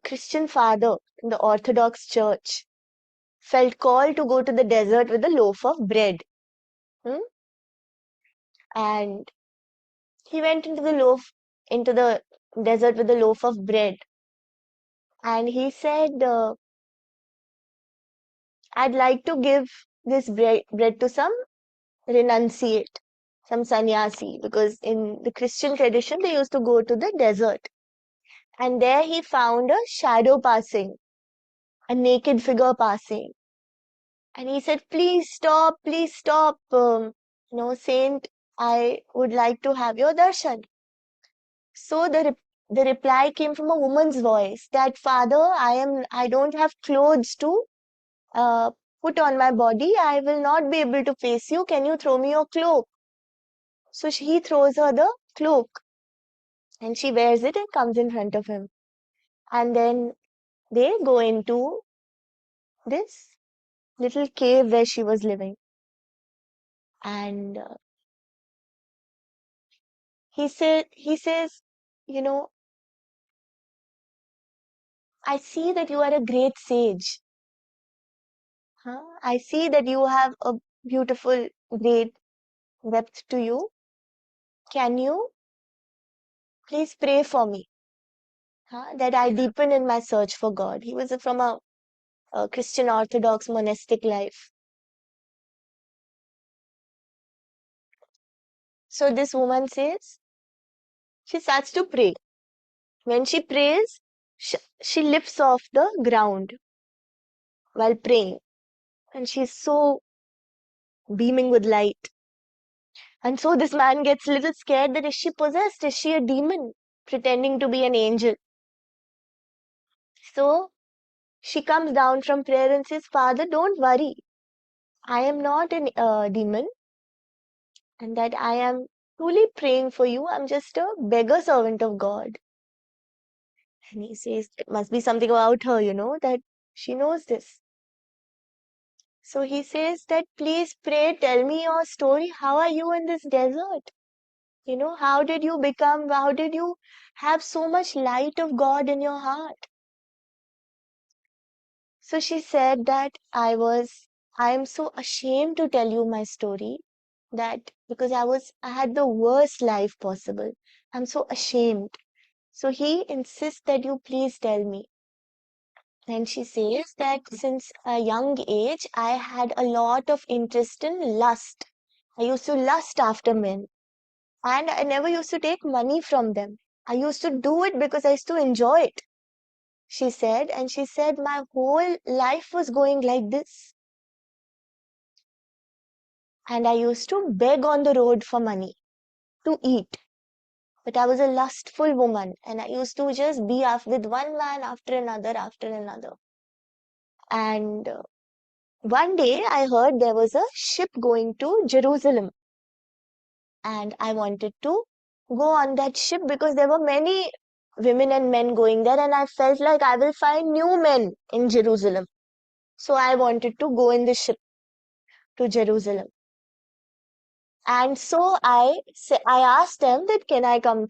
Christian father in the Orthodox Church, felt called to go to the desert with a loaf of bread. Hmm? And he went into the desert with a loaf of bread. And he said, I'd like to give this bread to some renunciate, some sannyasi, because in the Christian tradition, they used to go to the desert. And there he found a shadow passing, a naked figure passing. And he said, please stop, saint, I would like to have your darshan. So the reply came from a woman's voice that, Father, I don't have clothes to uh, put on my body. I will not be able to face you. Can you throw me your cloak? So he throws her the cloak and she wears it and comes in front of him. And then they go into this little cave where she was living. And he says, you know, I see that you are a great sage. Huh? I see that you have a beautiful, great depth to you. Can you please pray for me? Huh? That I deepen in my search for God. He was from a Christian Orthodox monastic life. So this woman says, she starts to pray. When she prays, she lifts off the ground while praying. And she's so beaming with light. And so this man gets a little scared that is she possessed? Is she a demon pretending to be an angel? So she comes down from prayer and says, Father, don't worry. I am not a demon and that I am truly praying for you. I'm just a beggar servant of God. And he says, it must be something about her, that she knows this. So he says that, please pray, tell me your story. How are you in this desert? How did you have so much light of God in your heart? So she said that I am so ashamed to tell you my story, that because I had the worst life possible. I'm so ashamed. So he insists that you please tell me. And she says that since a young age, I had a lot of interest in lust. I used to lust after men, and I never used to take money from them. I used to do it because I used to enjoy it, she said. And she said, my whole life was going like this. And I used to beg on the road for money to eat. But I was a lustful woman, and I used to just be with one man after another, after another. And one day I heard there was a ship going to Jerusalem, and I wanted to go on that ship because there were many women and men going there, and I felt like I will find new men in Jerusalem. So I wanted to go in the ship to Jerusalem. And so I asked them that, can I come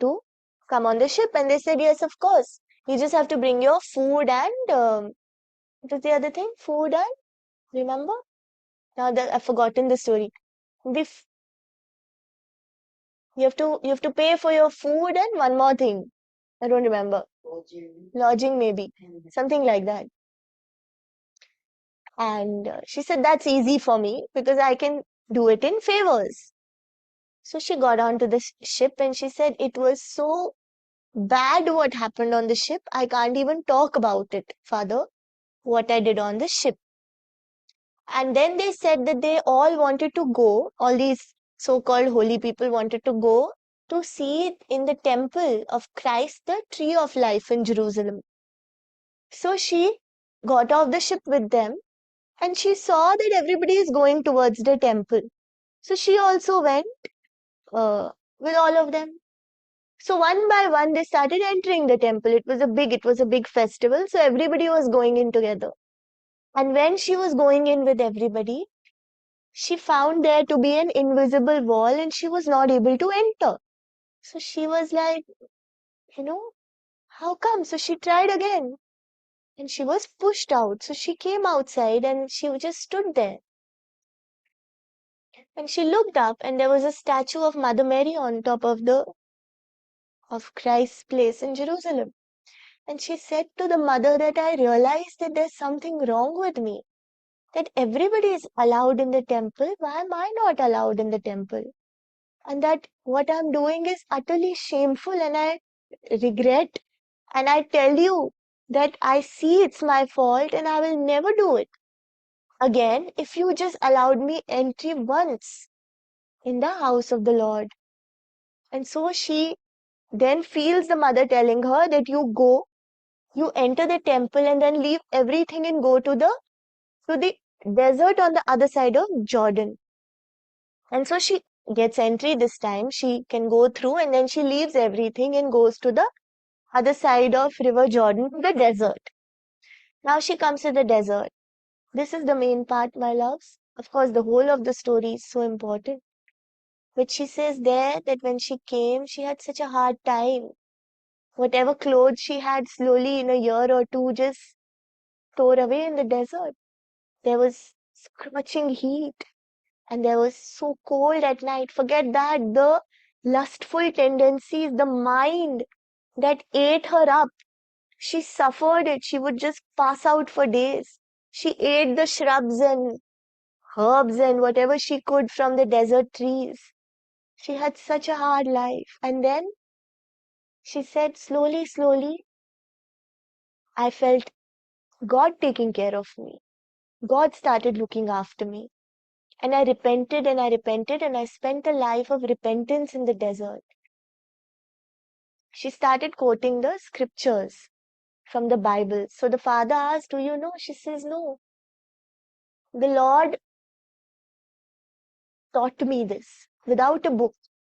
on the ship? And they said, yes, of course. You just have to bring your food and what was the other thing? Food and, remember? Now that I've forgotten the story. You have to pay for your food and one more thing. I don't remember. Lodging maybe. Something like that. And she said, that's easy for me because I can do it in favors. So she got onto the ship and she said, it was so bad what happened on the ship. I can't even talk about it, Father, what I did on the ship. And then they said that they all wanted to go, all these so-called holy people wanted to go to see it in the temple of Christ, the tree of life in Jerusalem. So she got off the ship with them and she saw that everybody is going towards the temple. So she also went with all of them. So one by one, they started entering the temple. It was a big festival. So everybody was going in together. And when she was going in with everybody, she found there to be an invisible wall and she was not able to enter. So she was like, you know, how come? So she tried again and she was pushed out. So she came outside and she just stood there. And she looked up and there was a statue of Mother Mary on top of Christ's place in Jerusalem. And she said to the mother that I realized that there's something wrong with me. That everybody is allowed in the temple. Why am I not allowed in the temple? And that what I'm doing is utterly shameful and I regret. And I tell you that I see it's my fault and I will never do it again if you just allowed me entry once in the house of the Lord. And so she then feels the mother telling her that you enter the temple and then leave everything and go to the desert on the other side of Jordan. And so she gets entry this time. She can go through and then she leaves everything and goes to the other side of River Jordan, the desert. Now she comes to the desert. This is the main part, my loves. Of course, the whole of the story is so important. But she says there that when she came, she had such a hard time. Whatever clothes she had, slowly in a year or two just tore away in the desert. There was scorching heat and there was so cold at night. Forget that, the lustful tendencies, the mind that ate her up. She suffered it. She would just pass out for days. She ate the shrubs and herbs and whatever she could from the desert trees. She had such a hard life. And then she said, slowly, slowly, I felt God taking care of me. God started looking after me. And I repented and I repented and I spent a life of repentance in the desert. She started quoting the scriptures from the Bible. So the father asked, do you know? She says, no. The Lord taught me this without a book.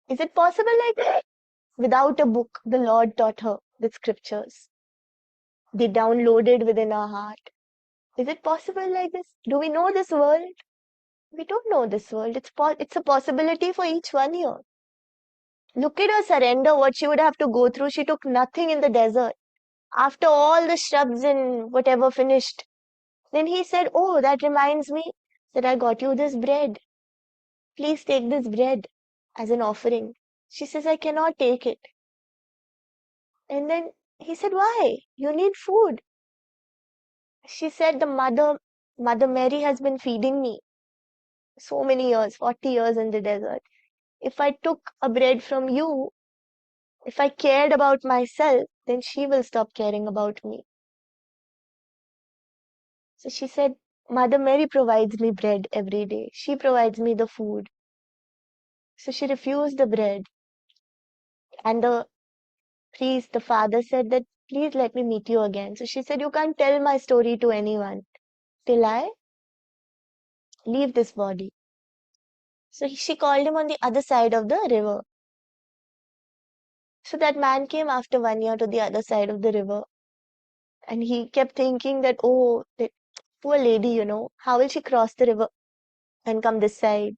Is it possible like that? Without a book, the Lord taught her the scriptures. they downloaded within our heart. Is it possible like this? Do we know this world? We don't know this world. It's a possibility for each one here. Look at her surrender, what she would have to go through. She took nothing in the desert. After all the shrubs and whatever finished, then he said, "Oh, that reminds me that I got you this bread. Please take this bread as an offering." She says, "I cannot take it." And then he said, "Why? You need food." She said, Mother Mary has been feeding me so many years, 40 years in the desert. If I took a bread from you, if I cared about myself, then she will stop caring about me. So she said, Mother Mary provides me bread every day. She provides me the food. So she refused the bread. And the priest, the father said that, please let me meet you again. So she said, you can't tell my story to anyone till I leave this body. So she called him on the other side of the river. So that man came after 1 year to the other side of the river. And he kept thinking that, oh, that poor lady, how will she cross the river and come this side?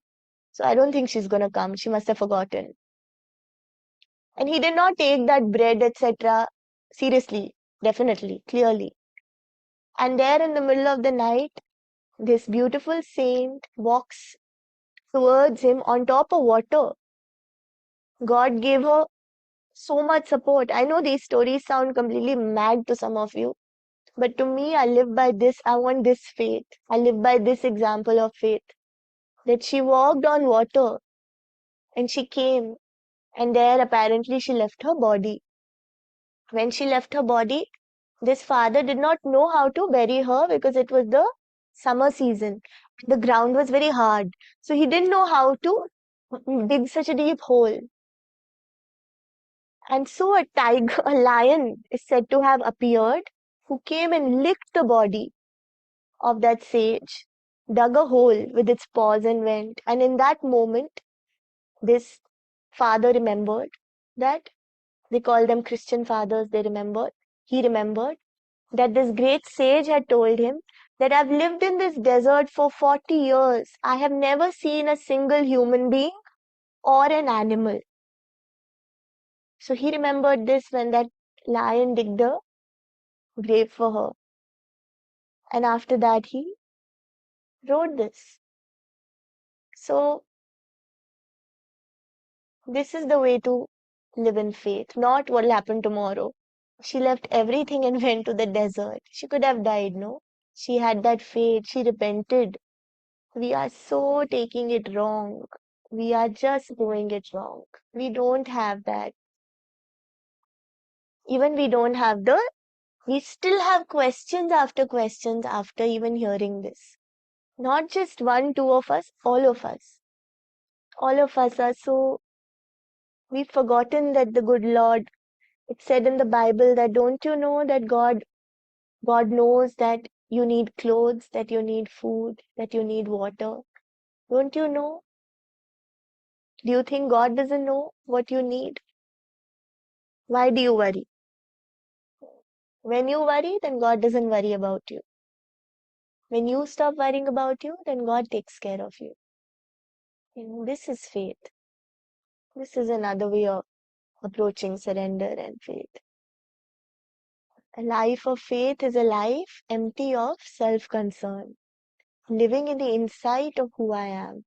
So I don't think she's gonna come. She must have forgotten. And he did not take that bread, etc. seriously, definitely, clearly. And there in the middle of the night, this beautiful saint walks towards him on top of water. God gave her so much support. I know these stories sound completely mad to some of you, but to me, I live by this. I want this faith. I live by this example of faith. That she walked on water and she came, and there apparently she left her body. When she left her body, this father did not know how to bury her because it was the summer season. The ground was very hard. So he didn't know how to dig such a deep hole. And so a tiger, a lion is said to have appeared who came and licked the body of that sage, dug a hole with its paws and went. And in that moment, this father remembered that they call them Christian fathers. He remembered that this great sage had told him that I've lived in this desert for 40 years. I have never seen a single human being or an animal. So he remembered this when that lion digged a grave for her. And after that, he wrote this. So this is the way to live in faith, not what will happen tomorrow. She left everything and went to the desert. She could have died, no? She had that faith. She repented. We are so taking it wrong. We are just doing it wrong. We don't have that. Even we still have questions after even hearing this. Not just one, two of us, all of us. All of us are so, we've forgotten that the good Lord, it said in the Bible that don't you know that God knows that you need clothes, that you need food, that you need water. Don't you know? Do you think God doesn't know what you need? Why do you worry? When you worry, then God doesn't worry about you. When you stop worrying about you, then God takes care of you. This is faith. This is another way of approaching surrender and faith. A life of faith is a life empty of self-concern, living in the insight of who I am.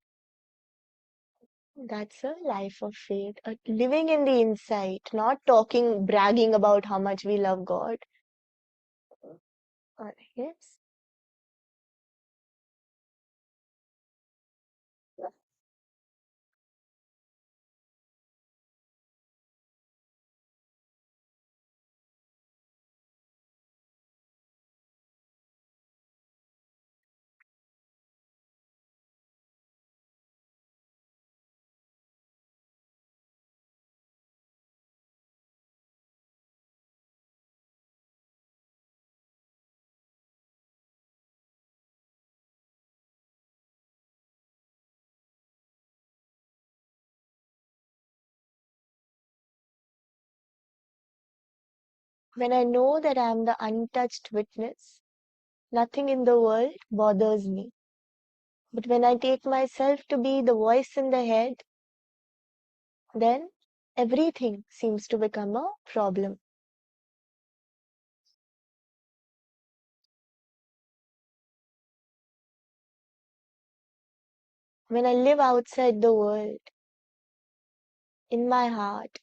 That's a life of faith. Living in the insight, not talking, bragging about how much we love God. Yes. When I know that I am the untouched witness, nothing in the world bothers me. But when I take myself to be the voice in the head, then everything seems to become a problem. When I live outside the world, in my heart,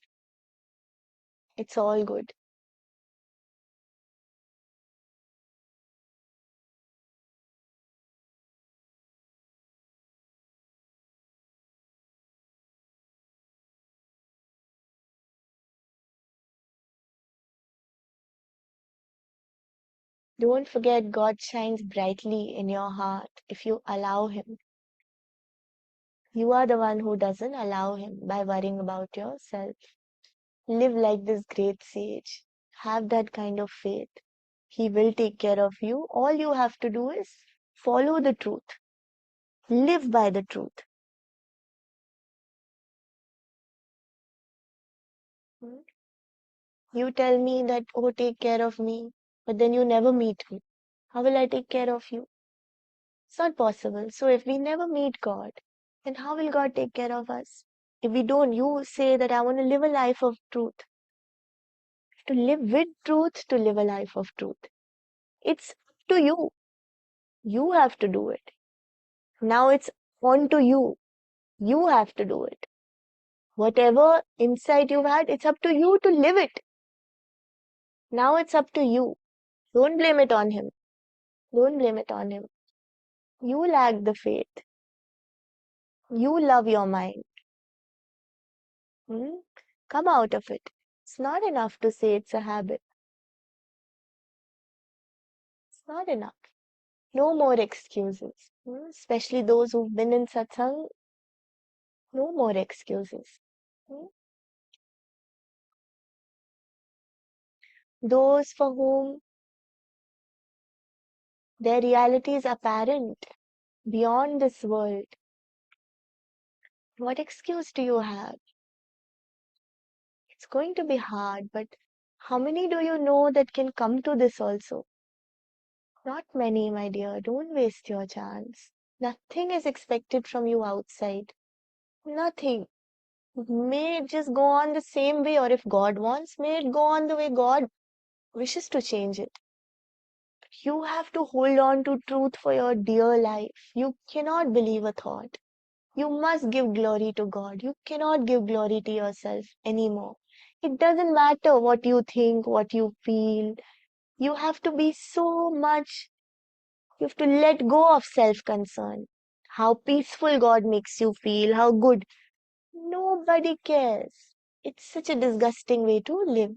it's all good. Don't forget, God shines brightly in your heart if you allow Him. You are the one who doesn't allow Him by worrying about yourself. Live like this great sage. Have that kind of faith. He will take care of you. All you have to do is follow the truth. Live by the truth. Hmm? You tell me that, oh, take care of me, but then you never meet me. How will I take care of you? It's not possible. So if we never meet God, then how will God take care of us? If we don't, you say that I want to live a life of truth. To live with truth, to live a life of truth. It's up to you. You have to do it. Now it's on to you. You have to do it. Whatever insight you've had, it's up to you to live it. Now it's up to you. Don't blame it on him. Don't blame it on him. You lack the faith. You love your mind. Hmm? Come out of it. It's not enough to say it's a habit. It's not enough. No more excuses. Especially those who've been in satsang, no more excuses. Hmm? Those for whom their reality is apparent beyond this world, what excuse do you have? It's going to be hard, but how many do you know that can come to this also? Not many, my dear. Don't waste your chance. Nothing is expected from you outside. Nothing. May it just go on the same way, or if God wants, may it go on the way God wishes to change it. You have to hold on to truth for your dear life. You cannot believe a thought. You must give glory to God. You cannot give glory to yourself anymore. It doesn't matter what you think, what you feel. You have to be so much, you have to let go of self-concern. How peaceful God makes you feel, how good. Nobody cares. It's such a disgusting way to live.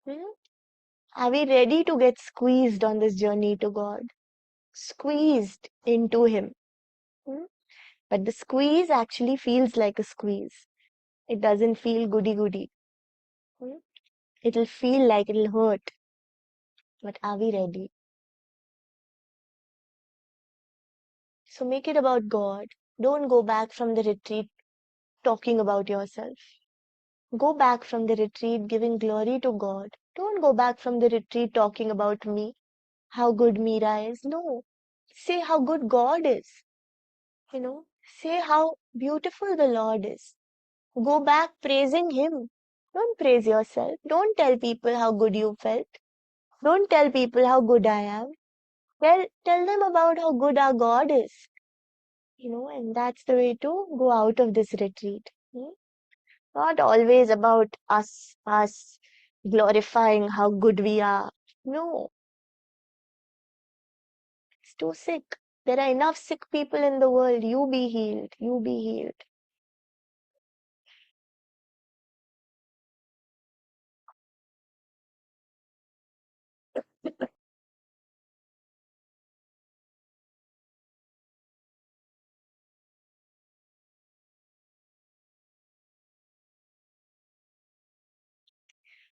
Hmm? Are we ready to get squeezed on this journey to God? Squeezed into Him. Hmm? But the squeeze actually feels like a squeeze. It doesn't feel goody-goody. Hmm? It'll feel like it'll hurt. But are we ready? So make it about God. Don't go back from the retreat talking about yourself. Go back from the retreat giving glory to God. Don't go back from the retreat talking about me, how good Meera is. No. Say how good God is. Say how beautiful the Lord is. Go back praising Him. Don't praise yourself. Don't tell people how good you felt. Don't tell people how good I am. Tell them about how good our God is. And that's the way to go out of this retreat. Not always about us glorifying how good we are. No, it's too sick. There are enough sick people in the world. You be healed. You be healed.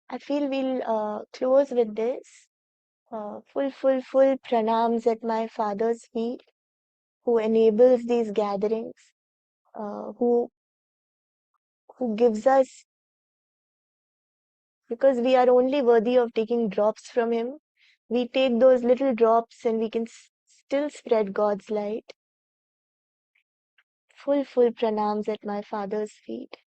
I feel we'll close with this. Full pranams at my father's feet, who enables these gatherings, who gives us because we are only worthy of taking drops from him. We take those little drops and we can still spread God's light. Full pranams at my father's feet.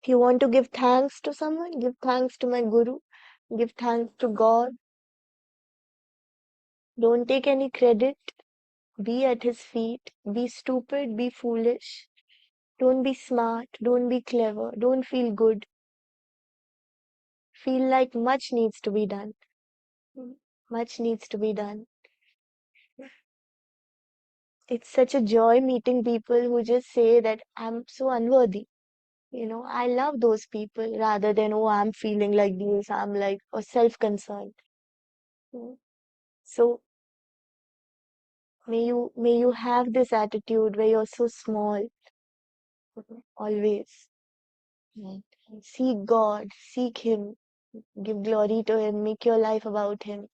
If you want to give thanks to someone, give thanks to my Guru, give thanks to God. Don't take any credit. Be at his feet. Be stupid, be foolish. Don't be smart, don't be clever, don't feel good. Feel like much needs to be done. Much needs to be done. It's such a joy meeting people who just say that I'm so unworthy. I love those people rather than, oh, I'm feeling like this, I'm like, or self-concerned. So may you have this attitude where you're so small, always. Seek God, seek Him, give glory to Him, make your life about Him.